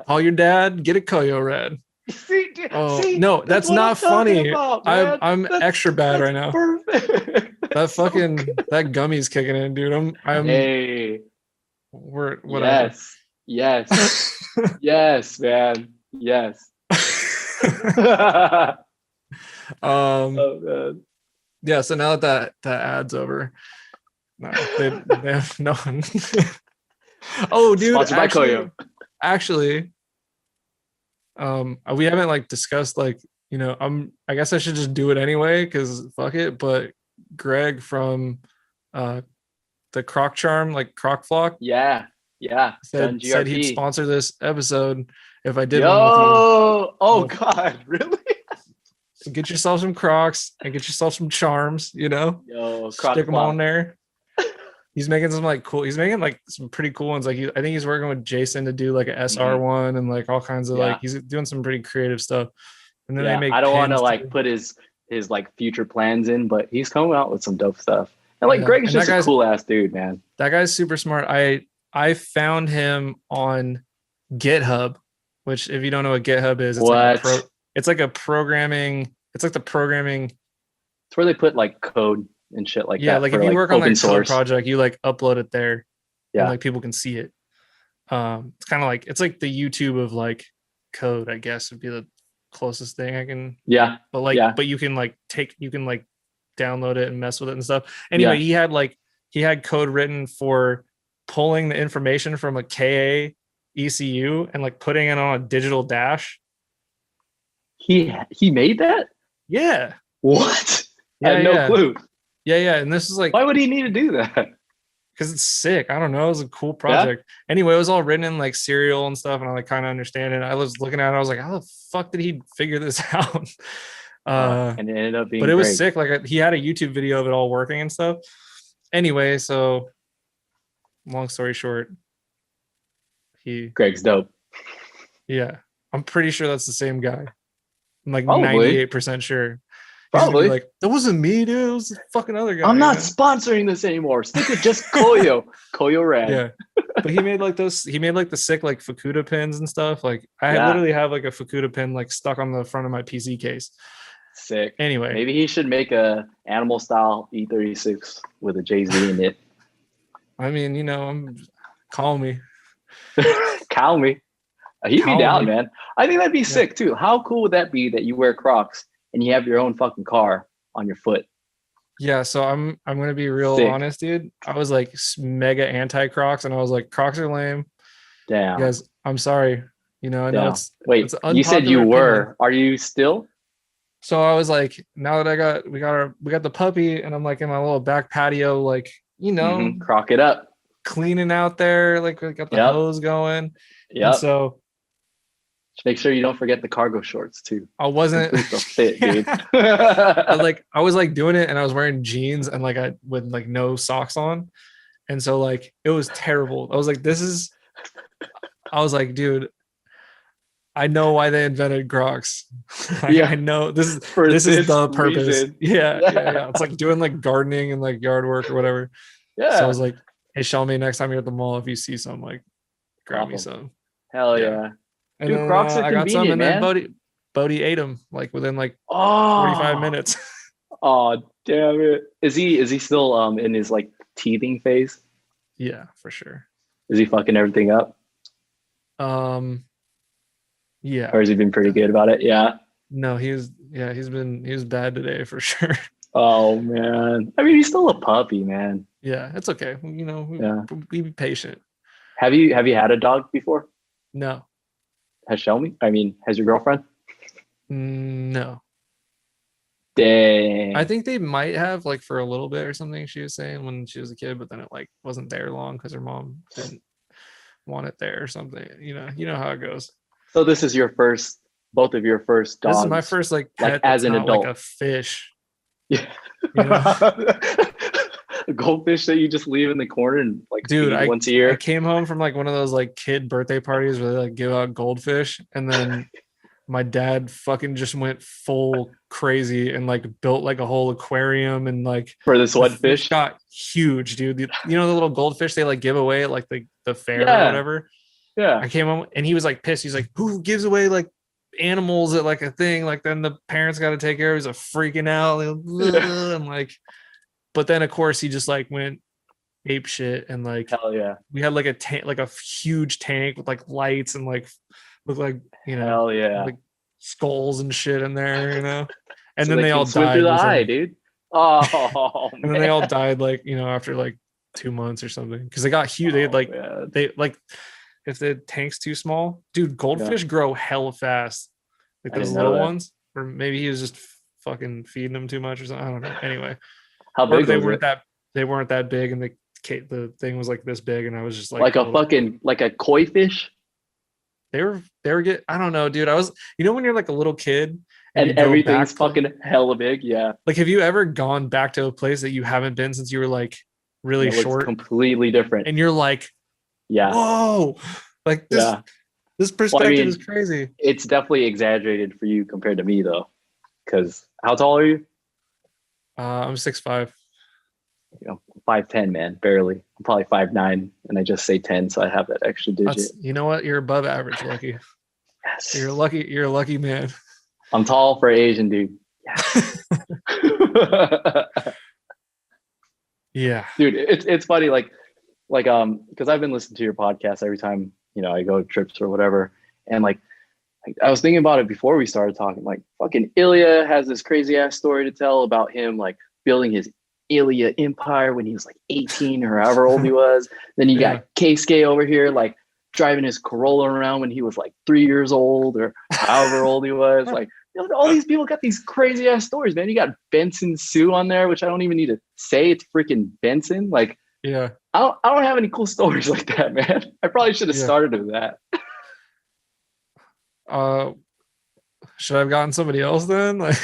Call your dad, get a Koyo Red.
See,
no, that's not funny.
About,
I'm extra bad right now.
Perfect.
That gummy's kicking in, dude. I'm
Hey.
We're whatever.
Yes. Yes, man. Yes.
Oh
man.
Yeah, so now that ad's over. No, they have no one. Oh, dude.
Sponsored by Koyo.
Actually, we haven't like discussed like, I guess I should just do it anyway because fuck it. But Greg from the Croc Charm, like Croc Flock.
Yeah.
Said he'd sponsor this episode if I did
one with you. Oh God, really?
So get yourself some Crocs and get yourself some charms,
Yo,
stick them on there. He's making some like cool. He's making like some pretty cool ones. Like I think he's working with Jason to do like an SR one and like all kinds of like he's doing some pretty creative stuff. And then they make.
I don't want to like put his like future plans in, but he's coming out with some dope stuff. And like Greg's just a cool ass dude, man.
That guy's super smart. I found him on GitHub, which if you don't know what GitHub is, it's like a programming. It's like the programming.
It's where they put like code and shit like that.
Yeah, like if you work on like code project, you like upload it there.
Yeah,
and like people can see it. It's kind of like it's like the YouTube of like code, I guess would be the closest thing I can.
Yeah,
but you can like download it and mess with it and stuff. Anyway, he had code written for pulling the information from a KA ECU and like putting it on a digital dash.
He made that?
Yeah.
What? I had no clue.
Yeah. And this is like,
why would he need to do that?
Because it's sick. I don't know. It was a cool project. Yeah? Anyway, it was all written in like serial and stuff, and I like kind of understand it. I was looking at it, I was like, how the fuck did he figure this out?
And it ended up being
but it was sick. Like he had a YouTube video of it all working and stuff. Anyway, so long story short,
Greg's dope.
Yeah. I'm pretty sure that's the same guy. I'm like 98% sure.
Probably.
Like, that wasn't me, dude. It was the fucking other guy.
I'm not sponsoring this anymore. Stick with just Koyo. Koyo Red.
Yeah. But he made like the sick like Fukuda pins and stuff. Like I literally have like a Fukuda pin like stuck on the front of my PC case.
Sick.
Anyway.
Maybe he should make a animal style E36 with a Jay-Z in it.
I mean, call me.
Call me. He'd be down, man. I think that'd be sick too. How cool would that be that you wear Crocs and you have your own fucking car on your foot?
Yeah, so I'm gonna be real honest, dude. I was like mega anti Crocs, and I was like, Crocs are lame.
Damn.
Guys, I'm sorry. I know it's
wait. You said you were. Opinion. Are you still?
So I was like, now that we got the puppy, and I'm like in my little back patio, like
crock it up,
cleaning out there, like we got the hose going.
Yeah.
So.
Just make sure you don't forget the cargo shorts too.
I wasn't
fit, dude.
I was like doing it, and I was wearing jeans and like I with like no socks on, and so like it was terrible. I was like, dude, I know why they invented Crocs. I know this is the purpose. Reason. Yeah. It's like doing like gardening and like yard work or whatever.
Yeah.
So I was like, hey, show me next time you're at the mall if you see some, like grab me some.
Hell yeah.
And dude, Crocs are convenient, man. Then Bodie ate them like within like 45 minutes.
Oh, damn it. Is he still in his like teething phase?
Yeah, for sure.
Is he fucking everything up?
Yeah.
Or has he been pretty good about it? Yeah.
No, he was bad today for sure.
Oh man. I mean, he's still a puppy, man.
Yeah, it's okay. We be patient.
Have you had a dog before?
No.
Has Shelby? I mean, has your girlfriend?
No.
Dang.
I think they might have like for a little bit or something, she was saying when she was a kid, but then it like wasn't there long because her mom didn't want it there or something. You know how it goes.
So this is both of your first dogs.
This is my first like pet
like
that's
as an
not
adult.
like a fish.
Yeah.
You know?
A goldfish that you just leave in the corner and like
Dude,
feed once a
I
year.
came home from like one of those like kid birthday parties where they like give out goldfish, and then my dad fucking just went full crazy and like built like a whole aquarium, and like
For this
the
one
fish
fish.
got huge, dude. You know the little goldfish they like give away at like the fair
Yeah.
or whatever.
Yeah.
I came home and he was like pissed. He's like, who gives away like animals at like a thing? Like then the parents got to take care of. He's like freaking out, and like, but then of course he just like went ape shit, and like
Hell yeah.
we had like a tank, like a huge tank with like lights and like looked like
Hell yeah.
like skulls and shit in there, and
So
then they all
swim
died
through the
within,
eye, dude. Oh,
and then they all died like after like 2 months or something because they got huge. They had like
man.
they like if the tank's too small, dude, goldfish grow hella fast, like
I
those
didn't know
little
that.
ones, or maybe he was just fucking feeding them too much or something. I don't know. Anyway,
How
or
big
they
was
weren't
it?
that big, and the thing was like this big, and I was just
Like a fucking like a koi fish,
they were get I don't know, dude. I was when you're like a little kid
and
you go
everything's
back
fucking hella big. Yeah,
like have you ever gone back to a place that you haven't been since you were like really
it looks
short,
completely different.
and you're like,
Yeah,
whoa, like this
yeah.
perspective is crazy.
It's definitely exaggerated for you compared to me though. Because how tall are you?
I'm 6'5".
5'10", man, barely. I'm probably 5'9", and I just say 10, so I have that extra digit.
You know what? You're above average, Lucky.
Yes.
You're a lucky man.
I'm tall for Asian, dude. Yes.
Yeah.
Dude, it's funny, because I've been listening to your podcast every time, I go trips or whatever. And like I was thinking about it before we started talking, like fucking Ilya has this crazy ass story to tell about him like building his Ilya empire when he was like 18 or however old he was. Then you got Keisuke over here like driving his Corolla around when he was like 3 years old or however old he was. Like all these people got these crazy ass stories, man. You got Benson Sue on there, which I don't even need to say. It's freaking Benson. Like,
yeah,
I don't have any cool stories like that, man. I probably should have started with that.
Should I have gotten somebody else then? Like,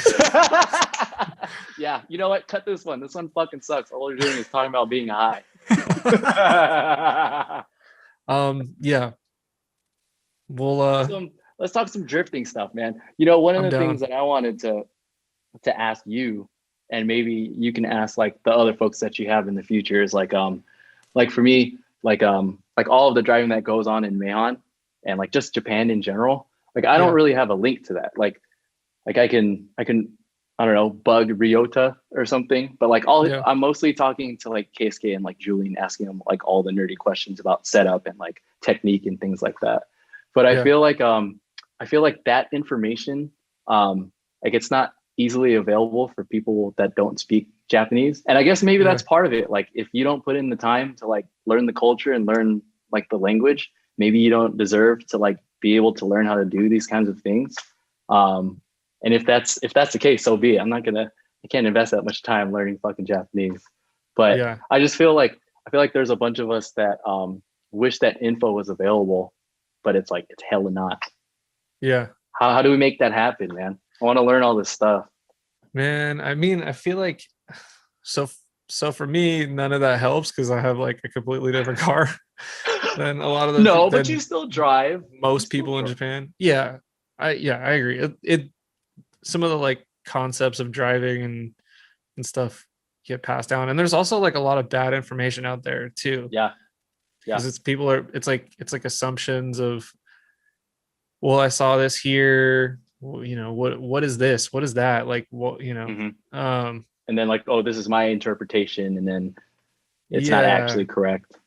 yeah, you know what? Cut this one. This one fucking sucks. All you're doing is talking about being high.
Yeah. We'll
let's talk some drifting stuff, man. One of
I'm
the
down.
things that I wanted to ask you, and maybe you can ask like the other folks that you have in the future, is like for me, like all of the driving that goes on in Mahon and like just Japan in general. Like I don't really have a link to that. Like I can I don't know, bug Ryota or something, but like I'm mostly talking to like Keisuke and like Julian, asking them like all the nerdy questions about setup and like technique and things like that. But I feel like that information, like it's not easily available for people that don't speak Japanese. And I guess maybe that's part of it. Like if you don't put in the time to like learn the culture and learn like the language, maybe you don't deserve to like be able to learn how to do these kinds of things. And if that's the case, so be it. I can't invest that much time learning fucking Japanese. But I just feel like there's a bunch of us that wish that info was available, but it's hella not.
Yeah.
How do we make that happen, man? I want to learn all this stuff.
Man, I mean, I feel like so for me, none of that helps because I have like a completely different car than a lot of the
but you still drive.
Most people in Japan. Yeah, I agree. It some of the like concepts of driving and stuff get passed down, and there's also like a lot of bad information out there too.
Yeah,
because it's like assumptions of, well, I saw this here. What is this? What is that? Like, what,
and then like, oh, this is my interpretation, and then it's not actually correct.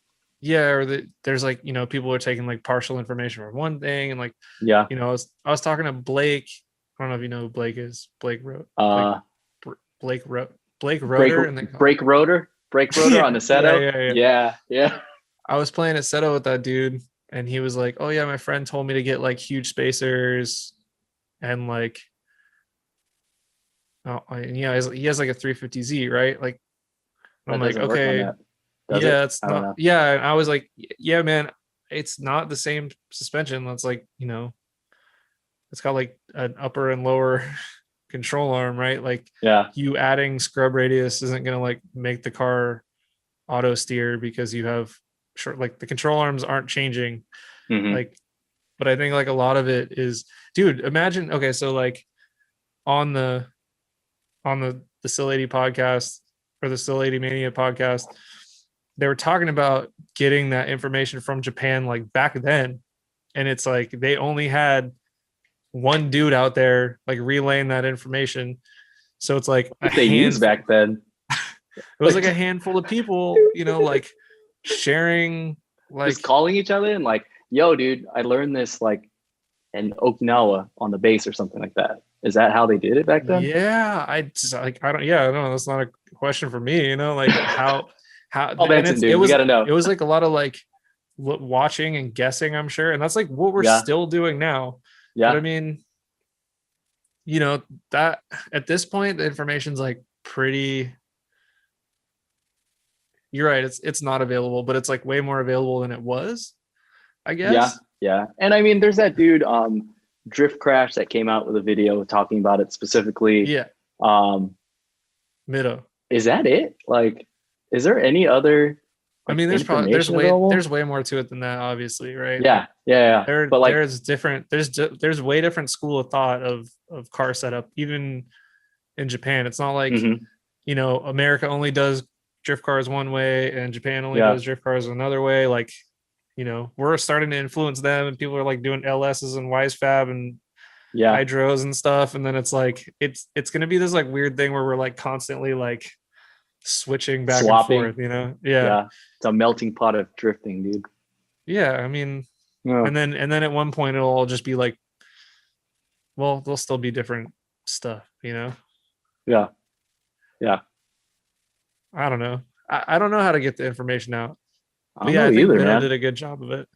Yeah, or there's like, people are taking like partial information from one thing, and like, I was talking to Blake. I don't know if you know who Blake is. Blake Roder,
brake rotor on the setup. Yeah.
I was playing at Seto with that dude, and he was like, "Oh yeah, my friend told me to get like huge spacers, and like, yeah, he has like a 350Z, right? Like, I'm
That
like,
doesn't work on
okay,
that, does it?
yeah, it's
I don't
not,
know.
yeah." And I was like, "Yeah, man, it's not the same suspension. That's like, it's got like an upper and lower control arm, right? Like,
Yeah.
you adding scrub radius isn't gonna like make the car auto steer because you have short, like the control arms aren't changing,
Hmm.
like." But I think like a lot of it is, dude, imagine, okay, so like on the the Still 80 podcast, or the Still 80 Mania podcast, they were talking about getting that information from Japan like back then, and it's like they only had one dude out there like relaying that information. So it's like a
What they used
handful,
back then.
it was like a handful of people, like sharing,
Just
like,
calling each other and like, yo, dude, I learned this like in Okinawa on the base or something like that. Is that how they did it back then?
yeah, I just like, I don't, yeah, no, that's not a question for me, like how,
Oh,
and
Benson, dude, we gotta know.
it was like a lot of like watching and guessing, I'm sure, and that's like what we're
Yeah,
still doing now. But I
yeah,
mean, that at this point the information's like pretty, you're right, it's not available, but it's like way more available than it was, I
yeah,
guess.
yeah. And I mean, there's that dude, Drift Crash, that came out with a video talking about it specifically.
Yeah,
Um,
Mido.
is that it? Like, is there any other
I
like
mean,
information available?
there's way more to it than that, obviously, right? Like
Yeah, yeah, yeah. But like,
there's way different school of thought of car setup, even in Japan. It's not like,
mhm,
America only does drift cars one way and Japan only
yeah,
does drift cars another way. Like, we're starting to influence them, and people are like doing LSs and Wisefab and
yeah,
hydros and stuff. And then it's like it's gonna be this like weird thing where we're like constantly like switching back and
swapping.
forth, yeah.
Yeah, it's a melting pot of drifting, dude.
Yeah, I mean,
Yeah,
and then at one point it'll all just be like, well, there'll still be different stuff,
yeah, yeah.
I don't know. I don't know how to get the information out.
I
But
don't
yeah,
know
I think
either,
Middle
man.
did a good job of it.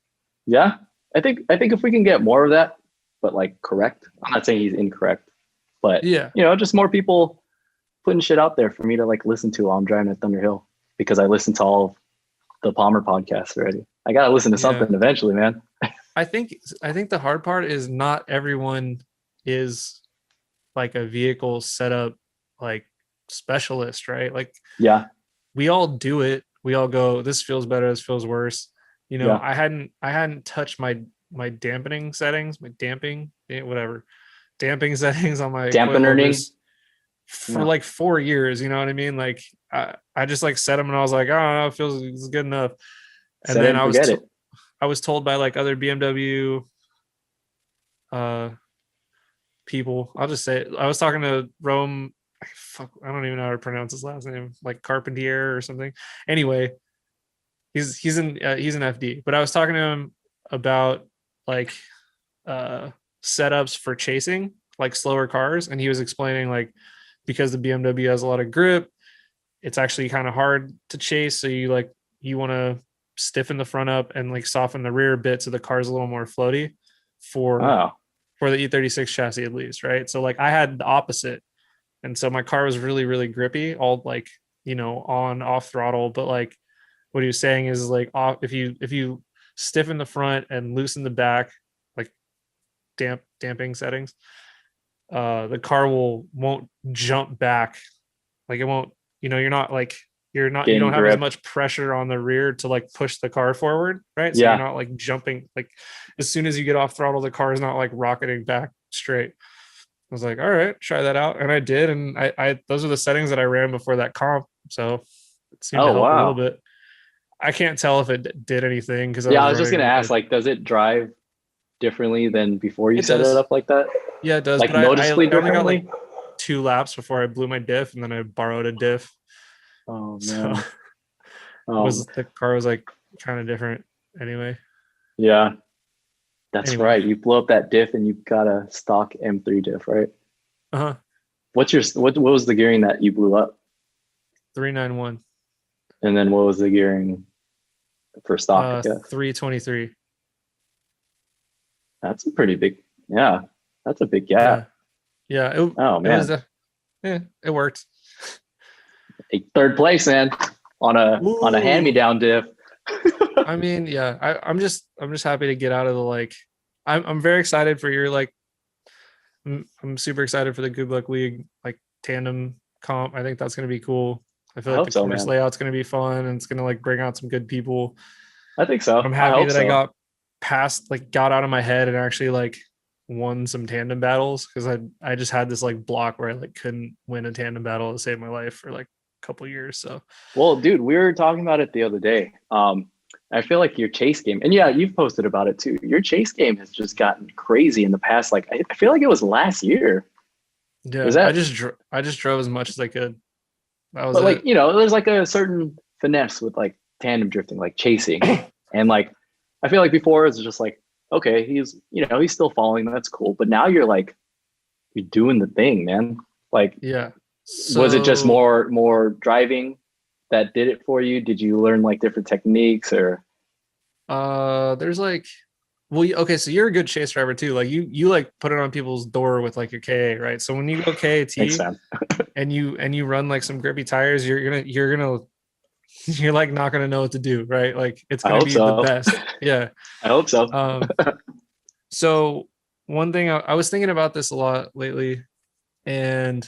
Yeah, I think if we can get more of that, but like correct. I'm not saying he's incorrect, but
Yeah.
just more people putting shit out there for me to like listen to while I'm driving at Thunder Hill, because I listen to all of the Palmer podcasts already. I gotta listen to
Yeah.
something eventually, man.
I think the hard part is not everyone is like a vehicle setup like specialist, right? Like,
Yeah,
we all do it. We all go, this feels better, this feels worse.
yeah,
I hadn't touched my dampening settings, whatever, damping settings on my
dampening.
coilovers for
Yeah,
like 4 years. You know what I mean? Like, I just like set them and I was like, oh, it feels it's good enough. And
set it
then
and forget it.
I was told by like other BMW uh people. I'll just say it. I was talking to Rome. Fuck, I don't even know how to pronounce his last name, like Carpentier or something. Anyway, he's in FD. But I was talking to him about like setups for chasing like slower cars, and he was explaining like, because the BMW has a lot of grip, it's actually kind of hard to chase. So you want to stiffen the front up and like soften the rear a bit so the car's a little more floaty for
Oh,
the E36 chassis at least, right? So like I had the opposite, and so my car was really really grippy, all like on off throttle. But like what he was saying is like, if you stiffen the front and loosen the back, like damping settings, the car won't jump back, like it won't, you're not like, you
getting
don't have as
grip.
much pressure on the rear to like push the car forward, right? So you're
Yeah,
not like jumping, like as soon as you get off throttle the car is not like rocketing back straight. I was like, all right, try that out. And I did. And I those are the settings that I ran before that comp. So it seemed to
oh
help a little
wow.
bit. I can't tell if it did anything because I
Yeah,
was
I was just gonna
running
ask, like, does it drive differently than before you
it
set it
does.
up like that?
Yeah, it does.
Like
But I
noticeably
only got like
differently?
2 laps before I blew my diff, and then I borrowed a diff.
Oh
So
man. Um,
the car was like kind of different anyway.
yeah, that's
Anyway.
right. You blew up that diff and you got a stock M3 diff, right?
Uh-huh.
What was the gearing that you blew up?
391.
And then what was the gearing for stock, I guess.
323.
That's a pretty big. Yeah, that's a big gap.
Yeah.
Oh man,
it was it worked.
Hey, third place, man, on a hand-me-down diff.
I mean, yeah, I'm just happy to get out of the like. I'm very excited for your like. I'm super excited for the Good Luck League like tandem comp. I think that's gonna be cool. I feel like the course layout's gonna be fun and it's gonna like bring out some good people.
I think so.
I'm happy that I got out of my head and actually like won some tandem battles because I just had this like block where I like couldn't win a tandem battle to save my life for like a couple years. So,
well, dude, we were talking about it the other day. I feel like your chase game, and yeah, you've posted about it too. Your chase game has just gotten crazy in the past. Like I feel like it was last year.
Yeah, I just drove as much as I could. That was
but like
it.
There's like a certain finesse with like tandem drifting, like chasing, and like I feel like before it's just like okay, he's still following. That's cool, but now you're doing the thing, man. Like
yeah.
Was it just more driving that did it for you? Did you learn like different techniques or?
There's like, okay, so you're a good chase driver too. Like you like put it on people's door with like your KA, right? So when you go KAT and you run like some grippy tires, you're like not gonna know what to do, right? Like it's gonna be the best. Yeah,
I hope so.
So one thing I was thinking about this a lot lately, and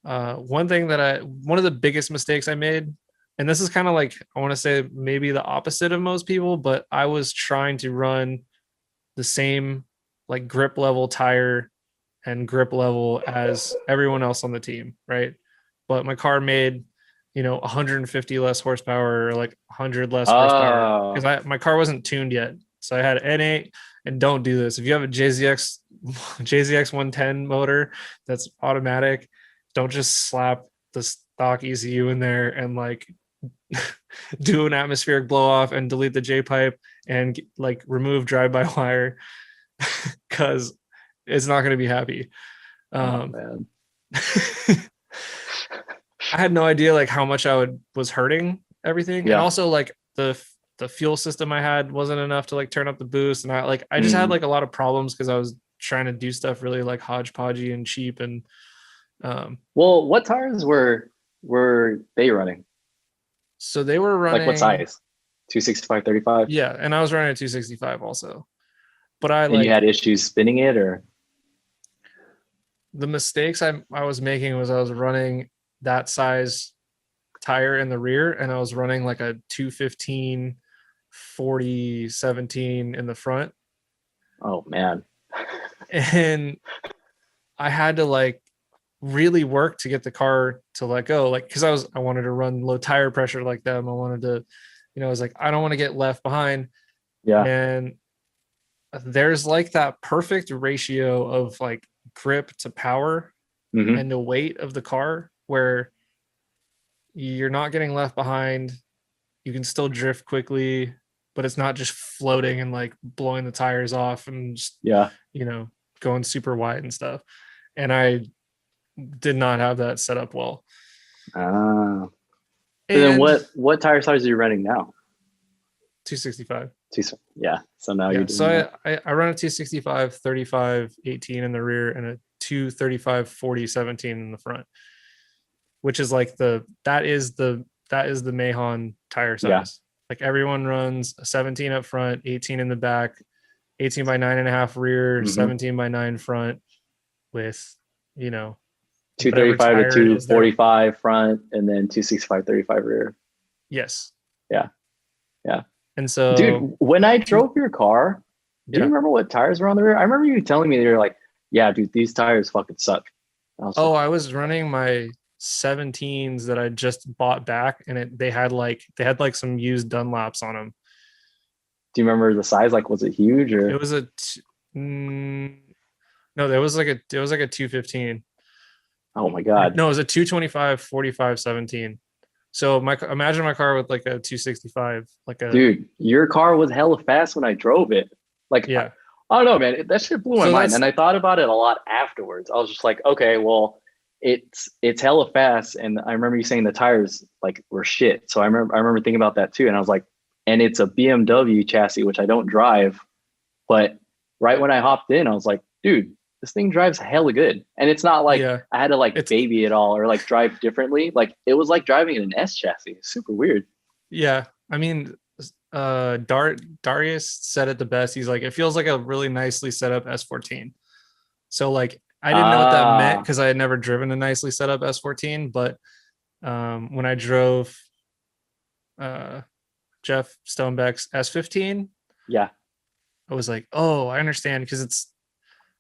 one of the biggest mistakes I made, and this is kind of like, I want to say maybe the opposite of most people, but I was trying to run the same like grip level tire and grip level as everyone else on the team, right? But my car made 150 less horsepower or like 100 less horsepower because my car wasn't tuned yet. So I had N8, and don't do this. If you have a JZX 110 motor that's automatic, don't just slap the stock ECU in there and like do an atmospheric blow off and delete the J pipe and like remove drive-by-wire because it's not going to be happy.
Man.
I had no idea like how much was hurting everything. Yeah. And also like the fuel system I had wasn't enough to like turn up the boost. And I just had like a lot of problems because I was trying to do stuff really like hodgepodgey and cheap. And
well, what tires were they running?
So they were running
like what size? 265, 35?
Yeah, and I was running a 265 also. But
you had issues spinning it, or
the mistakes I was making was I was running that size tire in the rear and I was running like a 215 40 17 in the front.
Oh man.
And I had to like really work to get the car to let go, like because I wanted to run low tire pressure like them. I wanted to, I was like, I don't want to get left behind.
Yeah.
And there's like that perfect ratio of like grip to power and the weight of the car where you're not getting left behind. You can still drift quickly, but it's not just floating and like blowing the tires off and just, going super wide and stuff. And I did not have that set up well.
And then what tire size are you running now?
265.
Yeah. So now you're doing
so I run a 265 35 18 in the rear and a 235 40 17 in the front, which is like that is the Mahon tire size. Yeah. Like everyone runs a 17 up front, 18 in the back, 18 by 9.5 rear, 17 by 9 front with
235 to 245 front and then 265 35 rear.
Yes.
Yeah.
And so,
dude, when I drove your car, do you remember what tires were on the rear? I remember you telling me they were like, yeah, dude, these tires fucking suck.
I was running my 17s that I just bought back, and they had like some used Dunlops on them.
Do you remember the size? Like, was it huge or?
It was no, it was like a 215.
Oh my god!
No, it was a 225 45 17. So imagine my car with like a 265,
dude, your car was hella fast when I drove it. Like, yeah, I don't know, man. That shit blew my mind. And I thought about it a lot afterwards. I was just like, okay, well, it's hella fast. And I remember you saying the tires like were shit. So I remember thinking about that too. And I was like, and it's a BMW chassis, which I don't drive. But right when I hopped in, I was like, dude, this thing drives hella good. And it's not like
Yeah.
I had to like
It's
baby it all or like drive differently. Like it was like driving in an S chassis. It's super weird.
yeah. I mean, Darius said it the best. He's like, it feels like a really nicely set up S14. So like I didn't know what that meant
Ah,
because I had never driven a nicely set up S14, but when I drove uh Jeff Stonebeck's S15,
yeah.
I was like, oh, I understand because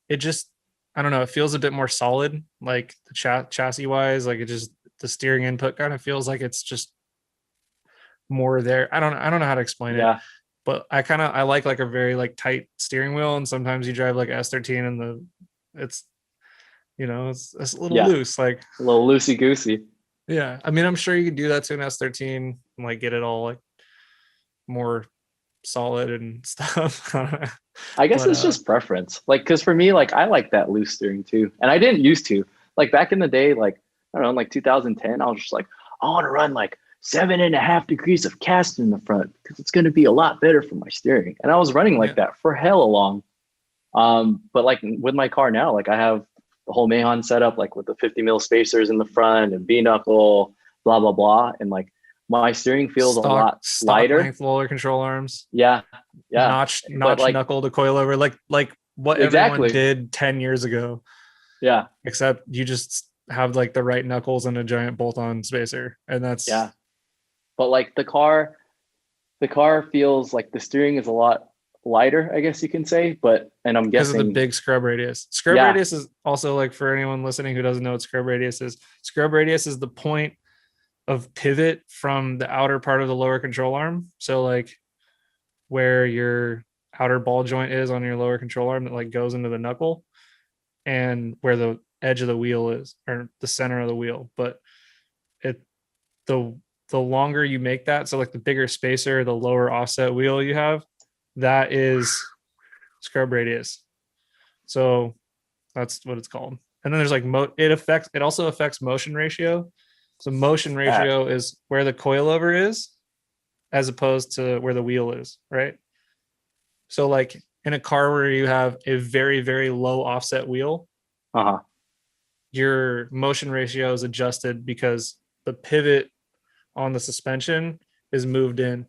it just I don't know, it feels a bit more solid, like the chassis wise, like it just the steering input kind of feels like it's just more there. I don't know how to explain it,
Yeah.
but I like a very like tight steering wheel, and sometimes you drive like S13 and it's it's a little
Yeah.
loose. Like
A little loosey goosey.
yeah, I mean I'm sure you could do that to an S13 and like get it all like more solid and stuff.
I guess
But
it's just preference. Like, cause for me, like I like that loose steering too. And I didn't used to. Like back in the day, like I don't know, like 2010, I was just like, I want to run like 7.5 degrees of cast in the front because it's gonna be a lot better for my steering. And I was running
yeah,
like that for hella long. But like with my car now, like I have the whole Mahon setup, like with the 50 mil spacers in the front and B knuckle, blah blah blah, and like my steering feels a lot
stock
lighter.
length lower control arms,
Yeah, yeah. But
notch
like
knuckle to coilover, like what everyone
exactly,
did 10 years ago,
yeah,
except you just have like the right knuckles and a giant bolt-on spacer, and
yeah.
that's
But like the car feels like the steering is a lot lighter, I guess you can say. But and I'm
because of the
guessing,
big scrub radius. Scrub
yeah,
radius is also, like, for anyone listening who doesn't know what scrub radius is the point of pivot from the outer part of the lower control arm. So like where your outer ball joint is on your lower control arm that like goes into the knuckle, and where the edge of the wheel is, or the center of the wheel. But it the the longer you make that, so like the bigger spacer, the lower offset wheel you have, that is scrub radius. So that's what it's called. And then there's like it also affects motion ratio. So motion
that,
ratio is where the coilover is as opposed to where the wheel is, right? So like in a car where you have a very, very low offset wheel,
uh-huh.
your motion ratio is adjusted because the pivot on the suspension is moved in.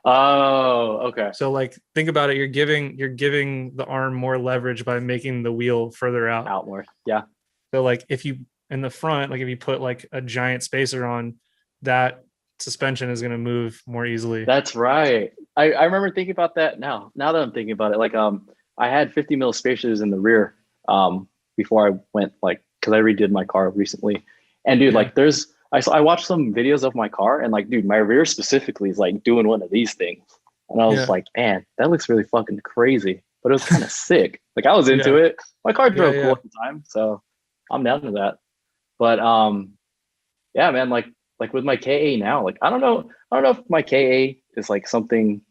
Oh, okay.
So like think about it, you're giving the arm more leverage by making the wheel further out.
Out more. Yeah.
So like if you in the front, like if you put like a giant spacer on, that suspension is going to move more easily.
That's right. I remember thinking about that now. Now that I'm thinking about it, like I had 50 mil spacers in the rear before I went, like, because I redid my car recently. And dude,
Yeah.
like I watched some videos of my car, and like, dude, my rear specifically is like doing one of these things. And I was
Yeah.
like, man, that looks really fucking crazy. But it was kind of sick. Like I was into
Yeah.
it. My car
Yeah.
drove cool
Yeah.
at the time, so I'm down to that. But yeah, man, like with my KA now, like I don't know if my KA is like something.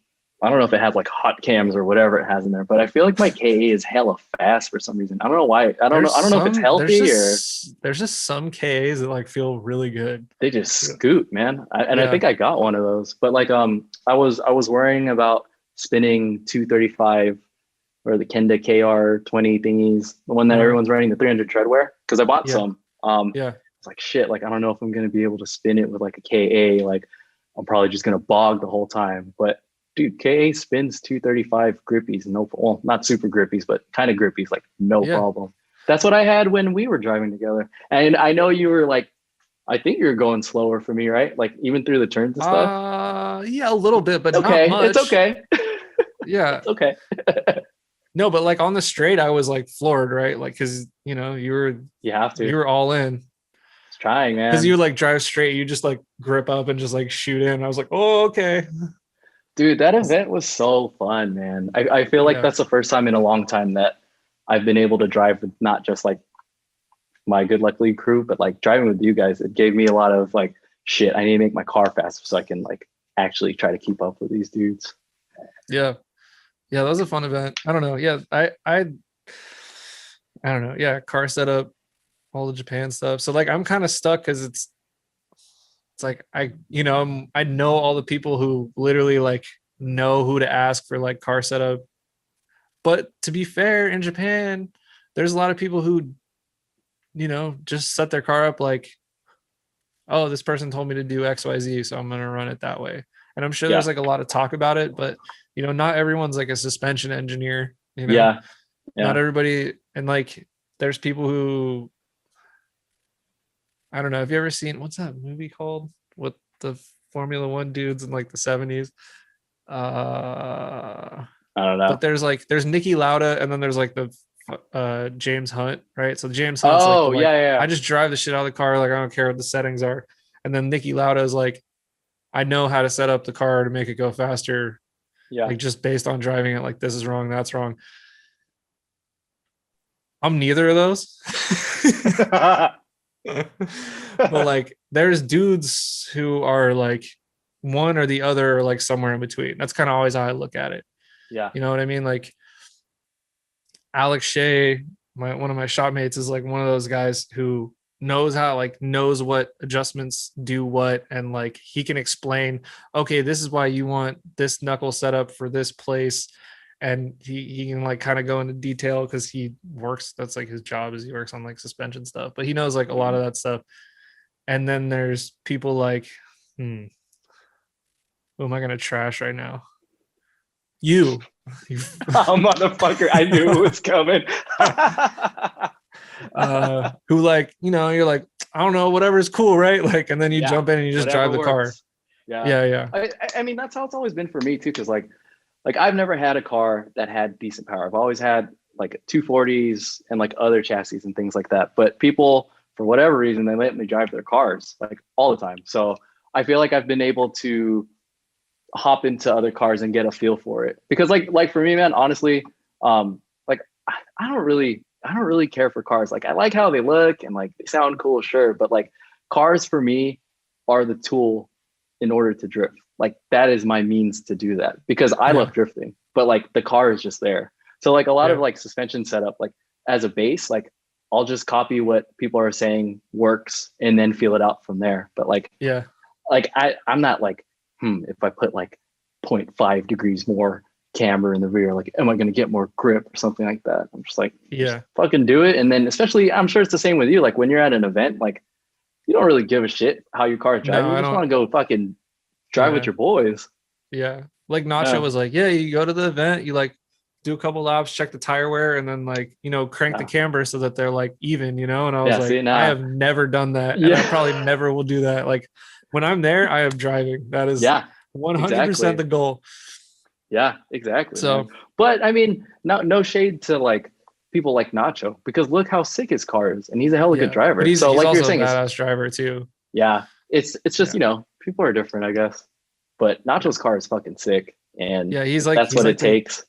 I don't know if it has like hot cams or whatever it has in there, but I feel like my KA is hella fast for some reason. I don't know why. I don't know if it's healthy or
There's just some KAs that like feel really good.
they just
Yeah.
scoot, man. And I
Yeah.
think I got one of those. But like I was worrying about spinning 235 or the Kenda KR20 thingies, the one that
Uh-huh.
everyone's running, the 300 treadwear, because I bought
Yeah.
some.
Yeah.
It's like shit. Like I don't know if I'm gonna be able to spin it with like a KA. Like I'm probably just gonna bog the whole time. But dude, KA spins 235 grippies, no, well, not super grippies, but kind of grippies, like no
Yeah.
problem. That's what I had when we were driving together. And I know you were like, I think you were going slower for me, right? Like even through the turns and stuff.
Yeah, a little bit, but not
Okay,
much.
it's okay.
Yeah.
It's okay.
No, but like on the straight, I was like floored, right? Like, cause you
You have to.
were all in.
It's trying,
Cause you
man.
like drive straight, you just like grip up and just like shoot in. I was like, oh, okay.
Dude, that event was so fun, man. I feel like
Yeah.
that's the first time in a long time that I've been able to drive with not just like my Good Luck League crew, but like driving with you guys. It gave me a lot of like, shit, I need to make my car faster so I can like actually try to keep up with these dudes.
Yeah. Yeah. That was a fun event. I don't know. Yeah. I don't know. Yeah. Car setup, all the Japan stuff. So like, I'm kind of stuck because it's like, I know all the people who literally like know who to ask for like car setup. But to be fair, in Japan, there's a lot of people who, just set their car up like, oh, this person told me to do XYZ, so I'm going to run it that way. And I'm sure there's like a lot of talk about it, but not everyone's like a suspension engineer,
Yeah.
Not everybody. And like, there's people who, I don't know. Have you ever seen, what's that movie called with the Formula One dudes in like the 70s?
I don't know.
But there's Niki Lauda, and then there's like the James Hunt, right? So James Hunt's I just drive the shit out of the car, like I don't care what the settings are. And then Niki Lauda is like, I know how to set up the car to make it go faster.
Yeah.
Like just based on driving it, like this is wrong, that's wrong. I'm neither of those. But like there's dudes who are like one or the other, or like somewhere in between. That's kind of always how I look at it.
Yeah.
You know what I mean? Like Alex Shea, one of my shop mates, is like one of those guys who knows what adjustments do what, and like he can explain, okay, this is why you want this knuckle setup for this place. And he can like kind of go into detail because he works, that's like his job, is he works on like suspension stuff, but he knows like a lot of that stuff. And then there's people like, who am I gonna trash right now? You
Oh, motherfucker, I knew it was coming.
Who like, you're like, I don't know, whatever is cool, right? Like, and then you jump in and you just drive the car.
Yeah. I mean, that's how it's always been for me too, because like I've never had a car that had decent power. I've always had like 240s and like other chassis and things like that. But people, for whatever reason, they let me drive their cars like all the time. So I feel like I've been able to hop into other cars and get a feel for it. Because like for me, man, honestly, like I don't really care for cars. Like I like how they look and like they sound cool, sure. But like cars for me are the tool in order to drift. Like that is my means to do that, because I love drifting, but like the car is just there. So like a lot of like suspension setup, like as a base, like I'll just copy what people are saying works and then feel it out from there. But like, like I'm not like, if I put like 0.5 degrees more camber in the rear, like, am I going to get more grip or something like that? I'm just like, just fucking do it. And then especially, I'm sure it's the same with you. Like when you're at an event, like you don't really give a shit how your car is driving. You just want to go fucking drive with your boys.
Yeah. Like Nacho was like, you go to the event, you like do a couple laps, check the tire wear, and then like, crank the camber so that they're like even, and I was like, I have never done that. And I probably never will do that. Like when I'm there, I am driving. That is 100% the goal.
Yeah, exactly.
So,
man. But I mean, no shade to like people like Nacho, because look how sick his car is, and he's a hella good driver.
But he's
like
also
you're saying,
a badass driver too.
Yeah, it's just people are different, I guess. But Nacho's car is fucking sick, and
he's like
that's what it takes.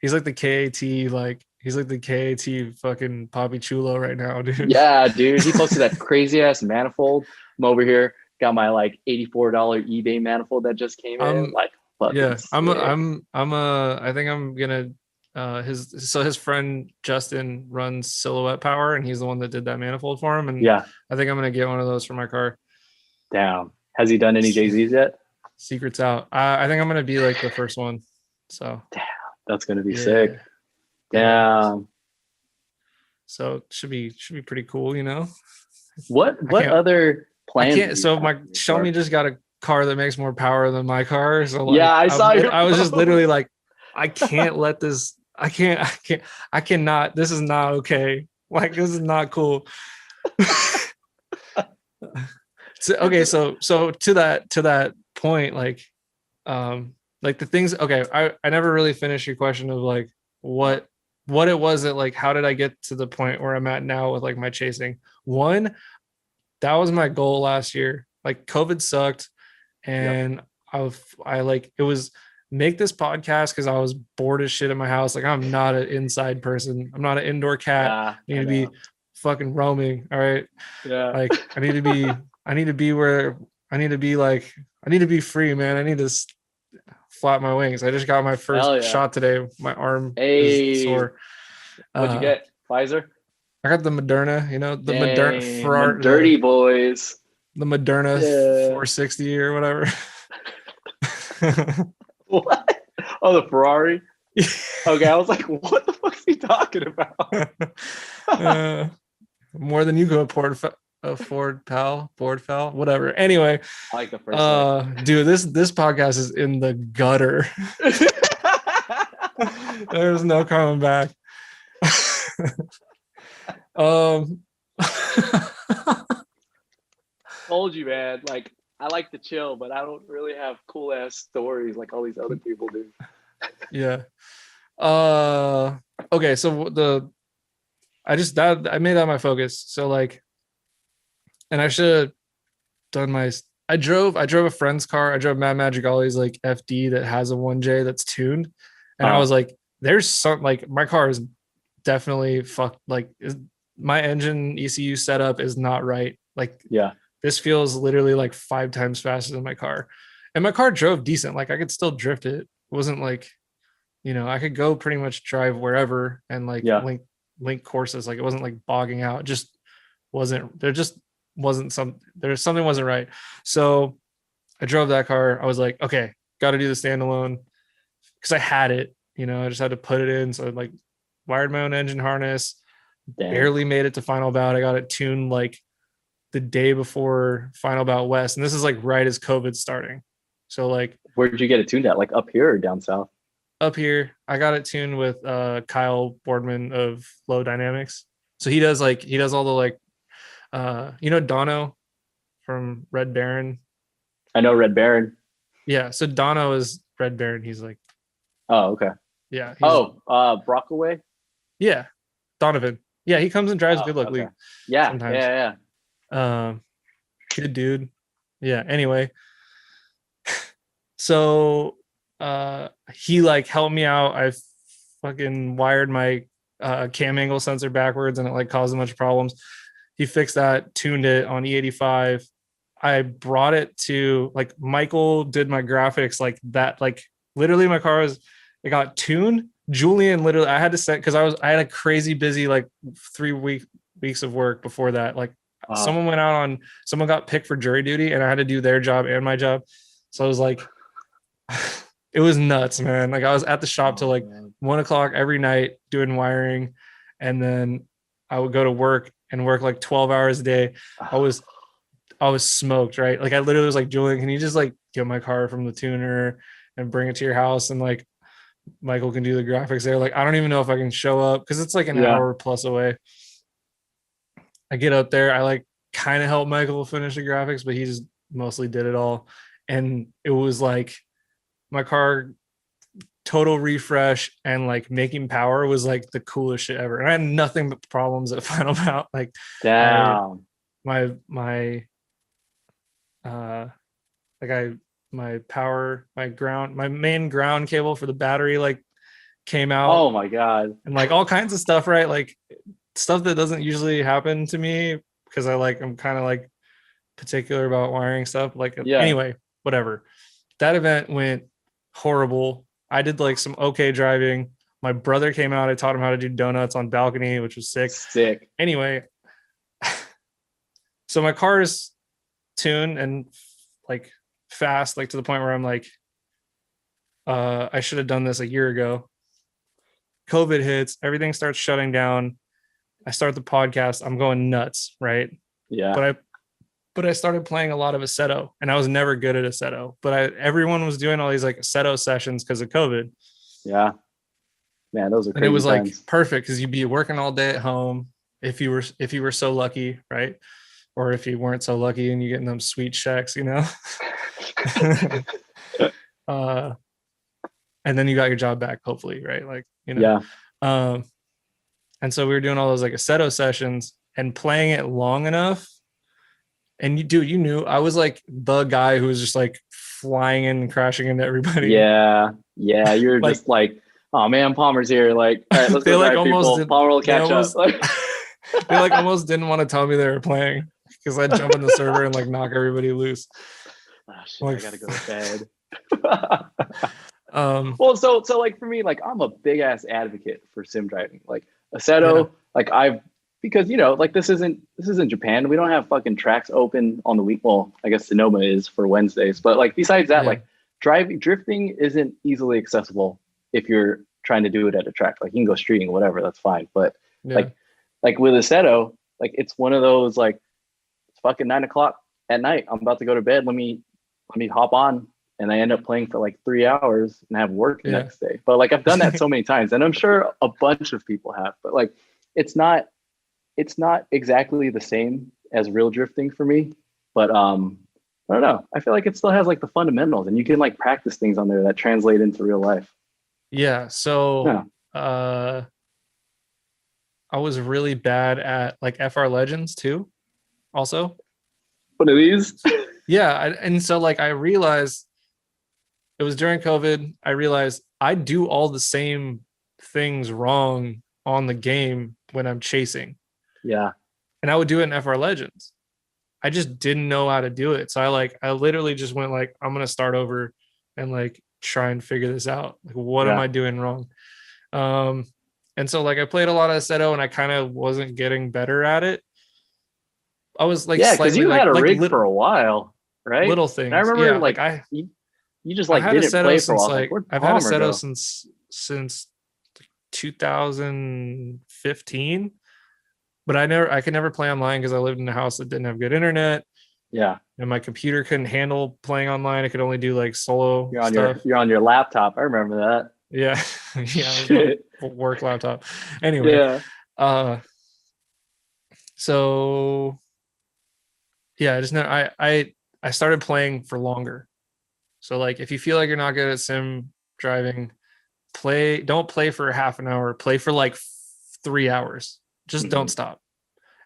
He's like the KAT, he's like the KAT fucking Poppy Chulo right now, dude.
Yeah, dude. He posted that crazy ass manifold. I'm over here, got my like $84 eBay manifold that just came in. Like, fucking sick.
I think I'm gonna his friend Justin runs Silhouette Power, and he's the one that did that manifold for him. And I think I'm gonna get one of those for my car.
Damn. Has he done any Jay-Z's yet?
Secret's out. I think I'm gonna be like the first one. So
damn, that's gonna be sick. Damn.
So it should be pretty cool,
What other plans?
So my Xiaomi just got a car that makes more power than my car. So like,
I saw
I was just literally like, I can't let this. I cannot. This is not okay. Like this is not cool. So to that point, like the things. Okay, I never really finished your question of like what it was that like how did I get to the point where I'm at now with like my chasing. One, that was my goal last year. Like COVID sucked, and I like it was make this podcast because I was bored as shit in my house. Like I'm not an inside person. I'm not an indoor cat. I need to be fucking roaming. All right.
Yeah.
Like I need to be where I need to be. Like I need to be free, man. I need to flap my wings. I just got my first shot today. My arm is sore.
What'd you get? Pfizer?
I got the Moderna, the Moderna for
dirty boys.
The Moderna 460 or whatever.
What? Oh, the Ferrari. Okay, I was like, what the fuck is he talking about?
More than you could afford, pal, board pal, whatever. Anyway,
I like the first one.
dude, this podcast is in the gutter. There's no coming back.
Told you, man. Like, I like to chill, but I don't really have cool ass stories like all these other people do.
Yeah. Okay, so I made that my focus. So like, and I should have done I drove a friend's car. I drove Mad Magic Ollie's like FD that has a 1J that's tuned. And I was like, there's some, like, my car is definitely fucked. Like, my engine ECU setup is not right. Like,
yeah,
this feels literally like 5 times faster than my car. And my car drove decent. Like, I could still drift it. It wasn't like, I could go pretty much drive wherever and like link courses. Like, it wasn't like bogging out. It just wasn't something wasn't right. So I drove that car. I was like, okay, got to do the standalone because I had it, I just had to put it in. So I like wired my own engine harness.
Damn.
Barely made it to final bout. I got it tuned like the day before final bout West. And this is like right as COVID starting. So like,
where did you get it tuned at? Like up here or down south?
Up here. I got it tuned with Kyle Boardman of Low Dynamics. So he does all the like, Dono from Red Baron.
I know Red Baron.
Yeah. So Dono is Red Baron. He's like,
oh, okay.
Yeah.
Brockaway.
Yeah. Donovan. Yeah. He comes and drives Good Luck
okay.
League.
Yeah.
Sometimes. Yeah. Good dude. Yeah. Anyway. So, he like helped me out. I fucking wired my cam angle sensor backwards and it like caused a bunch of problems. He fixed that, tuned it on E85. I brought it to like Michael did my graphics like that. Like literally my car it got tuned. Julian literally, I had to set because I had a crazy busy like 3 weeks of work before that. Like someone got picked for jury duty and I had to do their job and my job. So I was like, it was nuts, man. Like I was at the shop till like 1 o'clock every night doing wiring. And then I would go to work and work like 12 hours a day. I was smoked, right? Like I literally was like, Julian, can you just like get my car from the tuner and bring it to your house? And like Michael can do the graphics there. Like, I don't even know if I can show up because it's like an hour plus away. I get up there. I like kind of help Michael finish the graphics, but he just mostly did it all. And it was like my car total refresh and like making power was like the coolest shit ever. And I had nothing but problems at final bout. Like
damn.
My power, my main ground cable for the battery like came out.
Oh my god.
And like all kinds of stuff, right? Like stuff that doesn't usually happen to me because I'm kind of like particular about wiring stuff. Like anyway, whatever. That event went horrible. I did like some okay driving. My brother came out. I taught him how to do donuts on balcony, which was sick. Anyway, so my car is tuned and like fast, like to the point where I'm like, I should have done this a year ago. COVID hits, everything starts shutting down. I start the podcast. I'm going nuts, right?
Yeah.
But I started playing a lot of Assetto, and I was never good at Assetto. But everyone was doing all these like Assetto sessions because of COVID.
Yeah, man, those are crazy.
And it was
times.
like perfect because you'd be working all day at home if you were so lucky, right? Or if you weren't so lucky and you're getting them sweet checks, and then you got your job back, hopefully, right? Like, and so we were doing all those like Assetto sessions and playing it long enough. And you knew I was like the guy who was just like flying in and crashing into everybody.
Yeah. You're like, just like, oh man, Palmer's here. Like, all right, let's go. Like almost Palmer will catch up.
They like almost didn't want to tell me they were playing because I'd jump in the server and like knock everybody loose.
Oh, shit,
like,
I gotta go to bed. Well, so like for me, like I'm a big ass advocate for sim driving. Like Assetto, like because like this isn't Japan. We don't have fucking tracks open on the week. Well, I guess Sonoma is for Wednesdays, but like besides that, like drifting isn't easily accessible if you're trying to do it at a track. Like you can go streeting or whatever, that's fine. But
Yeah.
like with Aceto, like it's one of those like it's fucking 9 o'clock at night. I'm about to go to bed. Let me hop on, and I end up playing for like 3 hours and have work the next day. But like I've done that so many times, and I'm sure a bunch of people have. But like it's not exactly the same as real drifting for me. But I don't know. I feel like it still has like the fundamentals, and you can like practice things on there that translate into real life.
Yeah. So I was really bad at like FR Legends too. Also,
one of these.
Yeah, and so like I realized it was during COVID. I realized I do all the same things wrong on the game when I'm chasing.
Yeah.
And I would do it in FR Legends. I just didn't know how to do it. So I literally just went like, I'm going to start over and like try and figure this out. Like, what am I doing wrong? And so like I played a lot of Aceto and I kind of wasn't getting better at it. I was like,
yeah, because you
like,
had a
like
rig for a while, right?
Little things.
And I remember
like
you just like didn't play for a while.
I've had Aceto since 2015. But I could never play online because I lived in a house that didn't have good internet.
Yeah.
And my computer couldn't handle playing online. I could only do like solo stuff.
You're on your laptop. I remember that.
Yeah. Yeah. Work laptop. Anyway.
Yeah.
So yeah, I just know I started playing for longer. So like if you feel like you're not good at sim driving, don't play for half an hour, play for like 3 hours. Just don't stop.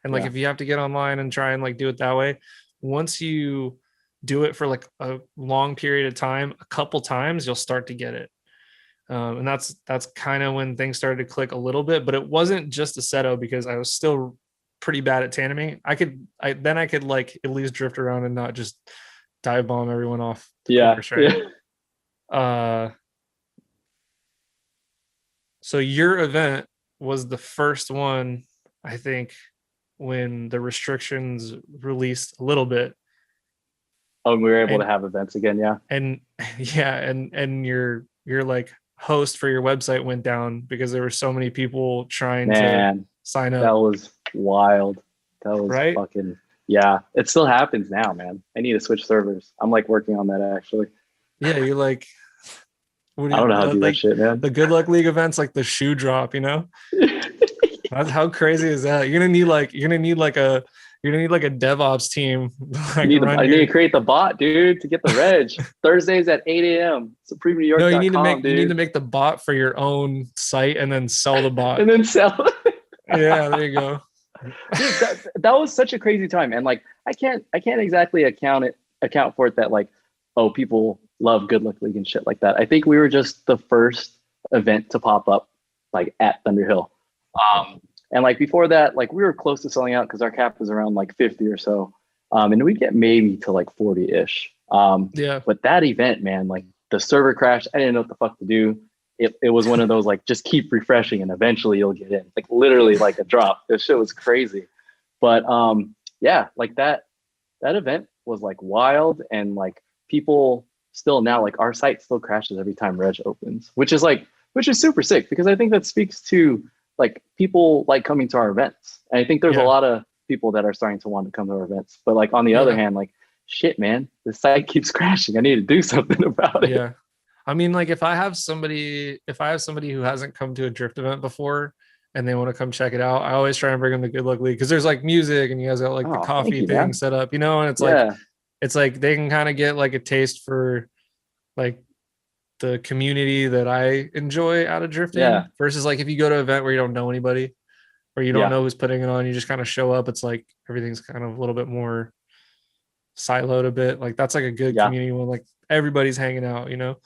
And like if you have to get online and try and like do it that way, once you do it for like a long period of time, a couple times, you'll start to get it. And that's kind of when things started to click a little bit, but it wasn't just Aceto because I was still pretty bad at tandeming. I could like at least drift around and not just dive bomb everyone off. Course, right? So your event was the first one, I think, when the restrictions released a little bit.
Oh, and we were able to have events again, yeah.
And your like host for your website went down because there were so many people trying to sign up.
That was wild. That was
right?
Fucking yeah. It still happens now, man. I need to switch servers. I'm like working on that actually.
Yeah, you're like
I don't know how to do that shit, man.
The Good Luck League events like the shoe drop, you know? How crazy is that? You're gonna need like a DevOps team.
Like I need to create the bot, dude, to get the reg. Thursdays at 8 a.m. SupremeNewYork.com.
No, you need to make the bot for your own site and then sell the bot.
And then sell.
Yeah, there you go.
Dude, that was such a crazy time, and like I can't exactly account for it that like, oh, people love Good Luck League and shit like that. I think we were just the first event to pop up like at Thunderhill. And like before that, like we were close to selling out because our cap was around like 50 or so. And we'd get maybe to like 40-ish. But that event, man, like the server crashed. I didn't know what the fuck to do. It was one of those like just keep refreshing and eventually you'll get in. Like literally like a drop. This shit was crazy. But yeah, like that event was like wild, and like people still now like our site still crashes every time reg opens, which is super sick because I think that speaks to like people like coming to our events. And I think there's a lot of people that are starting to want to come to our events. But like on the other hand, like shit, man, the site keeps crashing. I need to do something about it.
Yeah. I mean, like if I have somebody who hasn't come to a drift event before and they want to come check it out, I always try and bring them to Good Luck League because there's like music and you guys got like the coffee thing set up, you know, and it's like they can kind of get like a taste for like the community that I enjoy out of drifting versus like if you go to an event where you don't know anybody or you don't know who's putting it on, you just kind of show up. It's like everything's kind of a little bit more siloed a bit. Like that's like a good community when like everybody's hanging out, you know?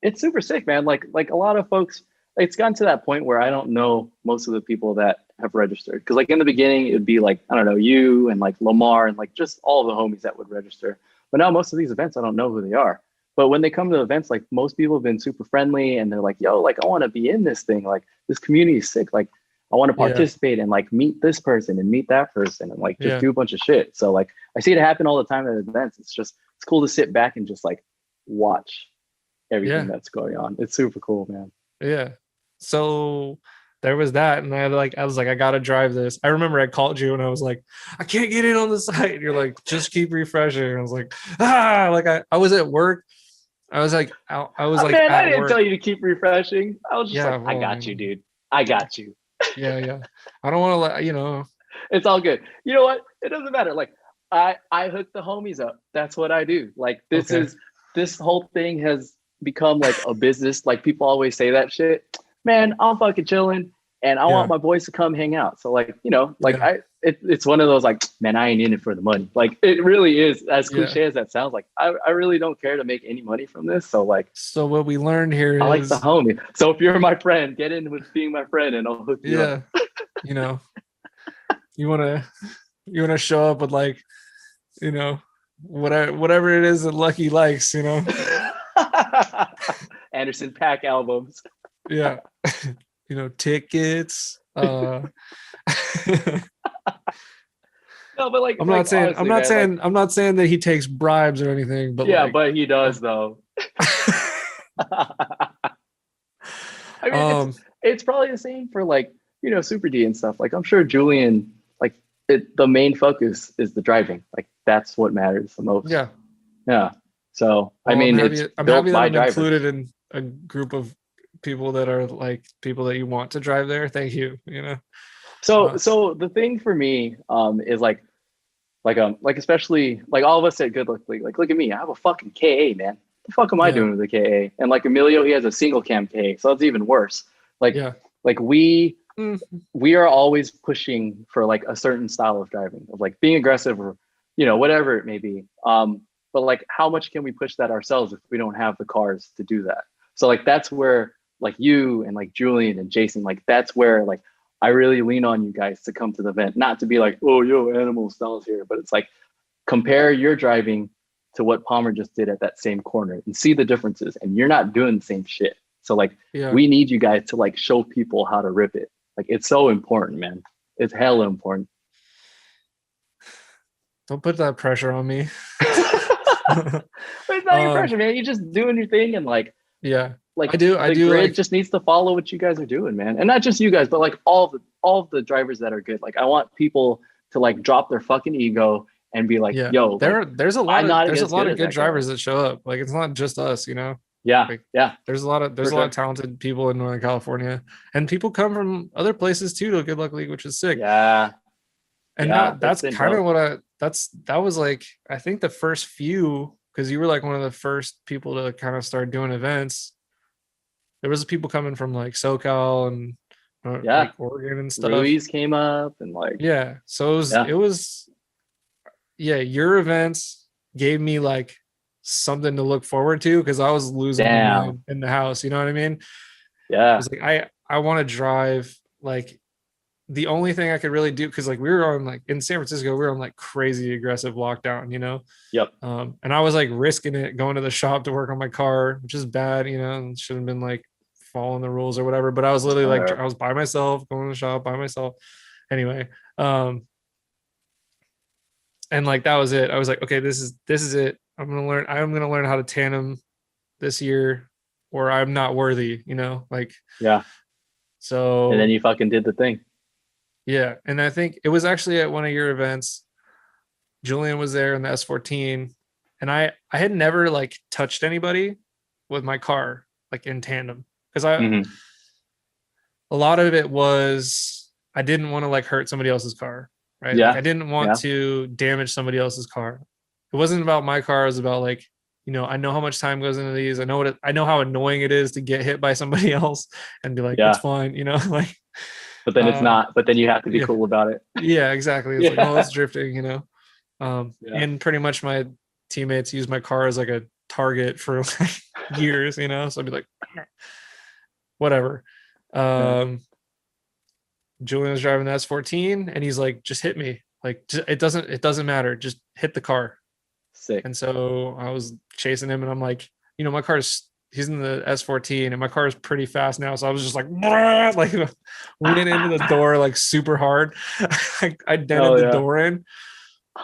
It's super sick, man. Like a lot of folks, it's gotten to that point where I don't know most of the people that have registered. Cause like in the beginning, it'd be like, I don't know, you and like Lamar and like just all the homies that would register. But now most of these events, I don't know who they are. But when they come to events, like most people have been super friendly and they're like, yo, like I want to be in this thing. Like this community is sick. Like I want to participate and like meet this person and meet that person and like just do a bunch of shit. So like I see it happen all the time at events. It's cool to sit back and just like watch everything
Yeah.
that's going on. It's super cool, man.
Yeah. So there was that. And I was like, I gotta drive this. I remember I called you and I was like, I can't get in on the site. And you're like, just keep refreshing. And I was like, like I was at work. I was like, I was like,
Man, I
at
didn't
work.
tell you to keep refreshing. I was just
Yeah,
like, I
well,
got you, dude. I got you.
Yeah. I don't want to let, you know.
It's all good. You know what? It doesn't matter. Like I hook the homies up. That's what I do. Like
Okay.
this whole thing has become like a business. Like people always say that shit. Man, I'm fucking chilling and I want
Yeah.
my boys to come hang out. So like, you know, like
Yeah.
it's one of those like, man, I ain't in it for the money. Like it really is, as
Yeah.
cliche as that sounds. Like I really don't care to make any money from this. So like
So what we learned here
I like the
is,
homie. So if you're my friend, get in with being my friend and I'll hook you up.
yeah, you know, you wanna show up with like, you know, whatever it is that Lucky likes, you know.
Anderson Paak albums.
Yeah. You know, tickets.
No, but like
I'm
like
not saying
honestly, man, like,
I'm not saying that he takes bribes or anything, but
yeah,
like
but he does though. I mean,
um
it's probably the same for like, you know, Super D and stuff. Like I'm sure Julian, like the main focus is the driving. Like that's what matters the most.
yeah.
Yeah. So I
Well,
mean, it's
I'm
built
happy that
by
I'm
drivers.
included in a group of people that are like people that you want to drive there. Thank you. You know.
So the thing for me is like especially like all of us at Good Luck League, like look at me, I have a fucking KA, man. The fuck am I
Yeah.
doing with a KA? And like Emilio, he has a single cam KA, so that's even worse. Like
Yeah.
like we
Mm,
are always pushing for like a certain style of driving, of like being aggressive or you know whatever it may be. But like how much can we push that ourselves if we don't have the cars to do that? So like that's where like you and like Julian and Jason, like that's where like I really lean on you guys to come to the event, not to be like, oh, yo, animal styles here, but it's like compare your driving to what Palmer just did at that same corner and see the differences. And you're not doing the same shit. So like
yeah.
we need you guys to like show people how to rip it. Like it's so important, man. It's hella important.
Don't put that pressure on me.
But it's not your pressure, man. You're just doing your thing and like
Yeah.
like
I
the
do
grid
like
just needs to follow what you guys are doing, man. And not just you guys, but like all of the drivers that are good. Like I want people to like drop their fucking ego and be like,
yeah.
yo, like,
There's a lot
I'm not
of
as good as
good
that
drivers
guy.
that show up. Like it's not just us, you know.
Yeah,
Like
yeah,
there's a
for
lot
sure.
of talented people in Northern California, and people come from other places too to Good Luck League, which is sick.
Yeah,
And
yeah,
that's
been
kind of
dope.
what that was like, I think the first few, because you were like one of the first people to kind of start doing events. There was people coming from like SoCal and
Yeah,
like Oregon and stuff.
Louis came up and like,
Yeah. So
yeah,
it was yeah, your events gave me like something to look forward to because I was losing my
damn,
mind in the house. You know what I mean? It
yeah,
was like I want to drive. Like the only thing I could really do, because like we were on like in San Francisco, we were on like crazy aggressive lockdown, you know.
yep,
And I was like risking it going to the shop to work on my car, which is bad, you know, and shouldn't have been like following the rules or whatever. But I was literally like I was by myself going to the shop by myself. Anyway, and like that was it. I was like, okay, this is it. I'm gonna learn how to tandem this year, or I'm not worthy, you know, like
yeah. And then
so
you fucking did the thing.
yeah. And I think it was actually at one of your events. Julian was there in the S14, and I had never like touched anybody with my car like in tandem because
Mm-hmm.
a lot of it was I didn't want to like hurt somebody else's car, right? Like
Yeah,
I didn't want
yeah,
to damage somebody else's car. It wasn't about my car. It was about like, you know, I know how much time goes into these. I know how annoying it is to get hit by somebody else and be like, it's
yeah.
fine, you know, like,
But then it's not. But then you have to be
yeah,
cool about it.
yeah, exactly. It's like, oh,
Yeah,
it's drifting, you know.
yeah,
And pretty much my teammates use my car as like a target for like years, you know. So I'd be like, whatever.
yeah.
Julian was driving the S14 and he's like, just hit me. Like it doesn't matter. Just hit the car.
Sick.
And so I was chasing him and I'm like, you know, he's in the S14 and my car is pretty fast now. So I was just like, like went into the door like super hard. I dented
Oh
the
yeah,
door in,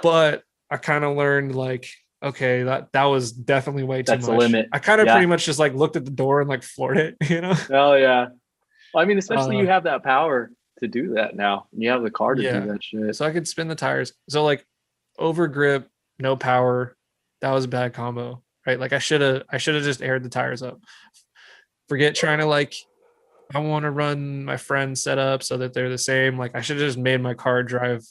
but I kind of learned like okay, that was definitely way too
That's the
much.
limit.
I kind of
Yeah.
pretty much just like looked at the door and like floored it, you know?
Oh yeah. Well, I mean, especially
Uh,
you have that power to do that now. You have the car to do
yeah.
that shit.
So I could spin the tires. So like over grip, no power. That was a bad combo, right? Like I should have just aired the tires up. Forget trying to like I want to run my friend's setup so that they're the same. Like I should have just made my car drive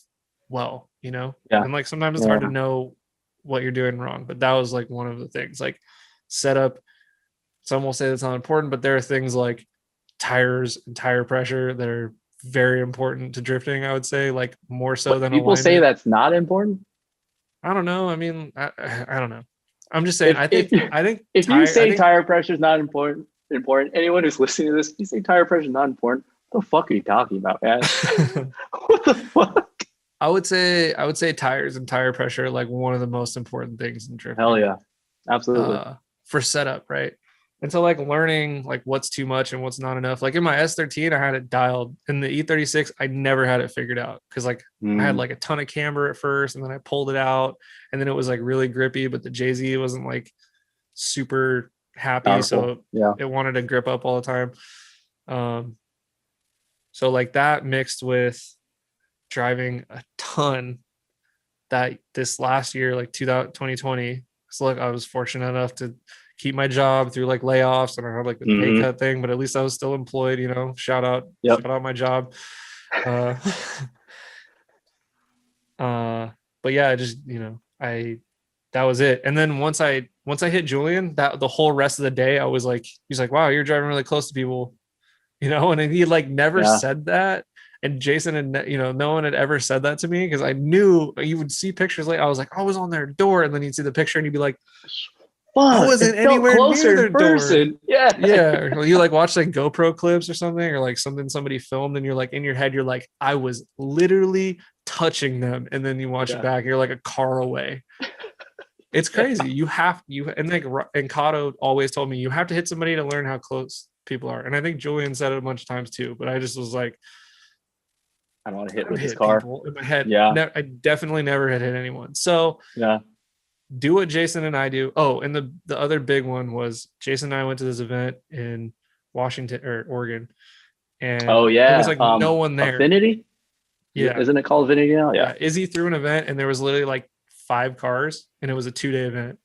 well, you know?
Yeah.
And like sometimes it's
Yeah.
hard to know what you're doing wrong, but that was like one of the things. Like setup, some will say that's not important, but there are things like tires and tire pressure that are very important to drifting, I would say, like more so
But
than
people say
alignment.
that's not important.
I don't know. I mean, I don't know. I'm just saying.
If if you,
I think
if you
tire. I
say
think
tire pressure is not important. Anyone who's listening to this, if you say tire pressure is not important, what the fuck are you talking about, man? What the fuck?
I would say tires and tire pressure are like one of the most important things in drifting.
Hell yeah, absolutely.
For setup, right? And so like learning like what's too much and what's not enough. Like in my S13, I had it dialed. In the E36, I never had it figured out because like I had like a ton of camber at first, and then I pulled it out, and then it was like really grippy, but the JZ wasn't like super happy,
Powerful.
so
Yeah.
it wanted to grip up all the time. So like that mixed with driving a ton that this last year, like 2020. So like I was fortunate enough to keep my job through like layoffs, and I had like the pay cut thing, but at least I was still employed, you know. Shout out my job. But yeah, I just, you know, that was it. And then once I hit Julian, that the whole rest of the day I was like, he's like, wow, you're driving really close to people, you know. And he like never said that. And Jason and, you know, no one had ever said that to me, because I knew you would see pictures like I was like, I was on their door, and then you'd see the picture and you'd be like, I wasn't anywhere near their door. Yeah. Or you like watch like GoPro clips or something, or like something somebody filmed, and you're like in your head, you're like, I was literally touching them, and then you watch it back, you're like a car away. It's crazy. And like, and Kato always told me you have to hit somebody to learn how close people are. And I think Julian said it a bunch of times too, but I just was like,
I don't want to hit with this car
in my head.
Yeah.
I definitely never had hit anyone. So do what Jason and I do. Oh, and the other big one was Jason and I went to this event in Washington or Oregon, and there was like no one there.
Affinity?
Yeah.
Isn't it called Affinity now? Yeah.
Izzy threw an event, and there was literally like 5 cars, and it was a 2-day event.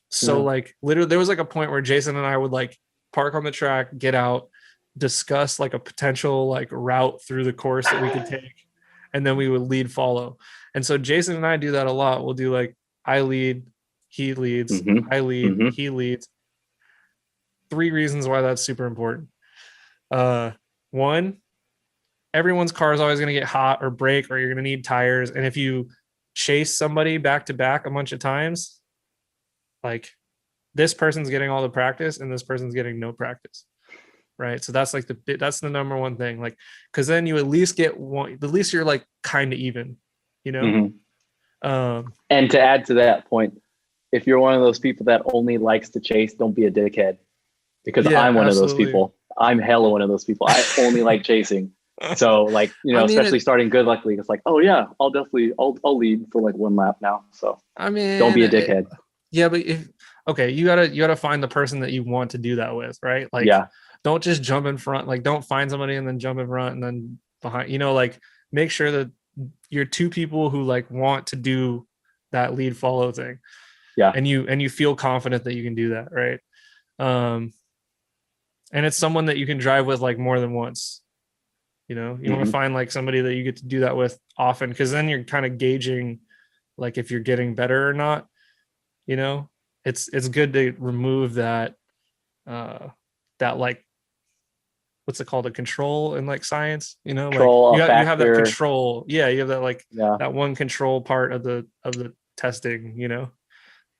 So like literally there was like a point where Jason and I would like park on the track, get out, discuss like a potential like route through the course that we could take, and then we would lead follow. And so Jason and I do that a lot. We'll do like I lead, he leads, I lead, he leads. 3 reasons why that's super important. One, everyone's car is always going to get hot or break, or you're going to need tires. And if you chase somebody back to back a bunch of times, like this person's getting all the practice and this person's getting no practice. Right. So that's like that's the number one thing. Like, cause then you at least get one, at least you're like kind of even, you know?
And to add to that point, if you're one of those people that only likes to chase, don't be a dickhead, because I'm one of those people. I'm hella one of those people. I only like chasing. So like, you know, especially starting good luck league, it's like, oh yeah, I'll lead for like 1 lap now. So
I mean,
don't be a dickhead.
Yeah, but you gotta find the person that you want to do that with, right? Like, don't just jump in front. Like, don't find somebody and then jump in front and then behind. You know, like make sure that you're 2 people who like want to do that lead follow thing. Yeah, and you feel confident that you can do that, right? And it's someone that you can drive with like more than once. You know, you want to find like somebody that you get to do that with often, because then you're kind of gauging like if you're getting better or not. You know, it's good to remove that that like, what's it called, a control in like science, you know, like you have that control. Yeah, you have that like that one control part of the testing, you know,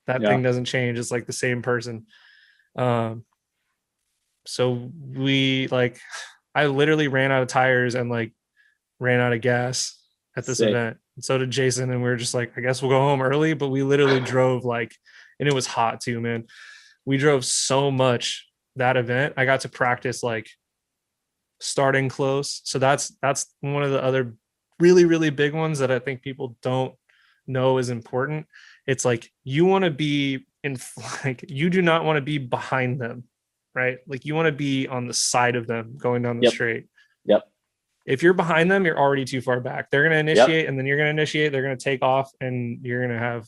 that thing doesn't change. It's like the same person. So we like, I literally ran out of tires and like ran out of gas at this event. And so did Jason, and we were just like, I guess we'll go home early. But we literally drove like, and it was hot too, man. We drove so much that event. I got to practice like starting close. So that's one of the other really, really big ones that I think people don't know is important. It's like you want to be in, like you do not want to be behind them, right? Like you want to be on the side of them going down the
Yep.
straight.
Yep.
If you're behind them, you're already too far back. They're going to
Yep.
initiate, and then you're going to initiate. They're going to take off, and you're going to have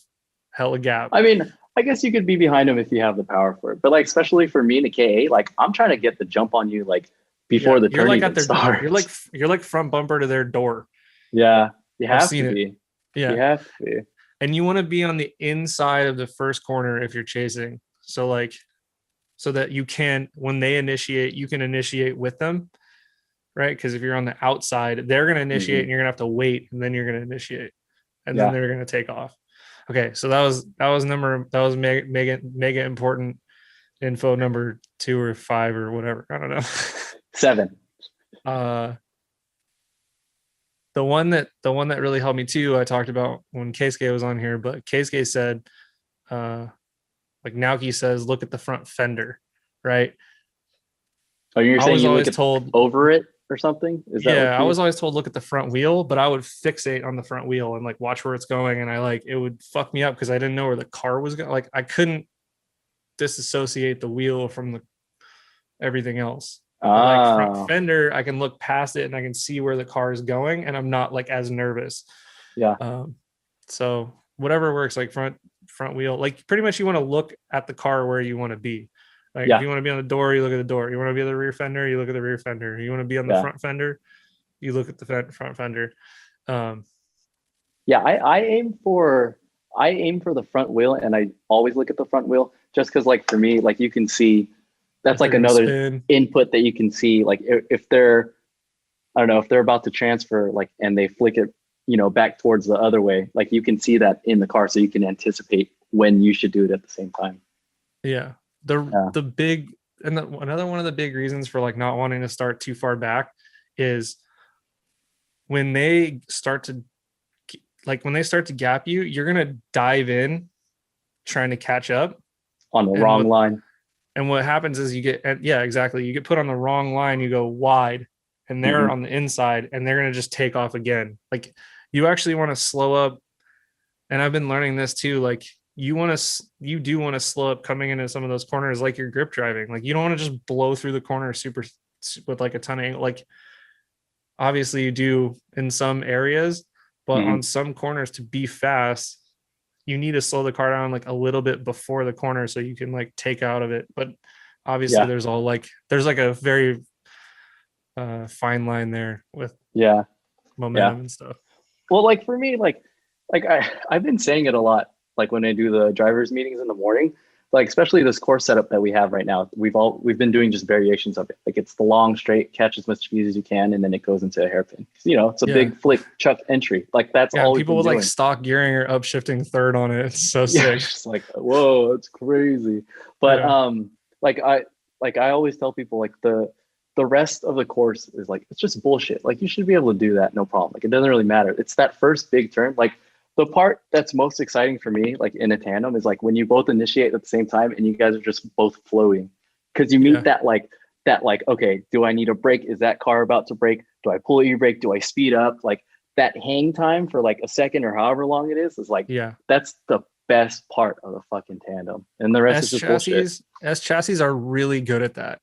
hella gap.
I mean, I guess you could be behind them if you have the power for it. But like, especially for me in a K8, like I'm trying to get the jump on you like before the turn even starts.
You're like front bumper to their door.
Yeah, you
I've
have
seen
to
it.
be.
Yeah,
you have to be.
And you want to be on the inside of the first corner if you're chasing. So like, so that you can, when they initiate, you can initiate with them, right? Because if you're on the outside, they're going to initiate, and you're going to have to wait, and then you're going to initiate, and then they're going to take off. Okay, so that was mega important info number 2 or 5 or whatever. I don't know.
7.
The one that really helped me too, I talked about when Keisuke was on here, but Keisuke said, like Naoki says, look at the front fender, right?
Oh, you're saying you
always
look
told
over it or something? Is that
yeah, I was always told look at the front wheel, but I would fixate on the front wheel and like watch where it's going, and it would fuck me up because I didn't know where the car was going. Like I couldn't disassociate the wheel from the everything else. Like front fender, I can look past it and I can see where the car is going, and I'm not like as nervous.
Yeah.
So whatever works, like front wheel, like pretty much you want to look at the car where you want to be. Like if you want to be on the door, you look at the door. You want to be on the rear fender, you look at the rear fender. You want to be on the front fender, you look at the front fender.
I aim for the front wheel, and I always look at the front wheel just because, like for me, like you can see that's like another input that you can see. Like if they're, I don't know, if they're about to transfer, like, and they flick it, back towards the other way, like you can see that in the car, so you can anticipate when you should do it at the same time.
Yeah. The big, and another one of the big reasons for like not wanting to start too far back is when they start to gap you, you're going to dive in trying to catch up
on the wrong line.
And what happens is you get put on the wrong line, you go wide, and they're on the inside, and they're going to just take off again. Like you actually want to slow up. And I've been learning this too. Like you do want to slow up coming into some of those corners, like you're grip driving. Like you don't want to just blow through the corner super with like a ton of angle. Like obviously you do in some areas, but on some corners to be fast, you need to slow the car down like a little bit before the corner so you can like take out of it. But obviously there's like a very fine line there with momentum and stuff.
Well, like for me, like I've been saying it a lot, like when I do the drivers meetings in the morning, like especially this course setup that we have right now, we've been doing just variations of it. Like it's the long straight, catch as much speed as you can, and then it goes into a hairpin. It's a big flick chuck entry. Like that's all
people with like stock gearing or upshifting third on it. It's so sick.
It's just like, whoa, it's crazy. But I always tell people like the rest of the course is like, it's just bullshit. Like you should be able to do that, no problem. Like it doesn't really matter. It's that first big turn. Like the part that's most exciting for me, like in a tandem, is like when you both initiate at the same time and you guys are just both floating, because you meet that okay, do I need a brake? Is that car about to brake? Do I pull e-brake? Do I speed up? Like that hang time for like a second or however long it is like, that's the best part of the fucking tandem, and the rest is just bullshit.
S chassis are really good at that.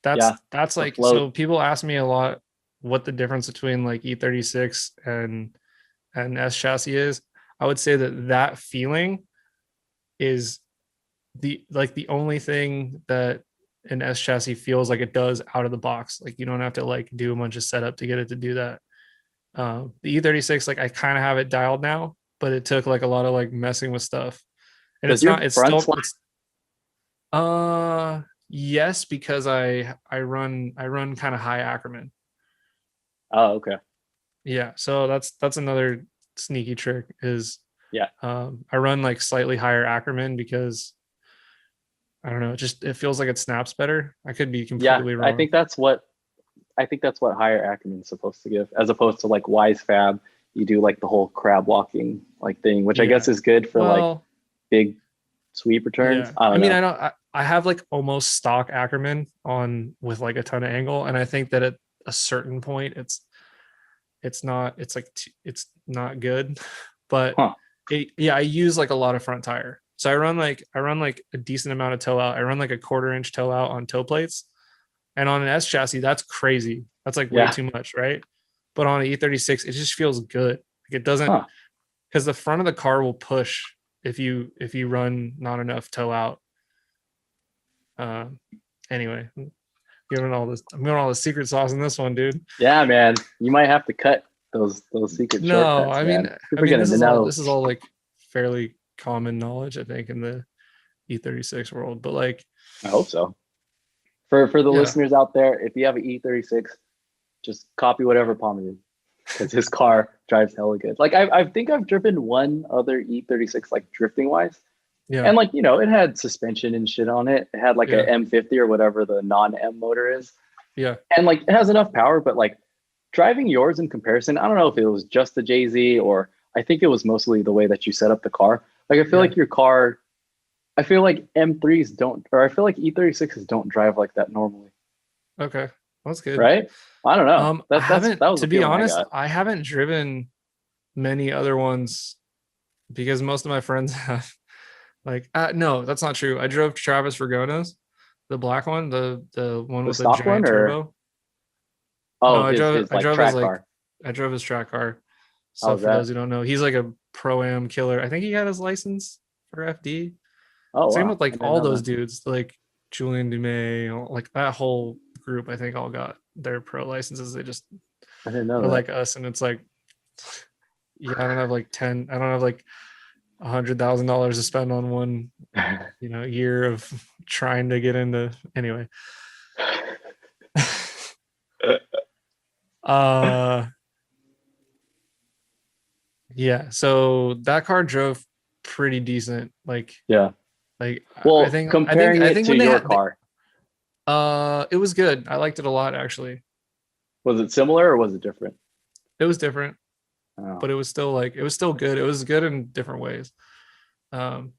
That's like, so people ask me a lot what the difference between like E36 and S chassis is. I would say that feeling is the only thing that an S chassis feels like it does out of the box. Like you don't have to like do a bunch of setup to get it to do that. The E36, like I kind of have it dialed now, but it took like a lot of like messing with stuff. And yes, because I run kind of high Ackerman.
Oh, okay.
Yeah, so that's another sneaky trick is I run like slightly higher Ackerman because I don't know, it feels like it snaps better. I could be completely wrong.
I think that's what higher Ackerman is supposed to give, as opposed to like Wise Fab. You do like the whole crab walking like thing, which I guess is good for like big sweep returns.
I have like almost stock Ackerman on with like a ton of angle, and I think that at a certain point it's not good, but
Huh.
I use like a lot of front tire. So I run like a decent amount of toe out. I run like a 1/4 inch toe out on toe plates. And on an S chassis, that's crazy. That's like way
Yeah.
too much, right? But on an E36, it just feels good. Like it doesn't,
Huh.
because the front of the car will push if you run not enough toe out. Anyway, I'm giving all the secret sauce in this one, dude.
Yeah, man. You might have to cut those secret
No,
shortcuts,
I
man.
mean,
People are gonna know.
this is all like fairly common knowledge, I think, in the E36 world. But like,
I hope so. For the
yeah,
listeners out there, if you have an E36, just copy whatever Palmer did, because his car drives hella good. Like I think I've driven one other E36 like drifting wise,
yeah,
and like it had suspension and shit on it. It had like
yeah,
a M50 or whatever the non-M motor is,
yeah,
and like it has enough power. But like driving yours in comparison, I don't know if it was just the JZ or I think it was mostly the way that you set up the car. Like I feel
yeah.
like your car. I feel like M3s don't, or I feel like E36s don't drive like that normally,
Okay, that's good.
right? I don't know.
I
That
haven't,
was
to
the
be
feeling I
honest,
got.
I haven't driven many other ones because most of my friends have. Like, no, that's not true. I drove Travis Ragona's, the black one, the one
The
with the
stock one,
giant
or
turbo. No,
oh, his like track car.
I drove his track car.
How
So
was
for those
that?
who don't know, he's like a pro-am killer. I think he had his license for FD.
Oh
Same
wow,
with
I
like
didn't
all
know
those
that.
dudes, like Julian Dumais, like that whole group. I think all got their pro licenses.
I didn't know
They're
that.
like us, and it's like, yeah, I don't have like 10. I don't have like $100,000 to spend on one, year of trying to get into. Anyway, uh, yeah. So that car drove pretty decent.
Yeah.
Like
Well, comparing
I
it
think
to
when
your car,
it was good. I liked it a lot actually.
was it similar or was it different?
It was different,
Oh,
but it was still good. It was good in different ways. Um,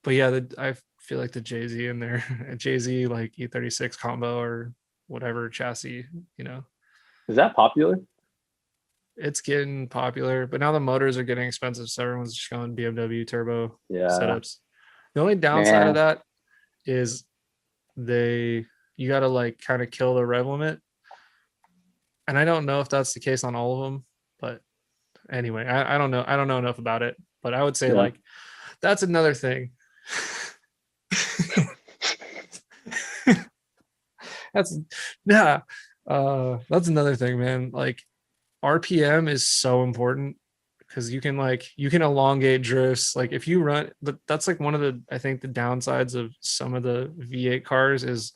but yeah, I feel like the Jay-Z in there, Jay-Z like E36 combo or whatever chassis, you know,
is that popular?
it's getting popular, but now the motors are getting expensive, so everyone's just going BMW turbo
Yeah,
setups. The only downside of
man.
that is you got to like kind of kill the rev limit, and I don't know if that's the case on all of them, but anyway, I don't know. I don't know enough about it, but I would say
Yeah.
like that's another thing. that's yeah. That's another thing, man. Like RPM is so important because you can elongate drifts. Like if you run, but that's like one of the I think the downsides of some of the V8 cars is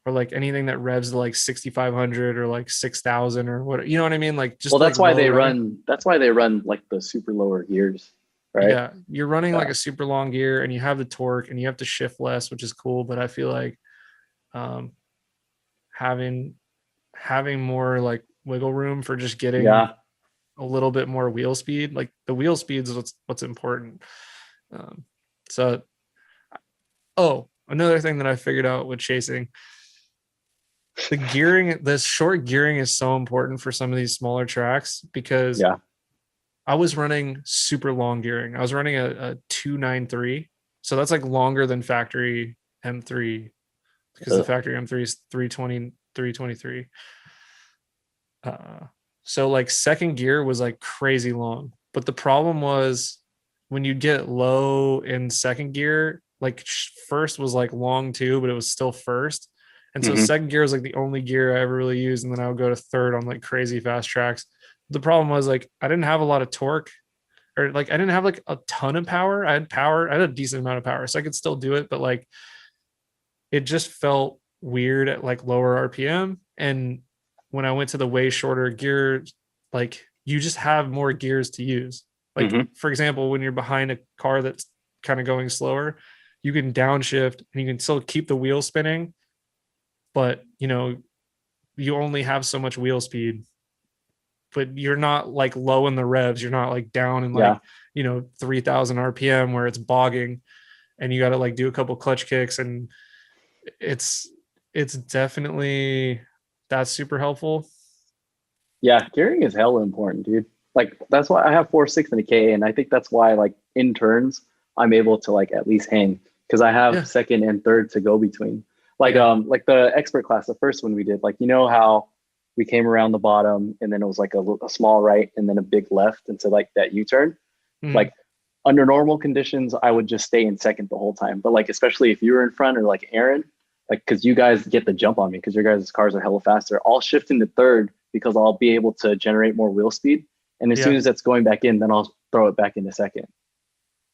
or like anything that revs to like 6,500 or like 6,000 or what, you know what I mean? Like
Well,
just like low running.
That's why they run like the super lower gears, right?
Yeah, you're running like
Yeah.
a super long gear and you have the torque and you have to shift less, which is cool. But I feel like um, having more like wiggle room for just getting
Yeah.
a little bit more wheel speed, like the wheel speed is what's important. Um, so, another thing that I figured out with chasing, the short gearing is so important for some of these smaller tracks because
Yeah.
I was running super long gearing. I was running a 293. So that's like longer than factory M3 because the factory M3 is 320, 323. So like second gear was like crazy long. But the problem was when you get low in second gear, like first was like long too, but it was still first. And so
Hmm.
second gear was like the only gear I ever really used. And then I would go to third on like crazy fast tracks. The problem was like I didn't have a lot of torque or like I didn't have like a ton of power. I had a decent amount of power, so I could still do it, but like it just felt weird at like lower RPM. And when I went to the way shorter gear, like you just have more gears to use. Like
Hmm.
for example, when you're behind a car that's kind of going slower, you can downshift and you can still keep the wheel spinning, but you only have so much wheel speed, but you're not like low in the revs. You're not like down in
Yeah.
like, 3,000 RPM where it's bogging and you got to like do a couple clutch kicks. And it's, it's definitely, that's super helpful.
Yeah. Gearing is hella important, dude. like that's why I have 4.6 in a KA, and I think that's why like in turns I'm able to like at least hang because I have second and third to go between. Like the expert class, the first one we did, like you know how we came around the bottom and then it was like a small right and then a big left into like that U-turn. Like under normal conditions, I would just stay in second the whole time. But like especially if you were in front or like Aaron, like because you guys get the jump on me because your guys' cars are hella faster, I'll shift into third because I'll be able to generate more wheel speed. And as soon as that's going back in, then I'll throw it back into second.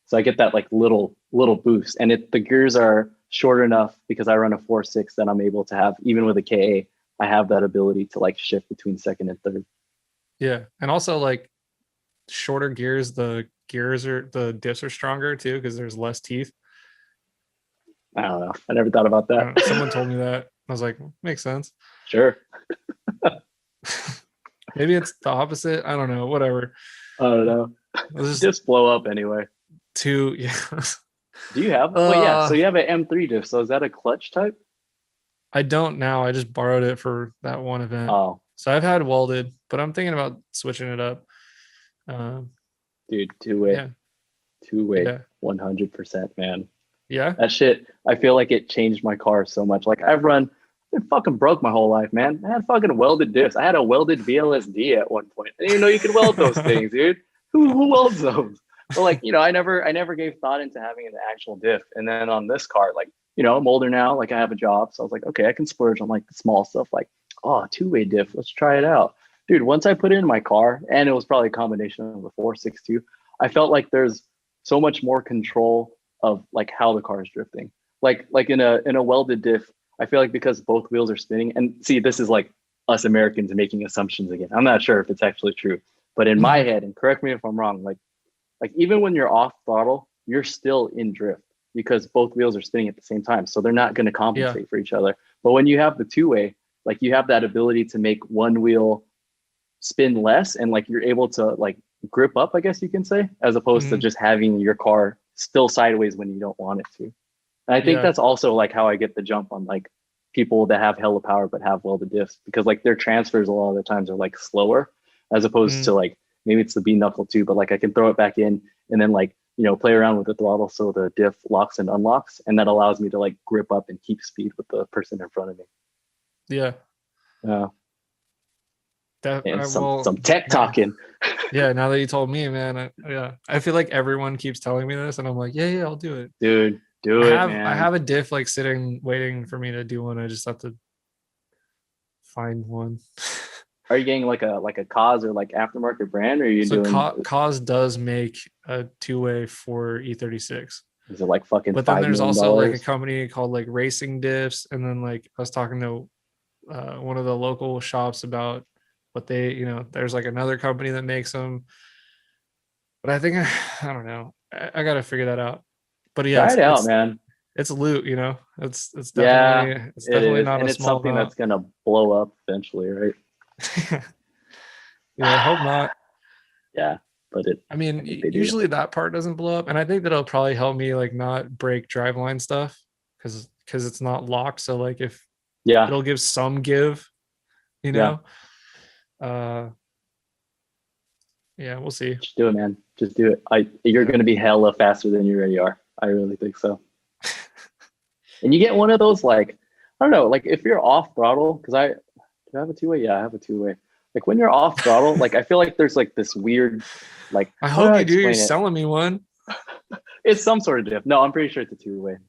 So I get that like little boost. And the gears are short enough because I run a 4.6 that I'm able to have, even with a KA, I have that ability to like shift between second and third.
Yeah. And also like shorter gears, the diffs are stronger too because there's less teeth.
I don't know. I never thought about that.
Someone told me that. I was like, makes sense.
Sure.
Maybe it's the opposite. I don't know. Whatever.
I don't know. Just blow up anyway.
Yeah.
Do you have? Well, yeah. So you have an M3 diff. So is that a clutch type?
I don't now. I just borrowed it for that one event.
Oh.
So I've had welded, but I'm thinking about switching it up.
Dude, two-way. Yeah. Two-way. Yeah. 100%, man.
Yeah.
That shit, I feel like it changed my car so much. Like it fucking broke my whole life, man. I had fucking welded diffs. I had a welded VLSD at one point. I didn't even know you could weld those things, dude. Who welds those? But like, you know, I never gave thought into having an actual diff. And then on this car, like, you know, I'm older now, like I have a job. So I was like, okay, I can splurge on like the small stuff, like, oh, two-way diff, let's try it out. Dude, once I put it in my car, and it was probably a combination of the 4.62, I felt like there's so much more control of like how the car is drifting. Like in a welded diff, I feel like because both wheels are spinning, and see, this is like us Americans making assumptions again. I'm not sure if it's actually true, but in my head, and correct me if I'm wrong, like even when you're off throttle, you're still in drift because both wheels are spinning at the same time. So they're not going to compensate for each other. But when you have the two-way, like you have that ability to make one wheel spin less and like you're able to like grip up, I guess you can say, as opposed to just having your car still sideways when you don't want it to. And I think that's also like how I get the jump on like people that have hella power but have welded diffs, because like their transfers a lot of the times are like slower as opposed to like maybe it's the B knuckle too, but like I can throw it back in and then like, you know, play around with the throttle so the diff locks and unlocks, and that allows me to like grip up and keep speed with the person in front of me.
Yeah.
Some tech talking.
Yeah, now that you told me, man, I feel like everyone keeps telling me this, and I'm like, yeah, I'll do it,
dude. Man.
I have a diff like sitting, waiting for me to do one. I just have to find one.
Are you getting like a Cause or like aftermarket brand, or are you doing?
Cause does make a two-way for E36.
Is it like fucking?
But then there's also like a company called like Racing Diffs, and then like I was talking to one of the local shops about what they, you know, there's like another company that makes them. But I think I don't know. I got to figure that out. But yeah,
try it out, man.
It's loot, you know. It's definitely it's definitely not
and
a
it's
small
something
amount.
that's gonna blow up eventually, right?
Yeah, I hope not.
Yeah, but
I mean, usually that part doesn't blow up, and I think that'll probably help me like not break driveline stuff because it's not locked. So like if it'll give some give, you know. Yeah, we'll see.
Just do it, man. Just do it. You're gonna be hella faster than you already are. I really think so. And you get one of those, like, I don't know, like if you're off throttle, because do I have a two-way? Yeah, I have a two-way. Like when you're off throttle, like I feel like there's like this weird, like,
I hope you do. You're selling me one.
It's some sort of diff. No, I'm pretty sure it's a two-way.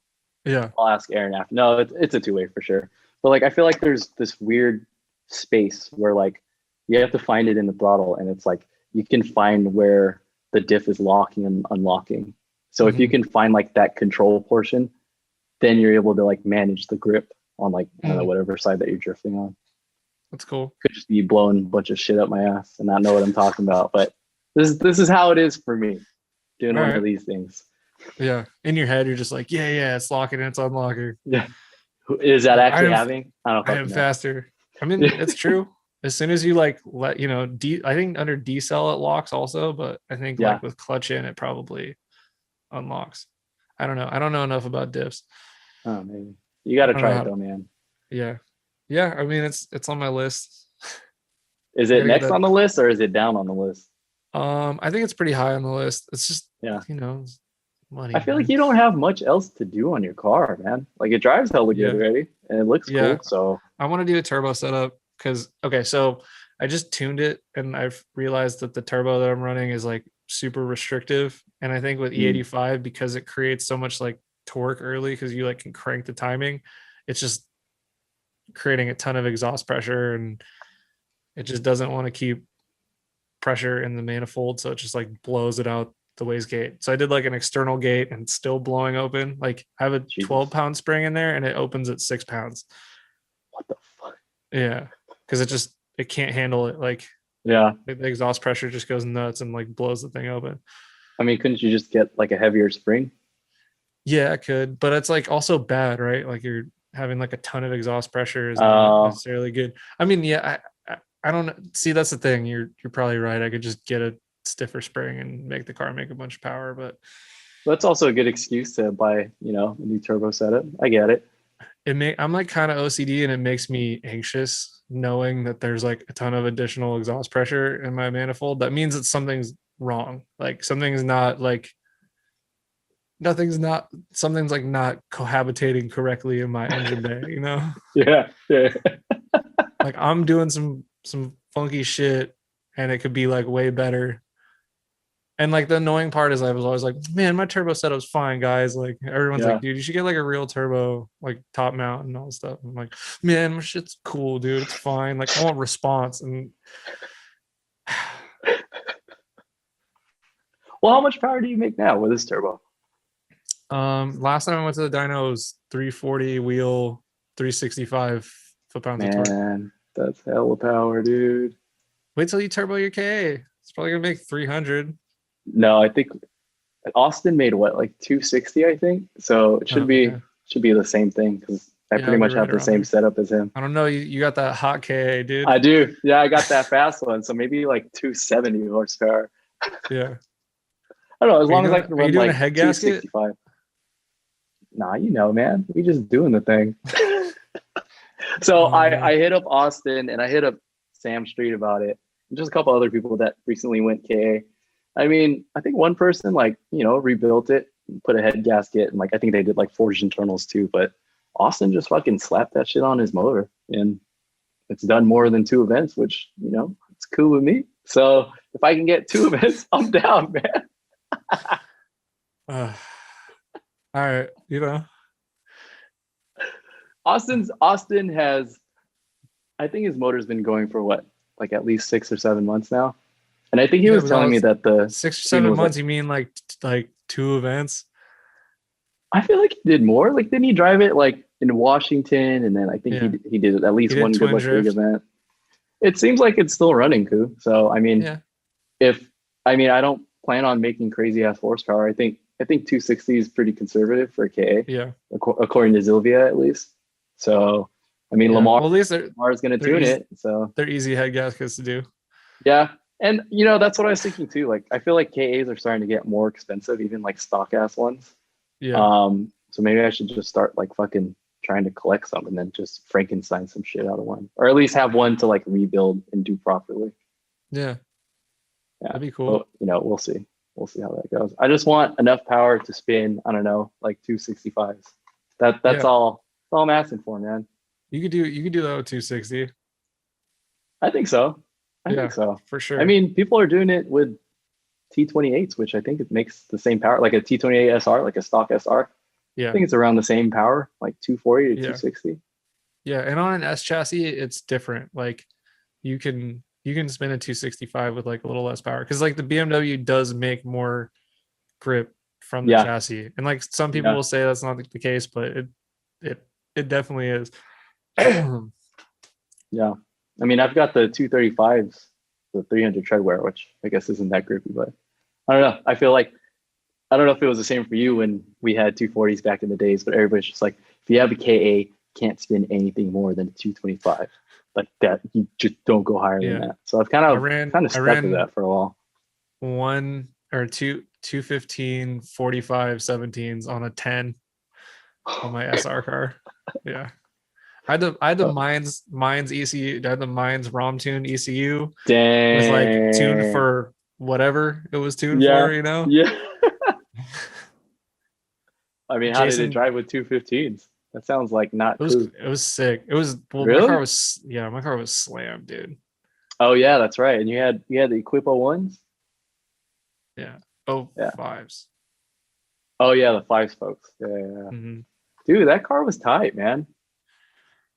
Yeah.
I'll ask Aaron after. No, it's a two-way for sure. But like I feel like there's this weird space where like you have to find it in the throttle, and it's like you can find where the diff is locking and unlocking. So if you can find like that control portion, then you're able to like manage the grip on like I don't know, whatever side that you're drifting on.
That's cool.
Could just be blowing a bunch of shit up my ass and not know what I'm talking about. But this is how it is for me doing one of these things.
Yeah. In your head, you're just like, yeah, it's locking, it's unlocking.
Yeah. Is that actually happening? I don't know.
I am faster. I mean, it's true. As soon as you like let, you know, I think under decel it locks also, but I think like with clutch in, it probably unlocks. I don't know. I don't know enough about diffs.
Oh, maybe. You got to try it though, man.
Yeah. I mean, it's on my list.
Is it next on the list or is it down on the list?
I think it's pretty high on the list. It's just,
Yeah.
it's money,
I feel like
man.
you don't have much else to do on your car, man. Like it drives hella good
Yeah.
already, and it looks
Yeah.
cool. So
I want to do a turbo setup because, okay, so I just tuned it and I've realized that the turbo that I'm running is like super restrictive. And I think with E85, because it creates so much like torque early because you like can crank the timing, it's just creating a ton of exhaust pressure and it just doesn't want to keep pressure in the manifold. So it just like blows it out the wastegate. So I did like an external gate and it's still blowing open. Like I have a
Jesus.
12-pound spring in there and it opens at 6 pounds.
what the fuck?
Yeah. Cause it can't handle it. Like
Yeah.
the exhaust pressure just goes nuts and like blows the thing open.
I mean, couldn't you just get like a heavier spring?
Yeah, I could, but it's like also bad, right? Like you're having like a ton of exhaust pressure is not necessarily good. I mean, yeah, I don't know. See, that's the thing. You're probably right. I could just get a stiffer spring and make the car make a bunch of power, but
That's also a good excuse to buy, a new turbo setup. I get it.
I'm like kind of OCD and it makes me anxious knowing that there's like a ton of additional exhaust pressure in my manifold. That means that something's wrong. Like something's not like something's like not cohabitating correctly in my engine bay,
Yeah. Yeah.
like I'm doing some funky shit and it could be like way better. And like the annoying part is I was always like, man, my turbo setup's fine, guys. Like everyone's
Yeah.
like, dude, you should get like a real turbo, like top mount and all this stuff. I'm like, man, my shit's cool, dude. It's fine. Like I want response. And
Well, how much power do you make now with this turbo?
last time I went to the dyno it was 340 wheel, 365 foot-pounds of torque.
Man, that's hella power, dude.
Wait till you turbo your KA. It's probably gonna make 300.
No, I think Austin made what, like 260, I think. So it should be the same thing because I pretty much have the same setup as him.
I don't know. You got that hot KA, dude.
I do. Yeah, I got that fast one. So maybe like 270 horsepower.
Yeah.
I don't know. As long as I can run like
a head gasket?
265. Nah, man. We just doing the thing. So I hit up Austin and I hit up Sam Street about it. And just a couple other people that recently went KA. I mean, I think one person rebuilt it, put a head gasket, and like I think they did like forged internals too. But Austin just fucking slapped that shit on his motor, and it's done more than 2 events, which it's cool with me. So if I can get 2 events, I'm down, man.
All right,
Austin has, I think his motor's been going for what, like at least 6 or 7 months now. And I think he was telling me that the
6 or 7 months, you mean like 2 events?
I feel like he did more. Like, didn't he drive it like in Washington? And then I think he did at least one Good Luck League event. It seems like it's still running, Koo. So, I mean, I don't plan on making crazy ass horsepower. I think 260 is pretty conservative for KA.
Yeah.
According to Zilvia, at least. So, I mean, Lamar,
well, at least
Lamar's going to tune it. So
they're easy head gaskets to do.
Yeah. And, that's what I was thinking too. Like, I feel like KAs are starting to get more expensive, even like stock ass ones.
Yeah.
So maybe I should just start like fucking trying to collect some and then just Frankenstein some shit out of one, or at least have one to like rebuild and do properly.
Yeah. That'd be
But,
cool.
we'll see. We'll see how that goes. I just want enough power to spin, I don't know, like 265s. That's all I'm asking for, man.
You could do that with 260.
I think so. I think so.
For sure.
I mean, people are doing it with T28s, which I think it makes the same power, like a T28 SR, like a stock SR.
Yeah.
I think it's around the same power, like 240 to 260.
Yeah, and on an S chassis, it's different. Like you can spin a 265 with like a little less power because like the BMW does make more grip from the chassis, and like some people will say that's not the case, but it definitely is.
Yeah, I mean, I've got the 235s, the 300 treadwear, which I guess isn't that grippy, but I don't know. I feel like, I don't know if it was the same for you when we had 240s back in the days, but everybody's just like, if you have a KA, can't spin anything more than a 225. Like that, you just don't go higher than that. So I've kind of stuck with that for a while.
215 45 17s on a 10 on my SR car. Yeah. I had the Mines ECU. I had the Mines ROM tune ECU.
Dang.
It was like tuned for whatever it was tuned
Yeah.
for, you know?
Yeah. I mean, how did it
Jason,
drive with 215s? That sounds like not cool.
it was sick. It was my
Really?
car was my car was slammed, dude.
Oh yeah, that's right. And you had the Equipo ones?
Yeah. Oh,
Yeah.
fives.
Oh yeah, the five spokes. Yeah, yeah, yeah.
Mm-hmm.
Dude, that car was tight, man.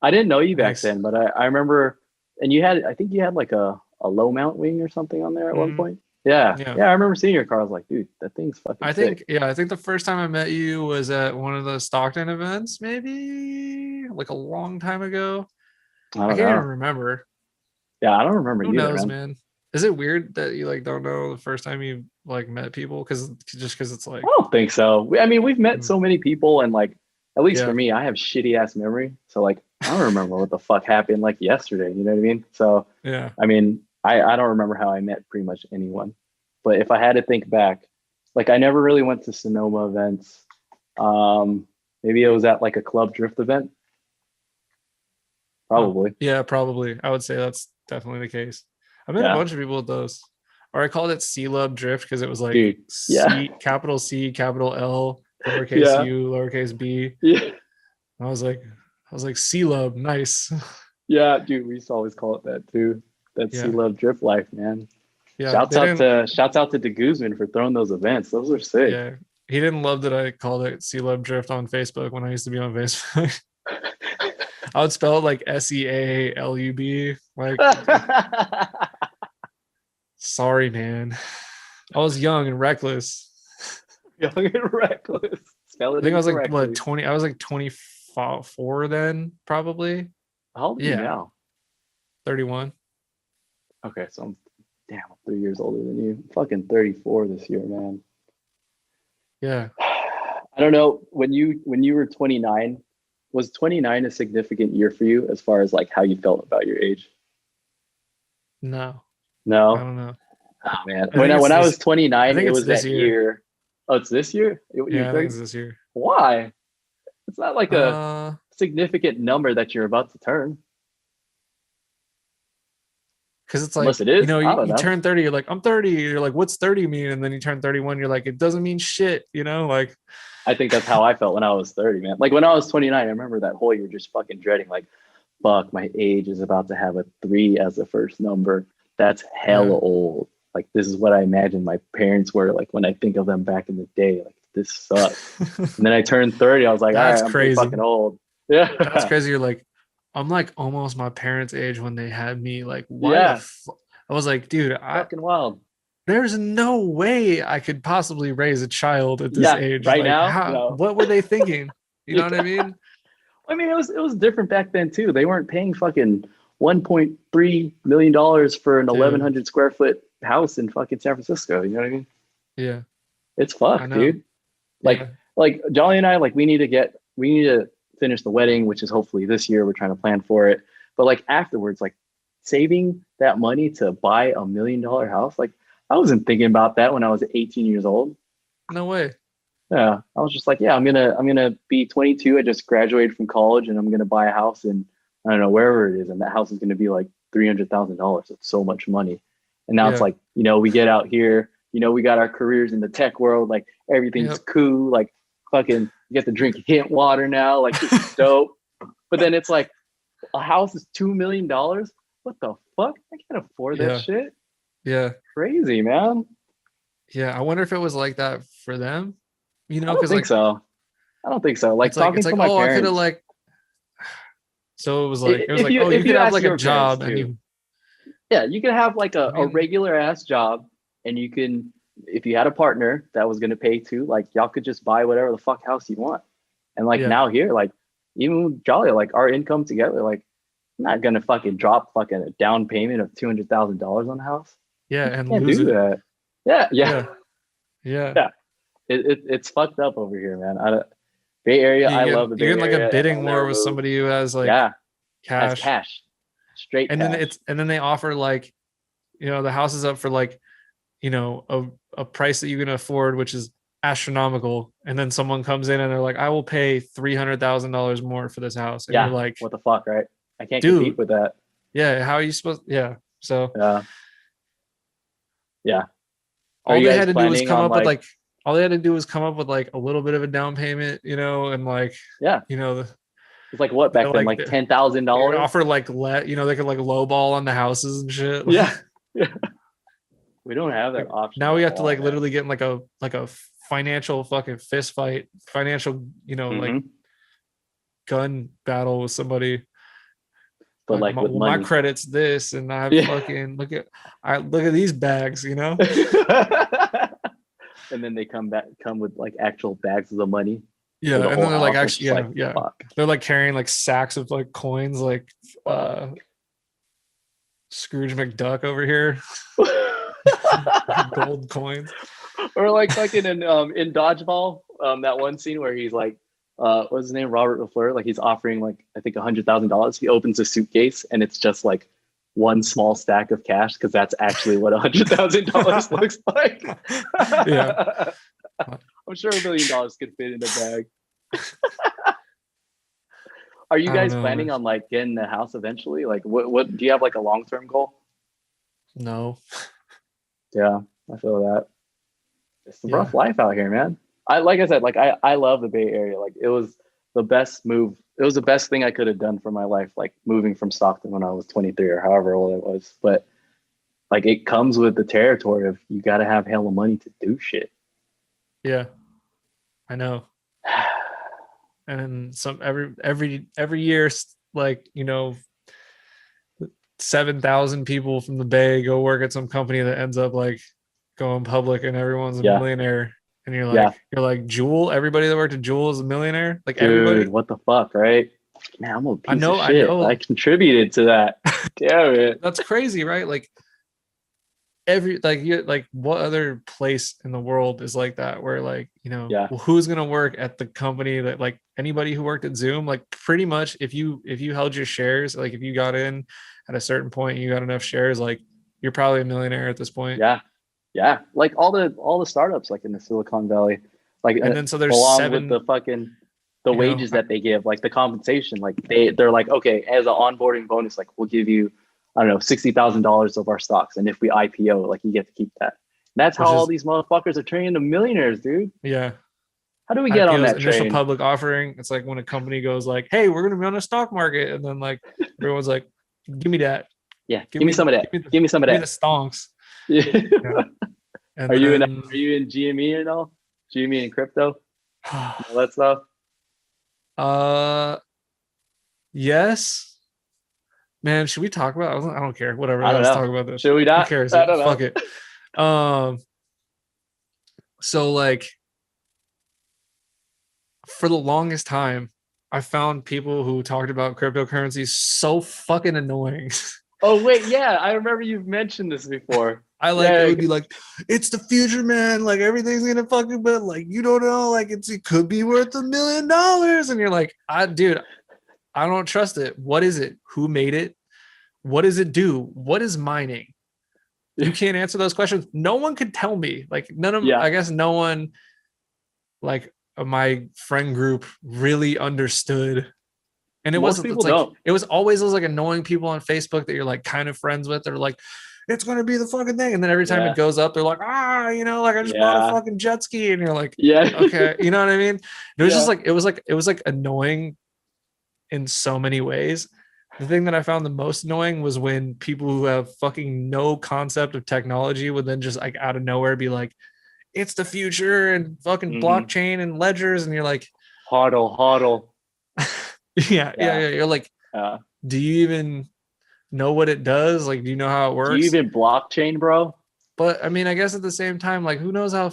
I didn't know you back
Thanks.
then, but I remember, and I think you had like a low mount wing or something on there at one point. Yeah,
Yeah.
yeah, I remember seeing your car. I was like, dude, that thing's fucking sick.
I think the first time I met you was at one of the Stockton events, maybe like a long time ago.
I
I
don't
can't even
know.
remember.
Yeah, I don't remember
Who
either,
knows,
man.
man? Is it weird that you like don't know the first time you like met people? Because it's like,
I don't think so. I mean, we've met
Mm.
so many people, and like, at least
Yeah.
for me, I have shitty ass memory. So like, I don't remember what the fuck happened like yesterday. You know what I mean? So
yeah.
I mean, I don't remember how I met pretty much anyone. But if I had to think back, like I never really went to Sonoma events. Maybe it was at like a club drift event. Probably.
Yeah, probably. I would say that's definitely the case. I met a
Yeah.
bunch of people with those. Or I called it C-Lub Drift because it was like
Dude, yeah.
capital C, capital L, lowercase
Yeah.
U, lowercase B.
Yeah.
I was like C-Lub, nice.
Yeah, dude, we used to always call it that too. That's
Yeah.
Sea Love Drift Life, man.
Yeah.
Shouts out to De Guzman for throwing those events. Those are sick.
Yeah. He didn't love that I called it C-Lub Drift on Facebook when I used to be on Facebook. I would spell it like SEALUB. Like, sorry, man. I was young and reckless.
Young and reckless. Spell it
I think I was like
incorrectly.
what 20. I was like 24 then, probably.
How old are you now?
31.
Okay, so I'm 3 years older than you. I'm fucking 34 this year, man.
Yeah.
I don't know. When you were 29, was 29 a significant year for you as far as like how you felt about your age?
No,
No.
I don't know.
Oh man.
I think
When I
it's
was 29,
think
it
it's
was
this
that
year.
year. Oh, it's this year?
Yeah, I think it's this year.
Why? It's not like a significant number that you're about to turn.
Because it's like,
Unless it is, I don't
you
know.
turn 30, you're like, I'm 30. You're like, what's 30 mean? And then you turn 31, you're like, it doesn't mean shit, like.
I think that's how I felt when I was 30, man. Like when I was 29, I remember that whole year just fucking dreading, like, fuck, my age is about to have a 3 as the first number. That's hella old. Like, this is what I imagine my parents were like when I think of them back in the day. Like, this sucks. And then I turned 30. I was like,
That's
all right,
crazy.
I'm pretty fucking old. Yeah.
That's crazy. You're like, I'm like almost my parents' age when they had me. Like, why
Yeah.
I was like, dude,
Fucking wild.
There's no way I could possibly raise a child at this age.
Right
like,
now. No.
What were they thinking? You know what I mean?
I mean, it was different back then too. They weren't paying fucking $1.3 million for an 1,100 square foot house in fucking San Francisco. You know what I mean?
Yeah.
It's fucked, dude. Like Jolly and I, like we need to finish the wedding, which is hopefully this year. We're trying to plan for it. But like afterwards, like saving that money to buy $1 million house, like I wasn't thinking about that when I was 18 years old.
No way.
Yeah. I was just like, yeah, I'm gonna be 22. I just graduated from college and I'm gonna buy a house in, I don't know, wherever it is, and that house is gonna be like $300,000. It's so much money. And now it's like, we get out here, we got our careers in the tech world, like everything's cool, like fucking you get to drink hint water now, like this is dope. But then it's like a house is $2 million. What the fuck? I can't afford that shit.
Yeah.
Crazy, man.
Yeah. I wonder if it was like that for them.
I don't think so. I don't think so. Like
it's
talking to my parents.
I could have like. So it was like you could have like a job and you.
Yeah, you could have like a regular ass job, and you can, if you had a partner that was gonna pay too, like y'all could just buy whatever the fuck house you want. And like now here, like even with Jolly, like our income together, like I'm not gonna fucking drop fucking a down payment of $200,000 on the house.
Yeah, and
can't
lose
do
it.
that. Yeah. It's fucked up over here, man. Bay Area, I love the Bay Area.
You're in like a bidding war with somebody who has like cash.
Straight
and
cash.
then they offer like, the house is up for like, a price that you can afford, which is astronomical. And then someone comes in and they're like, I will pay $300,000 more for this house. And you're like,
what the fuck, right? I can't compete with that.
Yeah. How are you supposed? Yeah. So
yeah. Are
all
you
they
guys
had to do was
planning
come
on
up with
like,
like all they had to do was come up with like a little bit of a down payment, you know, and like,
yeah,
you know,
it's like what back then,
like
like $10,000?
they would offer like you know, they could like lowball on the houses and shit.
Yeah. Yeah. We don't have that option
Now we
at
have to
all,
like
man.
literally get in like a financial fucking fist fight, financial, you know, like
Mhm.
gun battle with somebody.
But
Like
like with
well, my
money.
credit's this, and I
Yeah.
fucking look at these bags, you know.
And then they come with like actual bags of the money
Yeah,
for the
and then
whole
they're like
house. It's
actually,
just like,
yeah,
fuck.
they're like carrying like sacks of like coins, like
Fuck.
Scrooge McDuck over here, gold coins.
Or like fucking in Dodgeball, that one scene where he's like, what's his name, Robert LaFleur, like he's offering like I think $100,000. He opens a suitcase and it's just like one small stack of cash because that's actually what $100,000 looks like.
Yeah,
I'm sure $1 million could fit in a bag. Are you
I don't
guys
know,
planning
man.
on like getting a house eventually? Like what do you have like a long-term goal?
No,
Yeah, I feel that. It's a
yeah,
rough life out here, man. Like I said, like I love the Bay Area. Like it was the best move. It was the best thing I could have done for my life, like moving from Stockton when I was 23 or however old I was. But like it comes with the territory of you got to have hella money to do shit.
yeah, I know. And then some every year, like you know, 7,000 people from the Bay go work at some company that ends up like going public, and everyone's a
Yeah,
millionaire. And
yeah,
you're like Jewel. Everybody that worked at Jewel is a millionaire. Like
dude,
everybody.
what the fuck, right? Man, I'm a piece of
I
shit. I
know.
contributed to that. Damn it.
That's crazy, right? Like like what other place in the world is like that where like you know
Yeah,
well, who's gonna work at the company that like anybody who worked at Zoom, like pretty much if you held your shares, like if you got in at a certain point and you got enough shares, like you're probably a millionaire at this point.
yeah, yeah. Like all the startups, like in the Silicon Valley, like
And then so there's
along with
seven,
the fucking the
you know
wages that they give, like the compensation, like they're like, okay, as an onboarding bonus, like we'll give you, I don't know, $60,000 of our stocks, and if we IPO, like you get to keep that. That's how
which
all
is
these motherfuckers are turning into millionaires, dude.
yeah,
How do we get on
IPO's
that
initial
train?
public offering. It's like when a company goes like, hey, we're gonna be on the stock market, and then like everyone's like, give me that,
Yeah, give me some of that. Give me some of
give me the
that.
stonks.
Yeah.
Yeah. And
Are you in? Are
then
you in GME and all? GME and crypto, all that stuff.
uh yes, man, should we talk about I don't care, whatever,
I don't
let's
know.
talk about this.
Should we
Who
not?
cares?
I don't
Fuck
know.
it. So like for the longest time I found people who talked about cryptocurrency so fucking annoying.
Oh wait, yeah, I remember you've mentioned this before.
I like it
Yeah,
would be like, it's the future, man. Like everything's gonna fucking, but like you don't know, like it could be worth $1 million, and you're like, dude, I don't trust it. What is it? Who made it? What does it do? What is mining? You can't answer those questions. No one could tell me. Like none of,
yeah.
I guess no one, like my friend group really understood. And
Most people
it's like
don't.
it was always those like annoying people on Facebook that you're like kind of friends with. They're like, it's gonna be the fucking thing. And then every time it
Yeah,
goes up, they're like, you know, like I just bought a
yeah,
fucking jet ski. And you're like,
yeah,
okay, you know what I mean? It was just
yeah.
like it was like annoying in so many ways. The thing that I found the most annoying was when people who have fucking no concept of technology would then just like out of nowhere be like, it's the future and fucking
Mm-hmm.
blockchain and ledgers. And you're like,
Hodl, hodl.
yeah. You're like,
Yeah.
do you even know what it does? Like, do you know how it
Do you
works?
even blockchain, bro?
But I mean, I guess at the same time, like, who knows how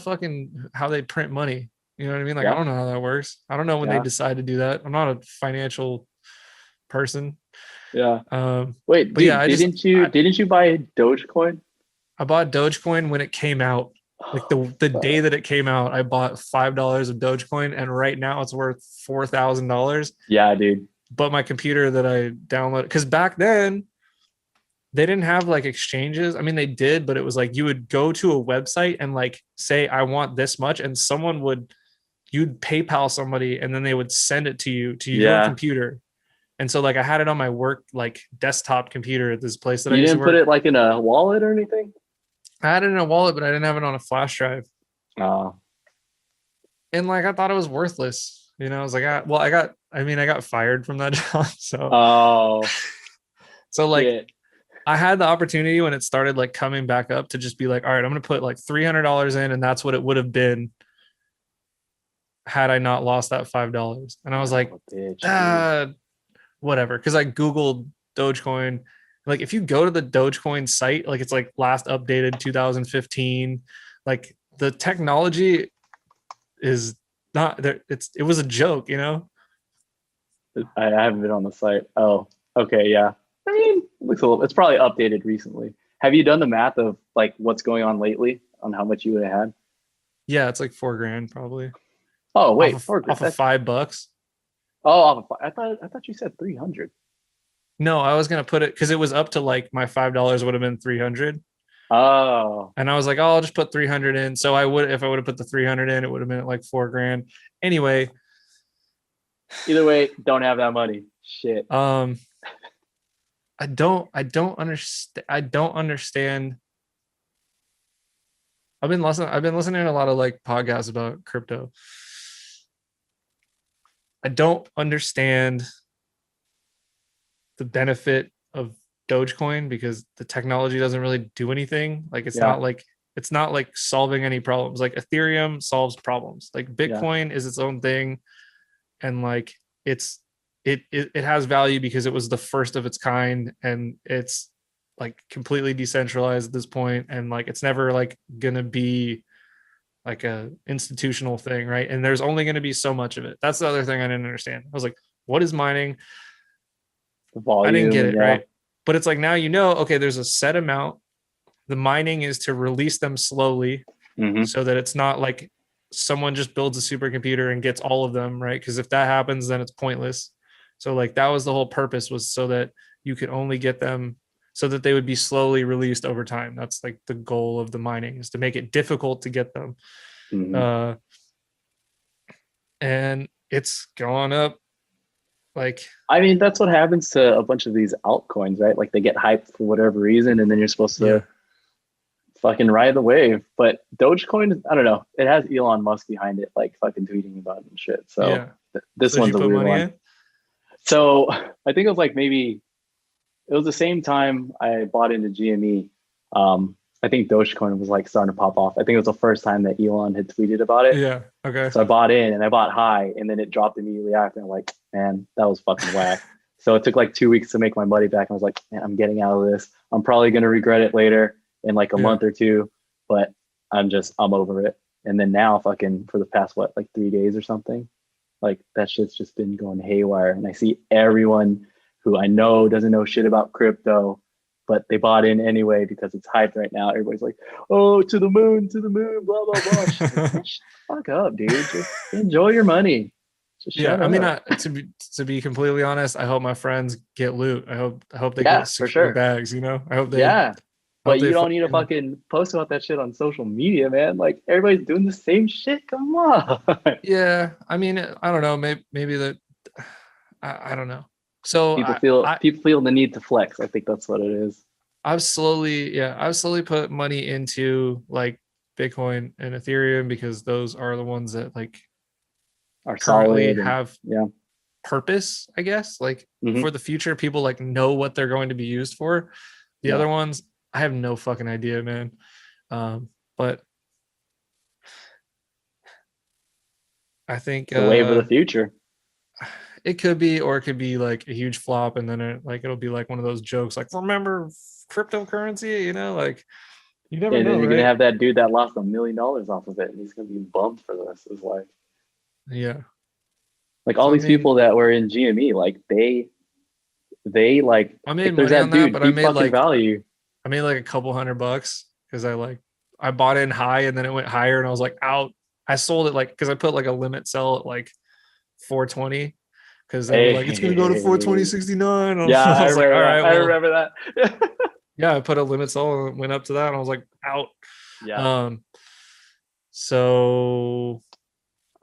they print money? You know what I mean? Like, I
Yeah,
don't know how that works. I don't know when they
yeah,
decide to do that. I'm not a financial person.
yeah.
Um,
Wait,
but yeah,
dude, didn't you buy Dogecoin?
I bought Dogecoin when it came out. Like the day
Bro.
that it came out, I bought $5 of Dogecoin, and right now it's worth $4,000.
Yeah, dude.
But my computer that I downloaded, because back then they didn't have like exchanges. I mean, they did, but it was like you would go to a website and like say, I want this much, and you'd PayPal somebody, and then they would send it to your
Yeah.
computer. And so like I had it on my work like desktop computer at this place that I
You
used to
didn't put
work.
it like in a wallet or anything?
I had it in a wallet, but I didn't have it on a flash drive.
Oh,
And like I thought it was worthless. You know, I was like, I got fired from that job.
oh,
So like
shit.
I had the opportunity when it started like coming back up to just be like, all right, I'm gonna put like $300 in, and that's what it would have been had I not lost that $5. And I was like,
Oh, bitch, dude.
ah, whatever. Cause I Googled Dogecoin. Like if you go to the Dogecoin site, like it's like last updated 2015, like the technology is not there. It was a joke, you know?
I haven't been on the site. Oh, okay, yeah. I mean, it looks a little. It's probably updated recently. Have you done the math of like what's going on lately on how much you would have had?
Yeah, it's like $4,000 probably
Oh
off
wait,
of
four.
off of $5.
Oh, off of, I thought you said 300.
No, I was gonna put it because it was up to like my $5 would have been 300.
Oh,
And I was like, oh, I'll just put 300 in. So I would, if I would have put the 300 in, it would have been at like $4,000. Anyway,
either way, don't have that money. Shit.
um, I don't understand. I've been listening to a lot of like podcasts about crypto. I don't understand the benefit of Dogecoin because the technology doesn't really do anything. Like
Yeah,
it's not like solving any problems. Like Ethereum solves problems. Like
yeah.
Bitcoin is its own thing, and like it has value because it was the first of its kind, and it's like completely decentralized at this point, and like it's never like gonna be like a institutional thing, right? And there's only going to be so much of it. That's the other thing I didn't understand. I was like, what is mining?
The
I didn't
volume
get
and
it,
yeah.
right? But it's like now you know, okay, there's a set amount. The mining is to release them slowly
Mm-hmm.
so that it's not like someone just builds a supercomputer and gets all of them, right? Because if that happens, then it's pointless. So like that was the whole purpose, was so that you could only get them so that they would be slowly released over time. That's like the goal of the mining, is to make it difficult to get them.
Mm-hmm.
Uh, and it's gone up like,
I mean, that's what happens to a bunch of these altcoins, right? Like they get hyped for whatever reason, and then you're supposed
yeah,
to fucking ride the wave. But Dogecoin, I don't know. It has Elon Musk behind it, like fucking tweeting about it and shit. So
yeah.
this
So did you
one's a
put
weird
money
one.
in?
So I think it was like maybe it was the same time I bought into GME. I think Dogecoin was like starting to pop off. I think it was the first time that Elon had tweeted about it.
Yeah. Okay.
So I bought in and I bought high, and then it dropped immediately after. I'm like, man, that was fucking whack. So it took like 2 weeks to make my money back. I was like, man, I'm getting out of this. I'm probably gonna regret it later in like a
Yeah.
month or two, but I'm over it. And then now, fucking for the past like 3 days or something, like that shit's just been going haywire. And I see everyone who I know doesn't know shit about crypto, but they bought in anyway because it's hyped right now. Everybody's like, oh, to the moon, blah, blah, blah. Like, man, fuck up, dude. Just enjoy your money. Just
Yeah.
shut
I mean,
up.
to be completely honest, I hope my friends get loot. I hope they
Yeah,
get
for
secure
sure.
bags, you know?
Yeah.
I hope
But you
they
don't need to fucking post about that shit on social media, man. Like everybody's doing the same shit. Come on.
yeah. I mean, I don't know. Maybe that, I don't know. So
people feel the need to flex. I think that's what it is.
I've slowly put money into like Bitcoin and Ethereum because those are the ones that like
Are
currently
solid and
have
yeah.
purpose, I guess. Like
Mhm.
for the future, people like know what they're going to be used for. The
Yeah.
other ones, I have no fucking idea, man. But I think
The wave of the future.
it could be, or it could be like a huge flop, and then it'll be like one of those jokes, like remember cryptocurrency, you know, like you never
And
know,
then you're
right?
gonna have that dude that lost $1 million off of it, and he's gonna be bummed for the rest of his life.
Yeah.
Like all
So, I
these
mean,
people that were in GME, like they like
I made
if there's
money
that
on that,
dude,
but
deep fucking value.
I made like a couple $100 because I bought in high and then it went higher and I was like out. I sold it like because I put like a limit sell at like 420 because they were like it's gonna go to
Hey.
420.69.
Yeah,
I
I
was like,
remember
all
that.
right,
I
well,
remember that.
yeah, I put a limit sell and it went up to that and I was like out.
Yeah.
So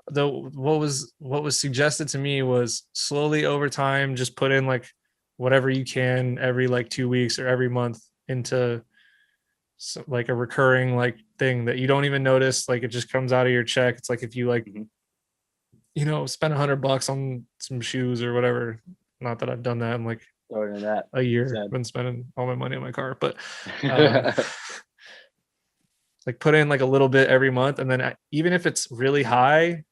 what was suggested to me was slowly over time just put in like whatever you can every like 2 weeks or every month into so like a recurring like thing that you don't even notice. Like it just comes out of your check. It's like if you like, spend $100 on some shoes or whatever. Not that I've done that in like
Other than that,
a year.
sad.
Been spending all my money on my car, but like put in like a little bit every month, and then even if it's really high,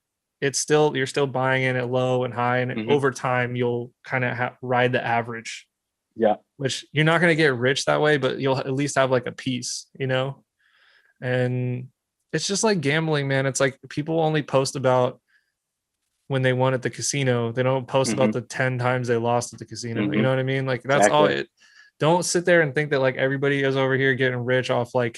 you're still buying in at low and high, and over time you'll kind of ride the average.
Yeah.
Which you're not going to get rich that way, but you'll at least have like a piece, and it's just like gambling, man. It's like people only post about when they won at the casino. They don't post about the 10 times they lost at the casino. You know what I mean? Like that's all it. Don't sit there and think that like everybody is over here getting rich off like.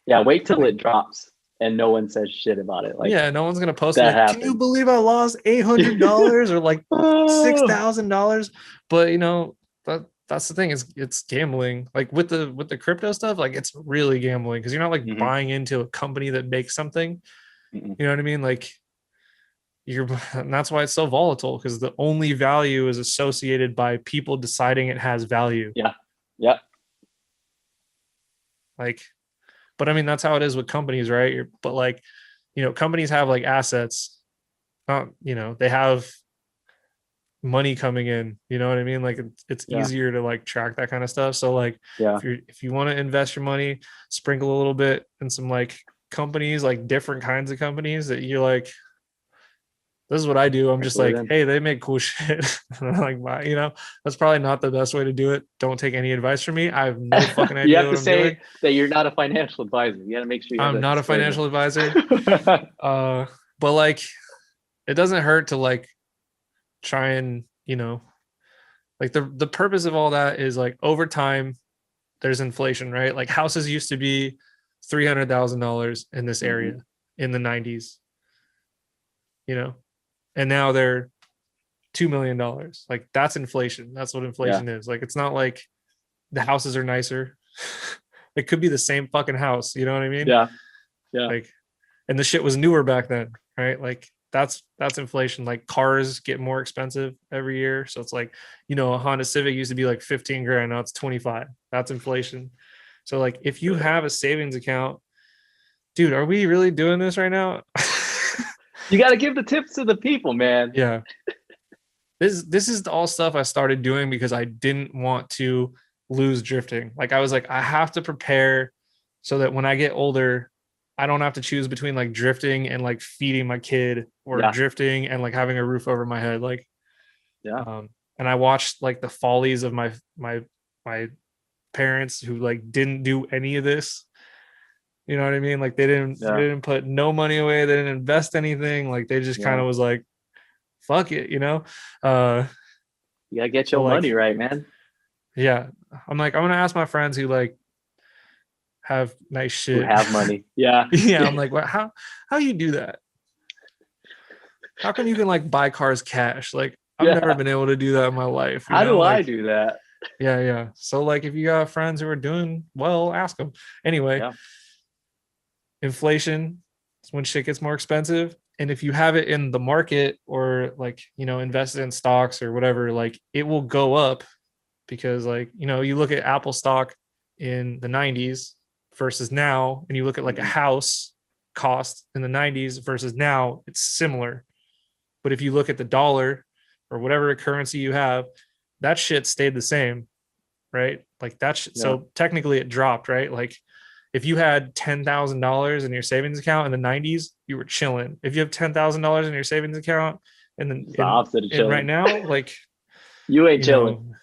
Yeah, wait till it drops and no one says shit about it. Like,
yeah, no one's gonna post
that.
Like, can you believe I lost $800 or like $6,000? But that's the thing, is it's gambling. Like with the crypto stuff, like it's really gambling because you're not like buying into a company that makes something. You know what I mean? Like and that's why it's so volatile, because the only value is associated by people deciding it has value.
Yeah. Yeah.
Like, but I mean, that's how it is with companies, right? But like, companies have like assets, they have money coming in, you know what I mean? Like it's easier to like track that kind of stuff. So like, if you want to invest your money, sprinkle a little bit in some like companies, like different kinds of companies that you're like, this is what I do. I'm just like, hey, they make cool shit. Like, that's probably not the best way to do it. Don't take any advice from me. I have no fucking idea.
You have
what
to
I'm
say
doing.
That you're not a financial advisor. You got to make sure
I'm not a financial advisor. But like, it doesn't hurt to like try and, like the purpose of all that is like over time, there's inflation, right? Like houses used to be $300,000 in this area in the 90s, and now they're $2 million. Like that's inflation. That's what inflation is. Like, it's not like the houses are nicer. It could be the same fucking house. You know what I mean?
Yeah. Yeah.
Like, and the shit was newer back then, right? Like that's inflation. Like cars get more expensive every year. So it's like, a Honda Civic used to be like 15 grand. Now it's 25. That's inflation. So like, if you have a savings account, dude, are we really doing this right now?
You got to give the tips to the people, man.
Yeah. This is all stuff I started doing because I didn't want to lose drifting. Like I was like, I have to prepare so that when I get older, I don't have to choose between like drifting and like feeding my kid, or drifting and like having a roof over my head. Like, and I watched like the follies of my parents who like didn't do any of this. You know what I mean? Like they didn't put no money away. They didn't invest anything. Like they just kind of was like, fuck it,
you gotta get your money right, man.
Yeah. I'm like, I'm gonna ask my friends who like have nice shit,
who have money. Yeah.
Yeah. I'm like, how you do that? How come you can like buy cars cash? Like I've never been able to do that in my life.
How do I do that?
Yeah. So like, if you got friends who are doing well, ask them. Anyway, inflation is when shit gets more expensive. And if you have it in the market or like, invested in stocks or whatever, like it will go up because like, you look at Apple stock in the 90s versus now, and you look at like a house cost in the 90s versus now, it's similar. But if you look at the dollar or whatever currency you have, that shit stayed the same, right? Like that's so technically it dropped, right? Like if you had $10,000 in your savings account in the 90s, you were chilling. If you have $10,000 in your savings account and then right now, like
you ain't chilling.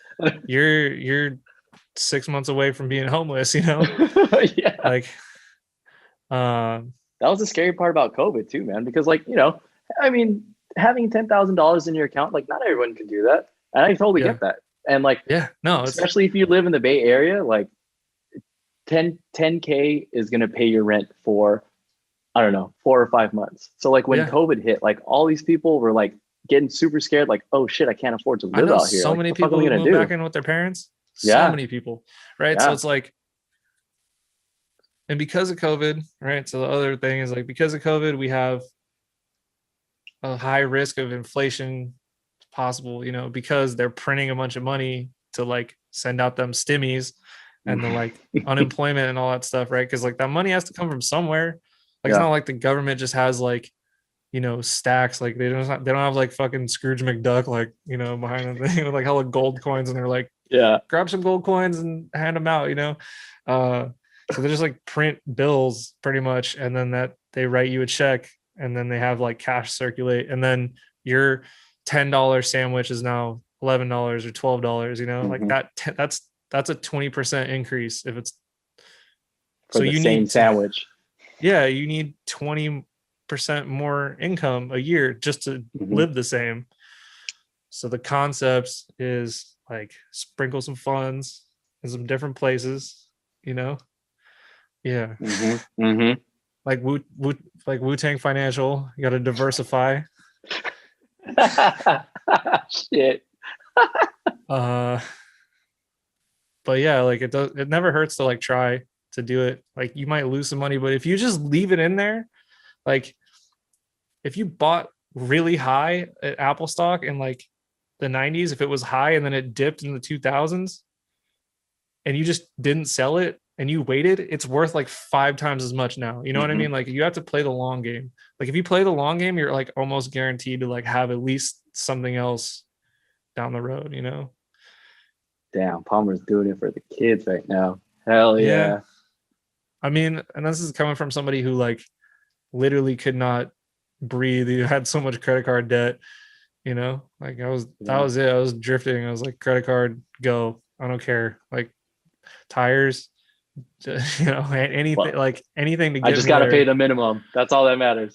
You're 6 months away from being homeless,
Yeah.
Like
that was the scary part about COVID too, man, because like, I mean, having $10,000 in your account, like not everyone can do that. And I totally get that. And like, especially if you live in the Bay Area, like 10K is going to pay your rent for, I don't know, 4 or 5 months. So like when COVID hit, like all these people were like getting super scared, like, oh shit, I can't afford to live out here.
So
like,
many people who moved back in with their parents. So many people, right? So it's like, and because of COVID, right? So the other thing is like, because of COVID, we have a high risk of inflation possible, because they're printing a bunch of money to like send out them stimmies. and the like unemployment and all that stuff, right? Because like that money has to come from somewhere. Like it's
Yeah.
not like the government just has like, you know, stacks. Like they don't have like fucking Scrooge McDuck, like, you know, behind the thing with like hella gold coins, and they're like,
Yeah.
grab some gold coins and hand them out, you know. So they just like print bills pretty much, and then that they write you a check, and then they have like cash circulate, and then your $10 sandwich is now $11 or $12, you know, like
Mhm.
that's a 20% increase if it's
For
so
the
you
same
need
sandwich.
yeah, you need 20% more income a year just to
Mhm.
live the same. So the concepts is like sprinkle some funds in some different places, you know. Yeah,
Mm-hmm. Mm-hmm.
like Wu-Tang Financial, you got to diversify.
Shit.
But yeah, like it never hurts to like try to do it. Like you might lose some money, but if you just leave it in there, like if you bought really high at Apple stock in like the 90s, if it was high and then it dipped in the 2000s and you just didn't sell it and you waited, it's worth like 5 times as much now. You know what I mean? Like you have to play the long game. Like if you play the long game, you're like almost guaranteed to like have at least something else down the road, you know?
Damn, Palmer's doing it for the kids right now. Hell yeah.
I mean, and this is coming from somebody who like literally could not breathe. You had so much credit card debt, you know, like that was it. I was drifting. I was like, credit card, go. I don't care. Like tires, you know, anything,
Well,
like anything to get
I just
me
got to
there.
pay the minimum. That's all that matters.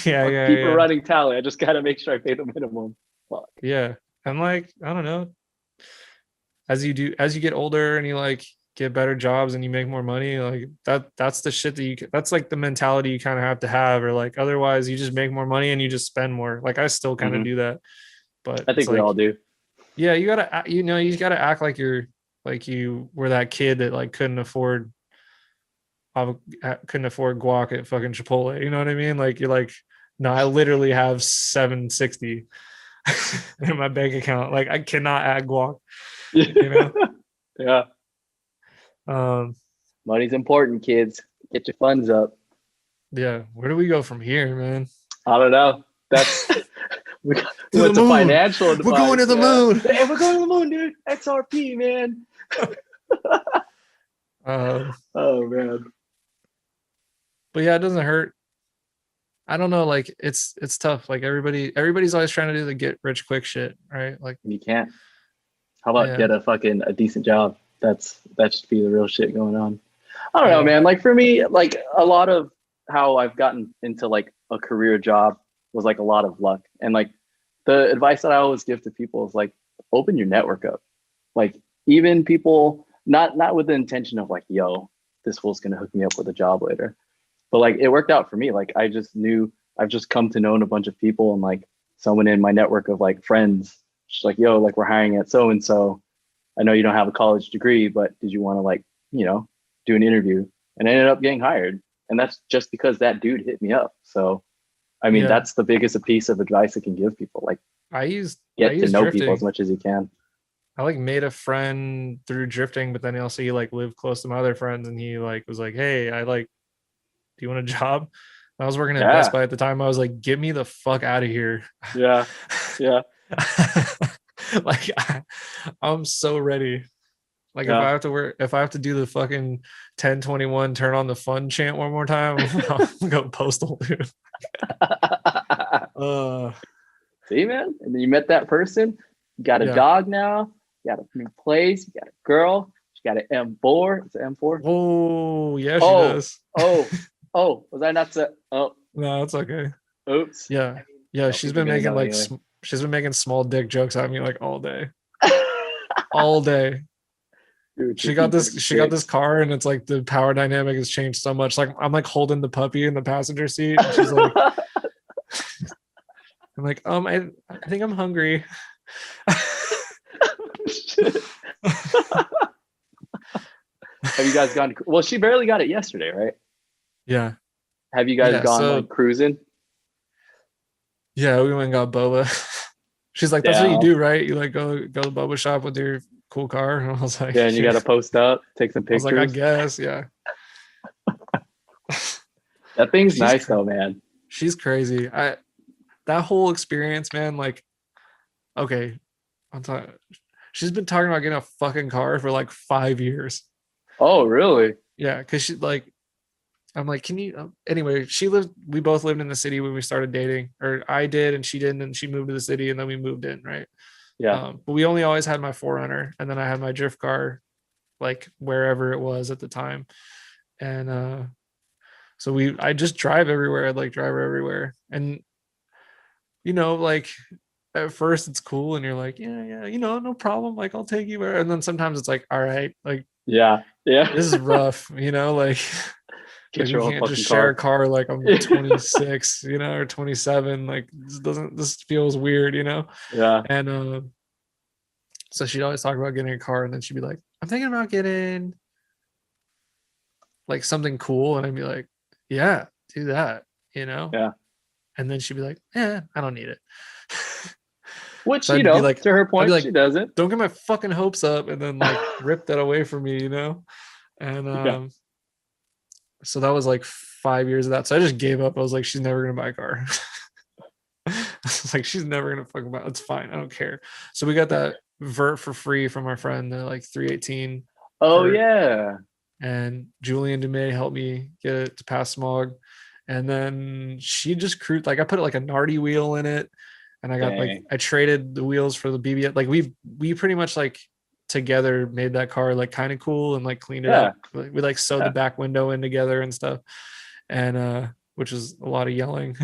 Yeah.
Keep a running tally. I just got to make sure I pay the minimum. Fuck.
Yeah. And like, I don't know, as you get older and you like get better jobs and you make more money, like that's the shit that that's like the mentality you kind of have to have, or like otherwise you just make more money and you just spend more. Like I still kind of do that, but
I think we all do.
Yeah, you gotta, you know, you gotta act like you were that kid that like couldn't afford guac at fucking Chipotle. You know what I mean? Like you're like, no, I literally have 760 in my bank account. Like I cannot add guac. You know?
Yeah. Money's important, kids. Get your funds up.
Yeah. Where do we go from here, man?
I don't know. That's we went
to
financial advice.
We're going to the moon.
Hey, we're going to the moon, dude. XRP, man. Oh man.
But yeah, it doesn't hurt. I don't know, like it's tough. Like everybody's always trying to do the get rich quick shit, right? Like
you can't. How about get a decent job? That should be the real shit going on. I don't know, man. Like for me, like a lot of how I've gotten into like a career job was like a lot of luck. And like the advice that I always give to people is like open your network up. Like even people not with the intention of like, yo, this fool's gonna hook me up with a job later. But like it worked out for me. Like I've just come to know a bunch of people, and like someone in my network of like friends, just like, yo, like we're hiring at so and so. I know you don't have a college degree, but did you want to like, you know, do an interview? And I ended up getting hired. And that's just because that dude hit me up. So I mean, that's the biggest piece of advice I can give people. Like get to know people as much as you can.
I like made a friend through drifting, but then also he like lived close to my other friends, and he like was like, hey, I like, do you want a job? I was working at Best Buy at the time. I was like, get me the fuck out of here.
Yeah. Yeah.
Like I'm so ready. Like if I have to do the fucking 1021 turn on the fun chant one more time, I'll go postal, dude.
See, man, and then you met that person. You got a dog now. You got a new place. You got a girl. She got an M4. It's an M4.
Oh yeah, she does.
Oh, was I not so? Oh
no, it's okay.
Oops.
Yeah. She's been making like she's been making small dick jokes at me like all day. All day. Dude, she got this car, and it's like the power dynamic has changed so much. Like I'm like holding the puppy in the passenger seat, and she's like, I'm like, I think I'm hungry.
Have you guys gone? Well, she barely got it yesterday, right?
Yeah.
Have you guys gone like cruising? Yeah,
we went and got boba. She's like, that's what you do, right? You like go to the boba shop with your cool car. And I was like,
Yeah, and you got to post up, take some
I was
pictures.
like, I guess, yeah.
That thing's
She's
nice
cra-
though, man.
She's crazy. That whole experience, man, like, okay, I'm talking. She's been talking about getting a fucking car for like 5 years.
Oh, really?
Yeah, because she like, I'm like, can you? Anyway, we both lived in the city when we started dating, or I did, and she didn't, and she moved to the city, and then we moved in, right?
Yeah.
But we only always had my 4Runner, and then I had my drift car, like wherever it was at the time, and so I just drive everywhere. I'd like drive her everywhere, and like at first it's cool, and you're like, yeah, no problem, like I'll take you where, and then sometimes it's like, all right, like
Yeah. Yeah.
this is rough, like.
Get
Like
your
we
own
can't just
fucking
share a
car.
car like I'm 26, or 27. Like this feels weird,
Yeah.
And so she'd always talk about getting a car, and then she'd be like, I'm thinking about getting like something cool, and I'd be like, yeah, do that.
Yeah.
And then she'd be like, yeah, I don't need it.
Which,
So I'd be like,
to her
I'd be
point,
like,
she doesn't.
don't get my fucking hopes up, and then like rip that away from me, And
Yeah.
so that was like 5 years of that. So I just gave up. I was like, she's never gonna buy a car. I was like, she's never gonna fucking buy it. It's fine. I don't care. So we got that vert for free from our friend, the like 318
Oh,
vert.
yeah.
And Julian DeMay helped me get it to pass smog. And then she just cruised, like I put like a Nardi wheel in it. And I got
Dang.
I traded the wheels for the BBS. Like we pretty much like together made that car like kind of cool and like cleaned it up. We like sewed the back window in together and stuff. And which was a lot of yelling.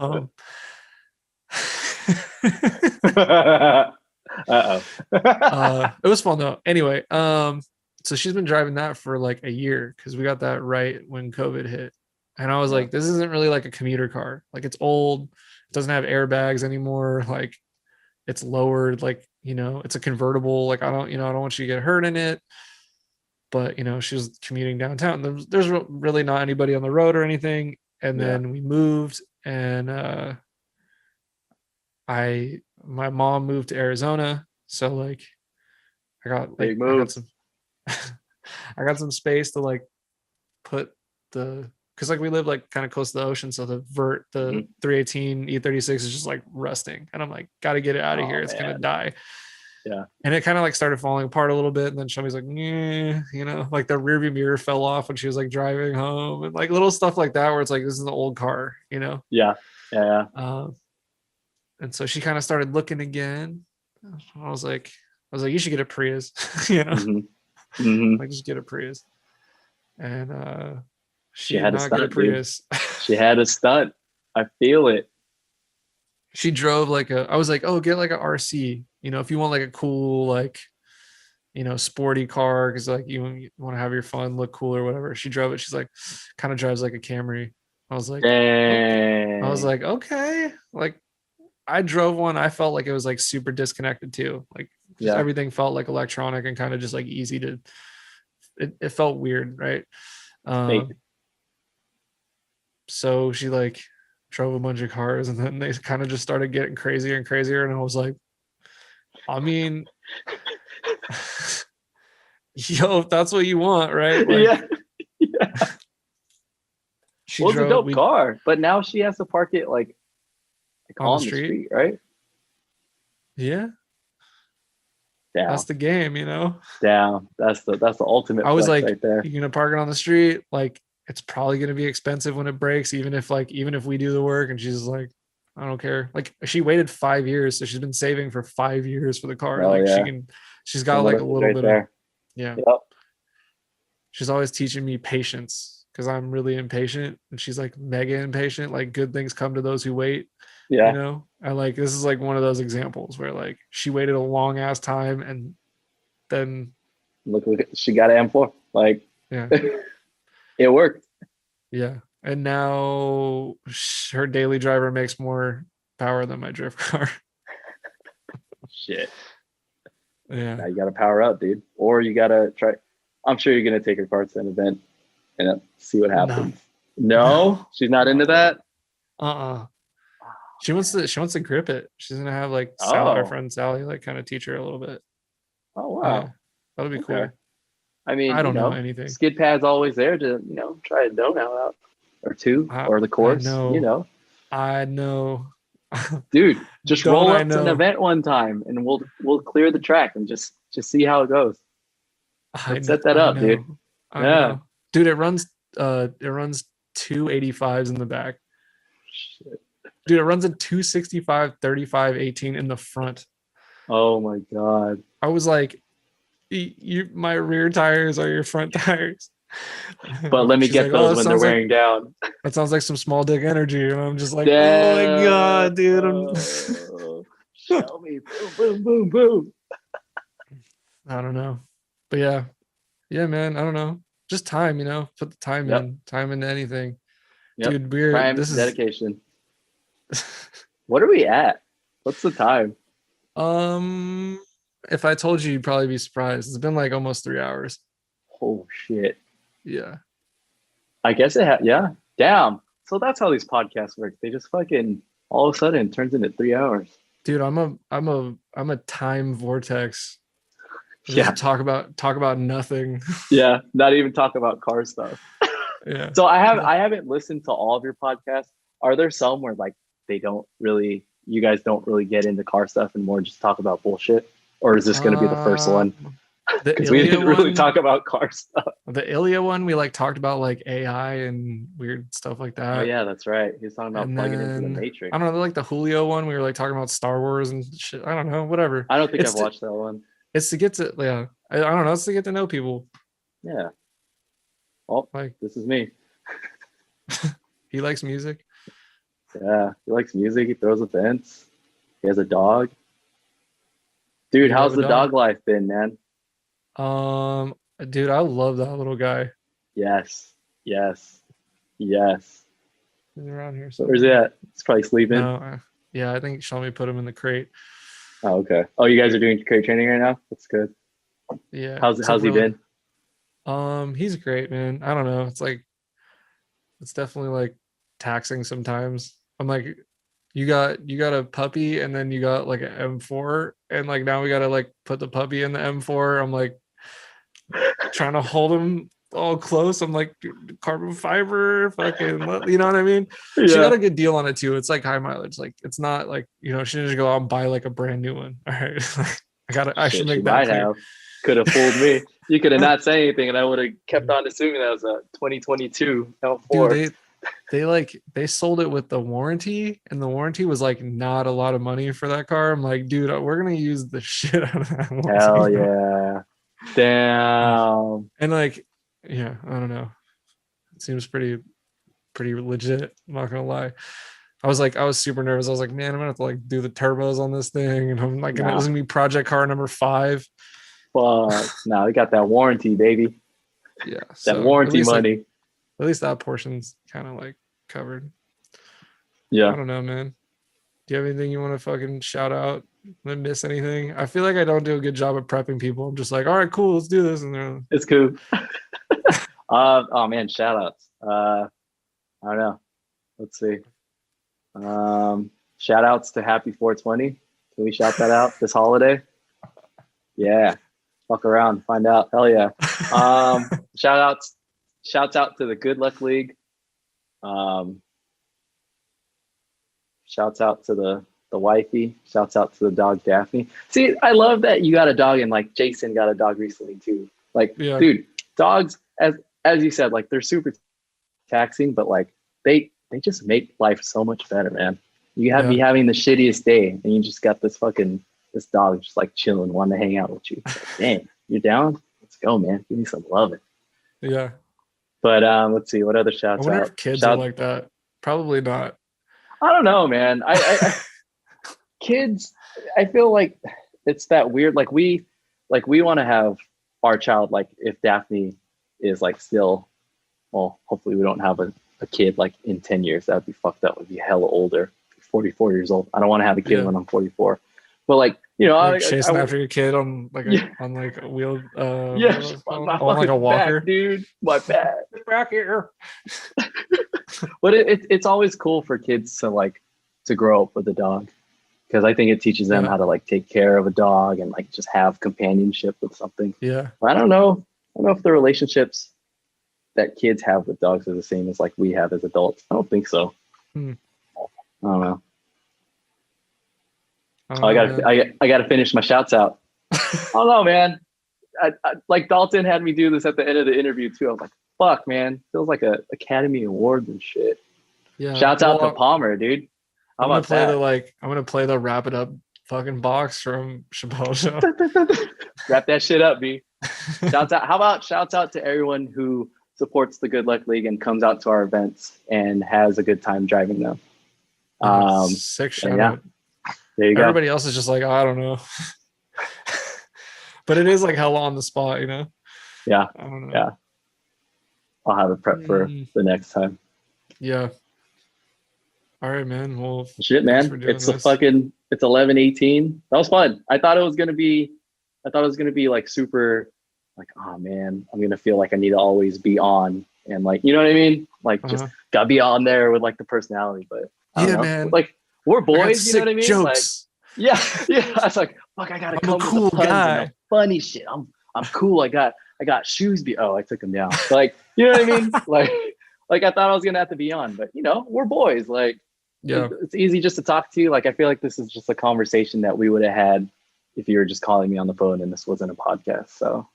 Uh-oh.
It was fun though. Anyway, so she's been driving that for like a year because we got that right when COVID hit. And I was like, this isn't really like a commuter car. Like it's old, it doesn't have airbags anymore. Like it's lowered, like, it's a convertible. Like I don't want you to get hurt in it. But she was commuting downtown. There's really not anybody on the road or anything. And then we moved, and my mom moved to Arizona. So like I got some I got some space to like put because like we live like kind of close to the ocean, so the 318 E36 is just like rusting, and I'm like, gotta get it out of here. It's gonna die.
Yeah.
And it kind of like started falling apart a little bit, and then Shelby's like, like the rearview mirror fell off when she was like driving home, and like little stuff like that where it's like, this is an old car.
Yeah.
And so she kind of started looking again. I was like, you should get a Prius. Like just get a Prius. And she had a stunt, get a Prius.
She had a stunt. I feel it.
She drove I was like, oh, get like a RC, if you want like a cool, like, sporty car, because like you want to have your fun, look cool or whatever. She drove it. She's like, kind of drives like a Camry. I was like,
dang.
I was like, okay. Like I drove one. I felt like it was like super disconnected too. Like everything felt like electronic and kind of just like easy to, it felt weird. Right. So she like drove a bunch of cars, and then they kind of just started getting crazier and crazier. And I was like, I mean, yo, if that's what you want, right? Like,
yeah. She was a dope car, but now she has to park it like on the street, right?
Yeah.
Damn.
That's the game,
Damn. That's the ultimate.
I was like,
right there.
You're gonna park it on the street, like it's probably gonna be expensive when it breaks, even if we do the work. And she's like, I don't care. Like she waited 5 years, so she's been saving for 5 years for the car. She's got like a little bit there. Yep. She's always teaching me patience because I'm really impatient, and she's like mega impatient. Like good things come to those who wait. And like this is like one of those examples where like she waited a long ass time, and then
look she got an M4. Like it worked.
Yeah. And now her daily driver makes more power than my drift car.
Shit.
Yeah.
Now you got to power up, dude. Or you got to try. I'm sure you're going to take her car to an event and see what happens. No? She's not into that?
She wants to grip it. She's gonna have like Sally, our
Oh.
friend Sally, like kind of teach her a little bit.
Oh
Yeah,
wow.
that'll be
Okay.
cool.
I mean,
I don't know anything.
skid pad's always there to, try a donut out or two or the course,
I know.
Dude, just
Don't
roll
I
up to an
know?
event one time and we'll clear the track and just see how it goes. Let's set that up, dude.
I
Yeah.
know. Dude, it runs 285s in the back.
Shit.
Dude, it runs a 265, 35, 18 in the front.
Oh my god.
I was like, my rear tires are your front tires.
But let me
She's
get
like,
those when they're wearing down.
That sounds like some small dick energy. And I'm just like,
Damn.
oh my god, dude.
Show me. Boom, boom, boom, boom.
I don't know. But yeah, man, I don't know. Just time, put the time into anything.
Yep.
Dude,
dedication. What are we at? What's the time?
If I told you, you'd probably be surprised. It's been like almost 3 hours.
Oh shit.
Yeah.
I guess yeah. Damn. So that's how these podcasts work. They just fucking all of a sudden it turns into 3 hours.
Dude, I'm a time vortex.
Yeah.
Talk about nothing.
Yeah. Not even talk about car stuff.
Yeah.
So I haven't listened to all of your podcasts. Are there some where like you guys don't really get into car stuff and more just talk about bullshit? Or is this going to be the first one? Because we didn't really talk about car stuff.
The Ilya one, we like talked about like AI and weird stuff like that.
Oh yeah, that's right. He was talking about plugging into the Matrix.
I don't know, like the Julio one, we were like talking about Star Wars and shit. I don't know, whatever.
I don't think I've watched that one.
It's to get to I don't know, it's to get to know people.
Yeah. Well, like this is me.
He likes music.
Yeah, he likes music. He throws events. He has a dog. Dude, how's the dog life been, man?
Dude, I love that little guy.
Yes. He's
around here.
So where's he at? He's probably sleeping.
No, yeah, I think Shelby put him in the crate.
Oh, okay. Oh, you guys are doing crate training right now? That's good.
Yeah.
How's he been?
He's great, man. I don't know. It's definitely like taxing sometimes. I'm like, you got a puppy and then you got like an M4 and like now we gotta like put the puppy in the M4. I'm like trying to hold him all close. I'm like carbon fiber, fucking, you know what I mean? Yeah. She got a good deal on it too. It's like high mileage. Like it's not like, she didn't just go out and buy like a brand new one. All right. I should make that clear.
Could have fooled me. You could have not said anything and I would have kept on assuming that was a 2022 L4.
Dude, they sold it with the warranty and the warranty was like not a lot of money for that car. I'm like, dude, we're gonna use the shit out of that warranty.
Hell yeah. Damn.
And like, yeah, I don't know. It seems pretty legit. I'm not gonna lie. I was super nervous. I was like, man, I'm gonna have to like do the turbos on this thing, and I'm like, it's gonna be project car number 5.
Fuck. No, we got that warranty, baby.
Yeah,
that warranty money.
At least that portion's kind of like covered.
Yeah.
I don't know, man. Do you have anything you want to fucking shout out? Did I miss anything? I feel like I don't do a good job of prepping people. I'm just like, all right, cool, let's do this. And
it's cool. Oh man, shout outs. I don't know. Let's see. Shout outs to Happy 420. Can we shout that out this holiday? Yeah. Fuck around, find out. Hell yeah. Shouts out to the Good Luck League. Shouts out to the wifey. Shouts out to the dog Daphne. See, I love that you got a dog and like Jason got a dog recently too. Like, dude, dogs, as you said, like they're super taxing, but like they just make life so much better, man. You have be having the shittiest day and you just got this dog just like chilling, wanting to hang out with you. Like, dang, you down? Let's go, man. Give me some loving.
Yeah.
But let's see what other shouts out.
I wonder if kids are like that. Probably not.
I don't know, man. I kids, I feel like it's that weird. Like we want to have our child. Like if Daphne is like still, well, hopefully we don't have a kid like in 10 years. That'd be fucked up. Would be hella older. 44 years old. I don't want to have a kid when I'm 44. But like,
chasing after your kid on like a wheel.
On
like a walker,
back, dude. My back
here.
But it's always cool for kids to to grow up with a dog, because I think it teaches them how to like take care of a dog and like just have companionship with something.
Yeah.
But I don't know if the relationships that kids have with dogs are the same as like we have as adults. I don't think so. I don't know. I gotta finish my shouts out. I don't know, man. I like Dalton had me do this at the end of the interview too. I was like, fuck, man, feels like a Academy Awards and shit.
Yeah.
Shouts out to Palmer, dude.
I'm gonna play the wrap it up fucking box from Chappelle Show.
Wrap that shit up, B. Shouts out. How about shouts out to everyone who supports the Good Luck League and comes out to our events and has a good time driving them.
Sick shout out.
There you go.
Everybody else is just like, I don't know. But it is like hella on the spot, you know?
Yeah.
I don't know.
Yeah. I'll have it prepped for the next time.
Yeah. All right, man. Well,
shit, man. It's 11:18. That was fun. I thought it was gonna be like super, like, oh man, I'm gonna feel like I need to always be on and like, you know what I mean? Like just gotta be on there with like the personality. But I don't know.
Man.
Like we're boys, you know what I mean?
Jokes.
Like, yeah. I was like, fuck, I gotta come
cool
with the puns
guy.
and the funny shit. I'm cool. I got shoes. I took them down. Like, you know what I mean? Like I thought I was gonna have to be on, but you know, we're boys. Like,
yeah,
it's easy just to talk to you. Like, I feel like this is just a conversation that we would have had if you were just calling me on the phone and this wasn't a podcast. So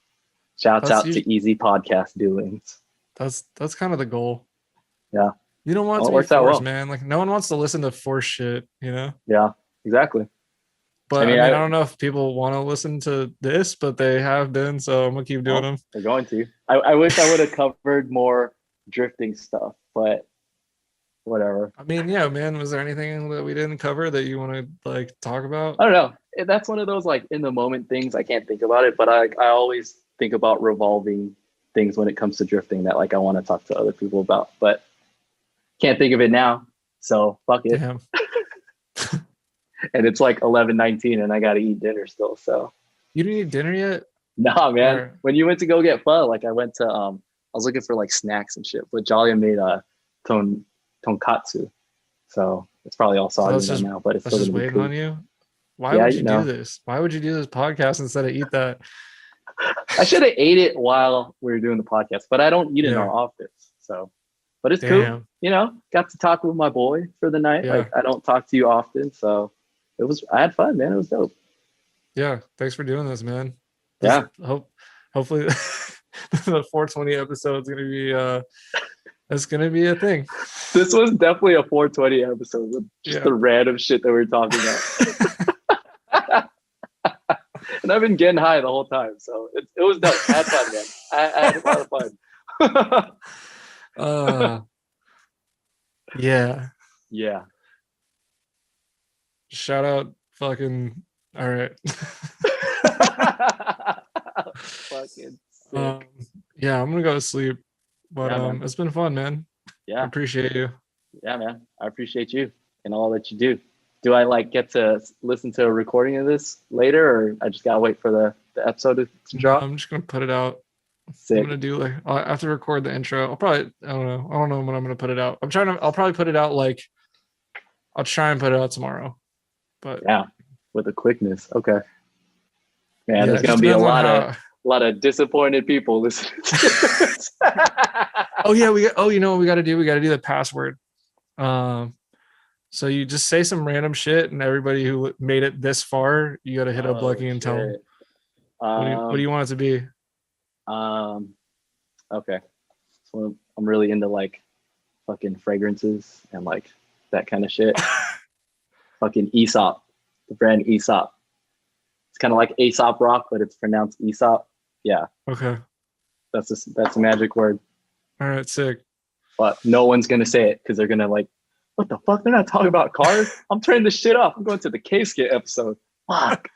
shouts out to easy podcast doings.
That's kind of the goal.
Yeah.
You don't want to be forced, man. Like no one wants to listen to forced shit, you know?
Yeah, exactly.
But I don't know if people want to listen to this, but they have been, so I'm gonna keep doing them.
They're going to. I wish I would have covered more drifting stuff, but whatever.
I mean, yeah, man. Was there anything that we didn't cover that you want to like talk about?
I don't know. That's one of those like in the moment things. I can't think about it, but I always think about revolving things when it comes to drifting that like I want to talk to other people about, but can't think of it now. So fuck it.
Damn.
And it's like 11:19 and I got to eat dinner still. So
you didn't eat dinner yet?
Nah, man. When you went to go get pho, like I went to I was looking for like snacks and shit, but Jolly made tonkatsu, so it's probably all soggy right now. But it's still
just
gonna be
waiting
cool.
on you. Why would you do this? Why would you do this podcast instead of eat that?
I should have ate it while we were doing the podcast, but I don't eat in our office. So, but it's cool. You know, got to talk with my boy for the night.
Yeah.
Like I don't talk to you often, so I had fun, man. It was dope.
Yeah, thanks for doing this, man. Hopefully the 420 episode is gonna be it's gonna be a thing.
This was definitely a 420 episode with just the random shit that we were talking about. And I've been getting high the whole time, so it was dope. I had fun, man. I had a lot of fun.
Yeah. Shout out fucking all right.
Fucking
yeah, I'm gonna go to sleep. But it's been fun, man.
Yeah.
I appreciate you.
Yeah, man. I appreciate you and all that you do. Do I like get to listen to a recording of this later, or I just gotta wait for the episode to drop?
I'm just gonna put it out.
Sick.
I'm gonna do like I have to record the intro. I don't know when I'm gonna put it out. I'll probably put it out I'll try and put it out tomorrow. But
yeah, with a quickness. Okay. Man, there's gonna be a lot of disappointed people listening to this.
You know what we gotta do? We gotta do the password. So you just say some random shit, and everybody who made it this far, you gotta hit up Lucky and tell them. What do you want it to be?
Okay. So I'm really into like fucking fragrances and like that kind of shit. Fucking Aesop, the brand Aesop. It's kind of like Aesop rock, but it's pronounced Aesop. Yeah.
Okay.
That's a magic word.
All right, sick.
But no one's gonna say it because they're gonna like, what the fuck? They're not talking about cars. I'm turning this shit off. I'm going to the K-Skit episode. Fuck.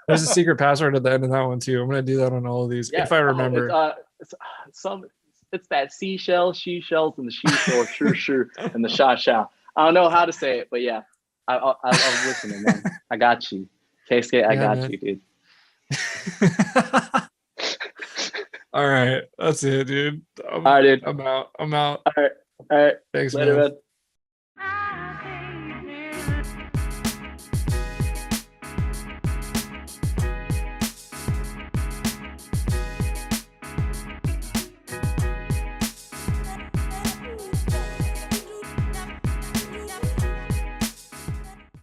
There's a secret password at the end of that one too. I'm gonna do that on all of these if I remember.
It's that seashell, she shells, and the she sure, and the sha. I don't know how to say it, but yeah, I'm listening, man. I got you, K-Skit. I got you, dude.
All right, that's it, dude.
All right, dude.
I'm out.
All right.
Thanks,
later,
man.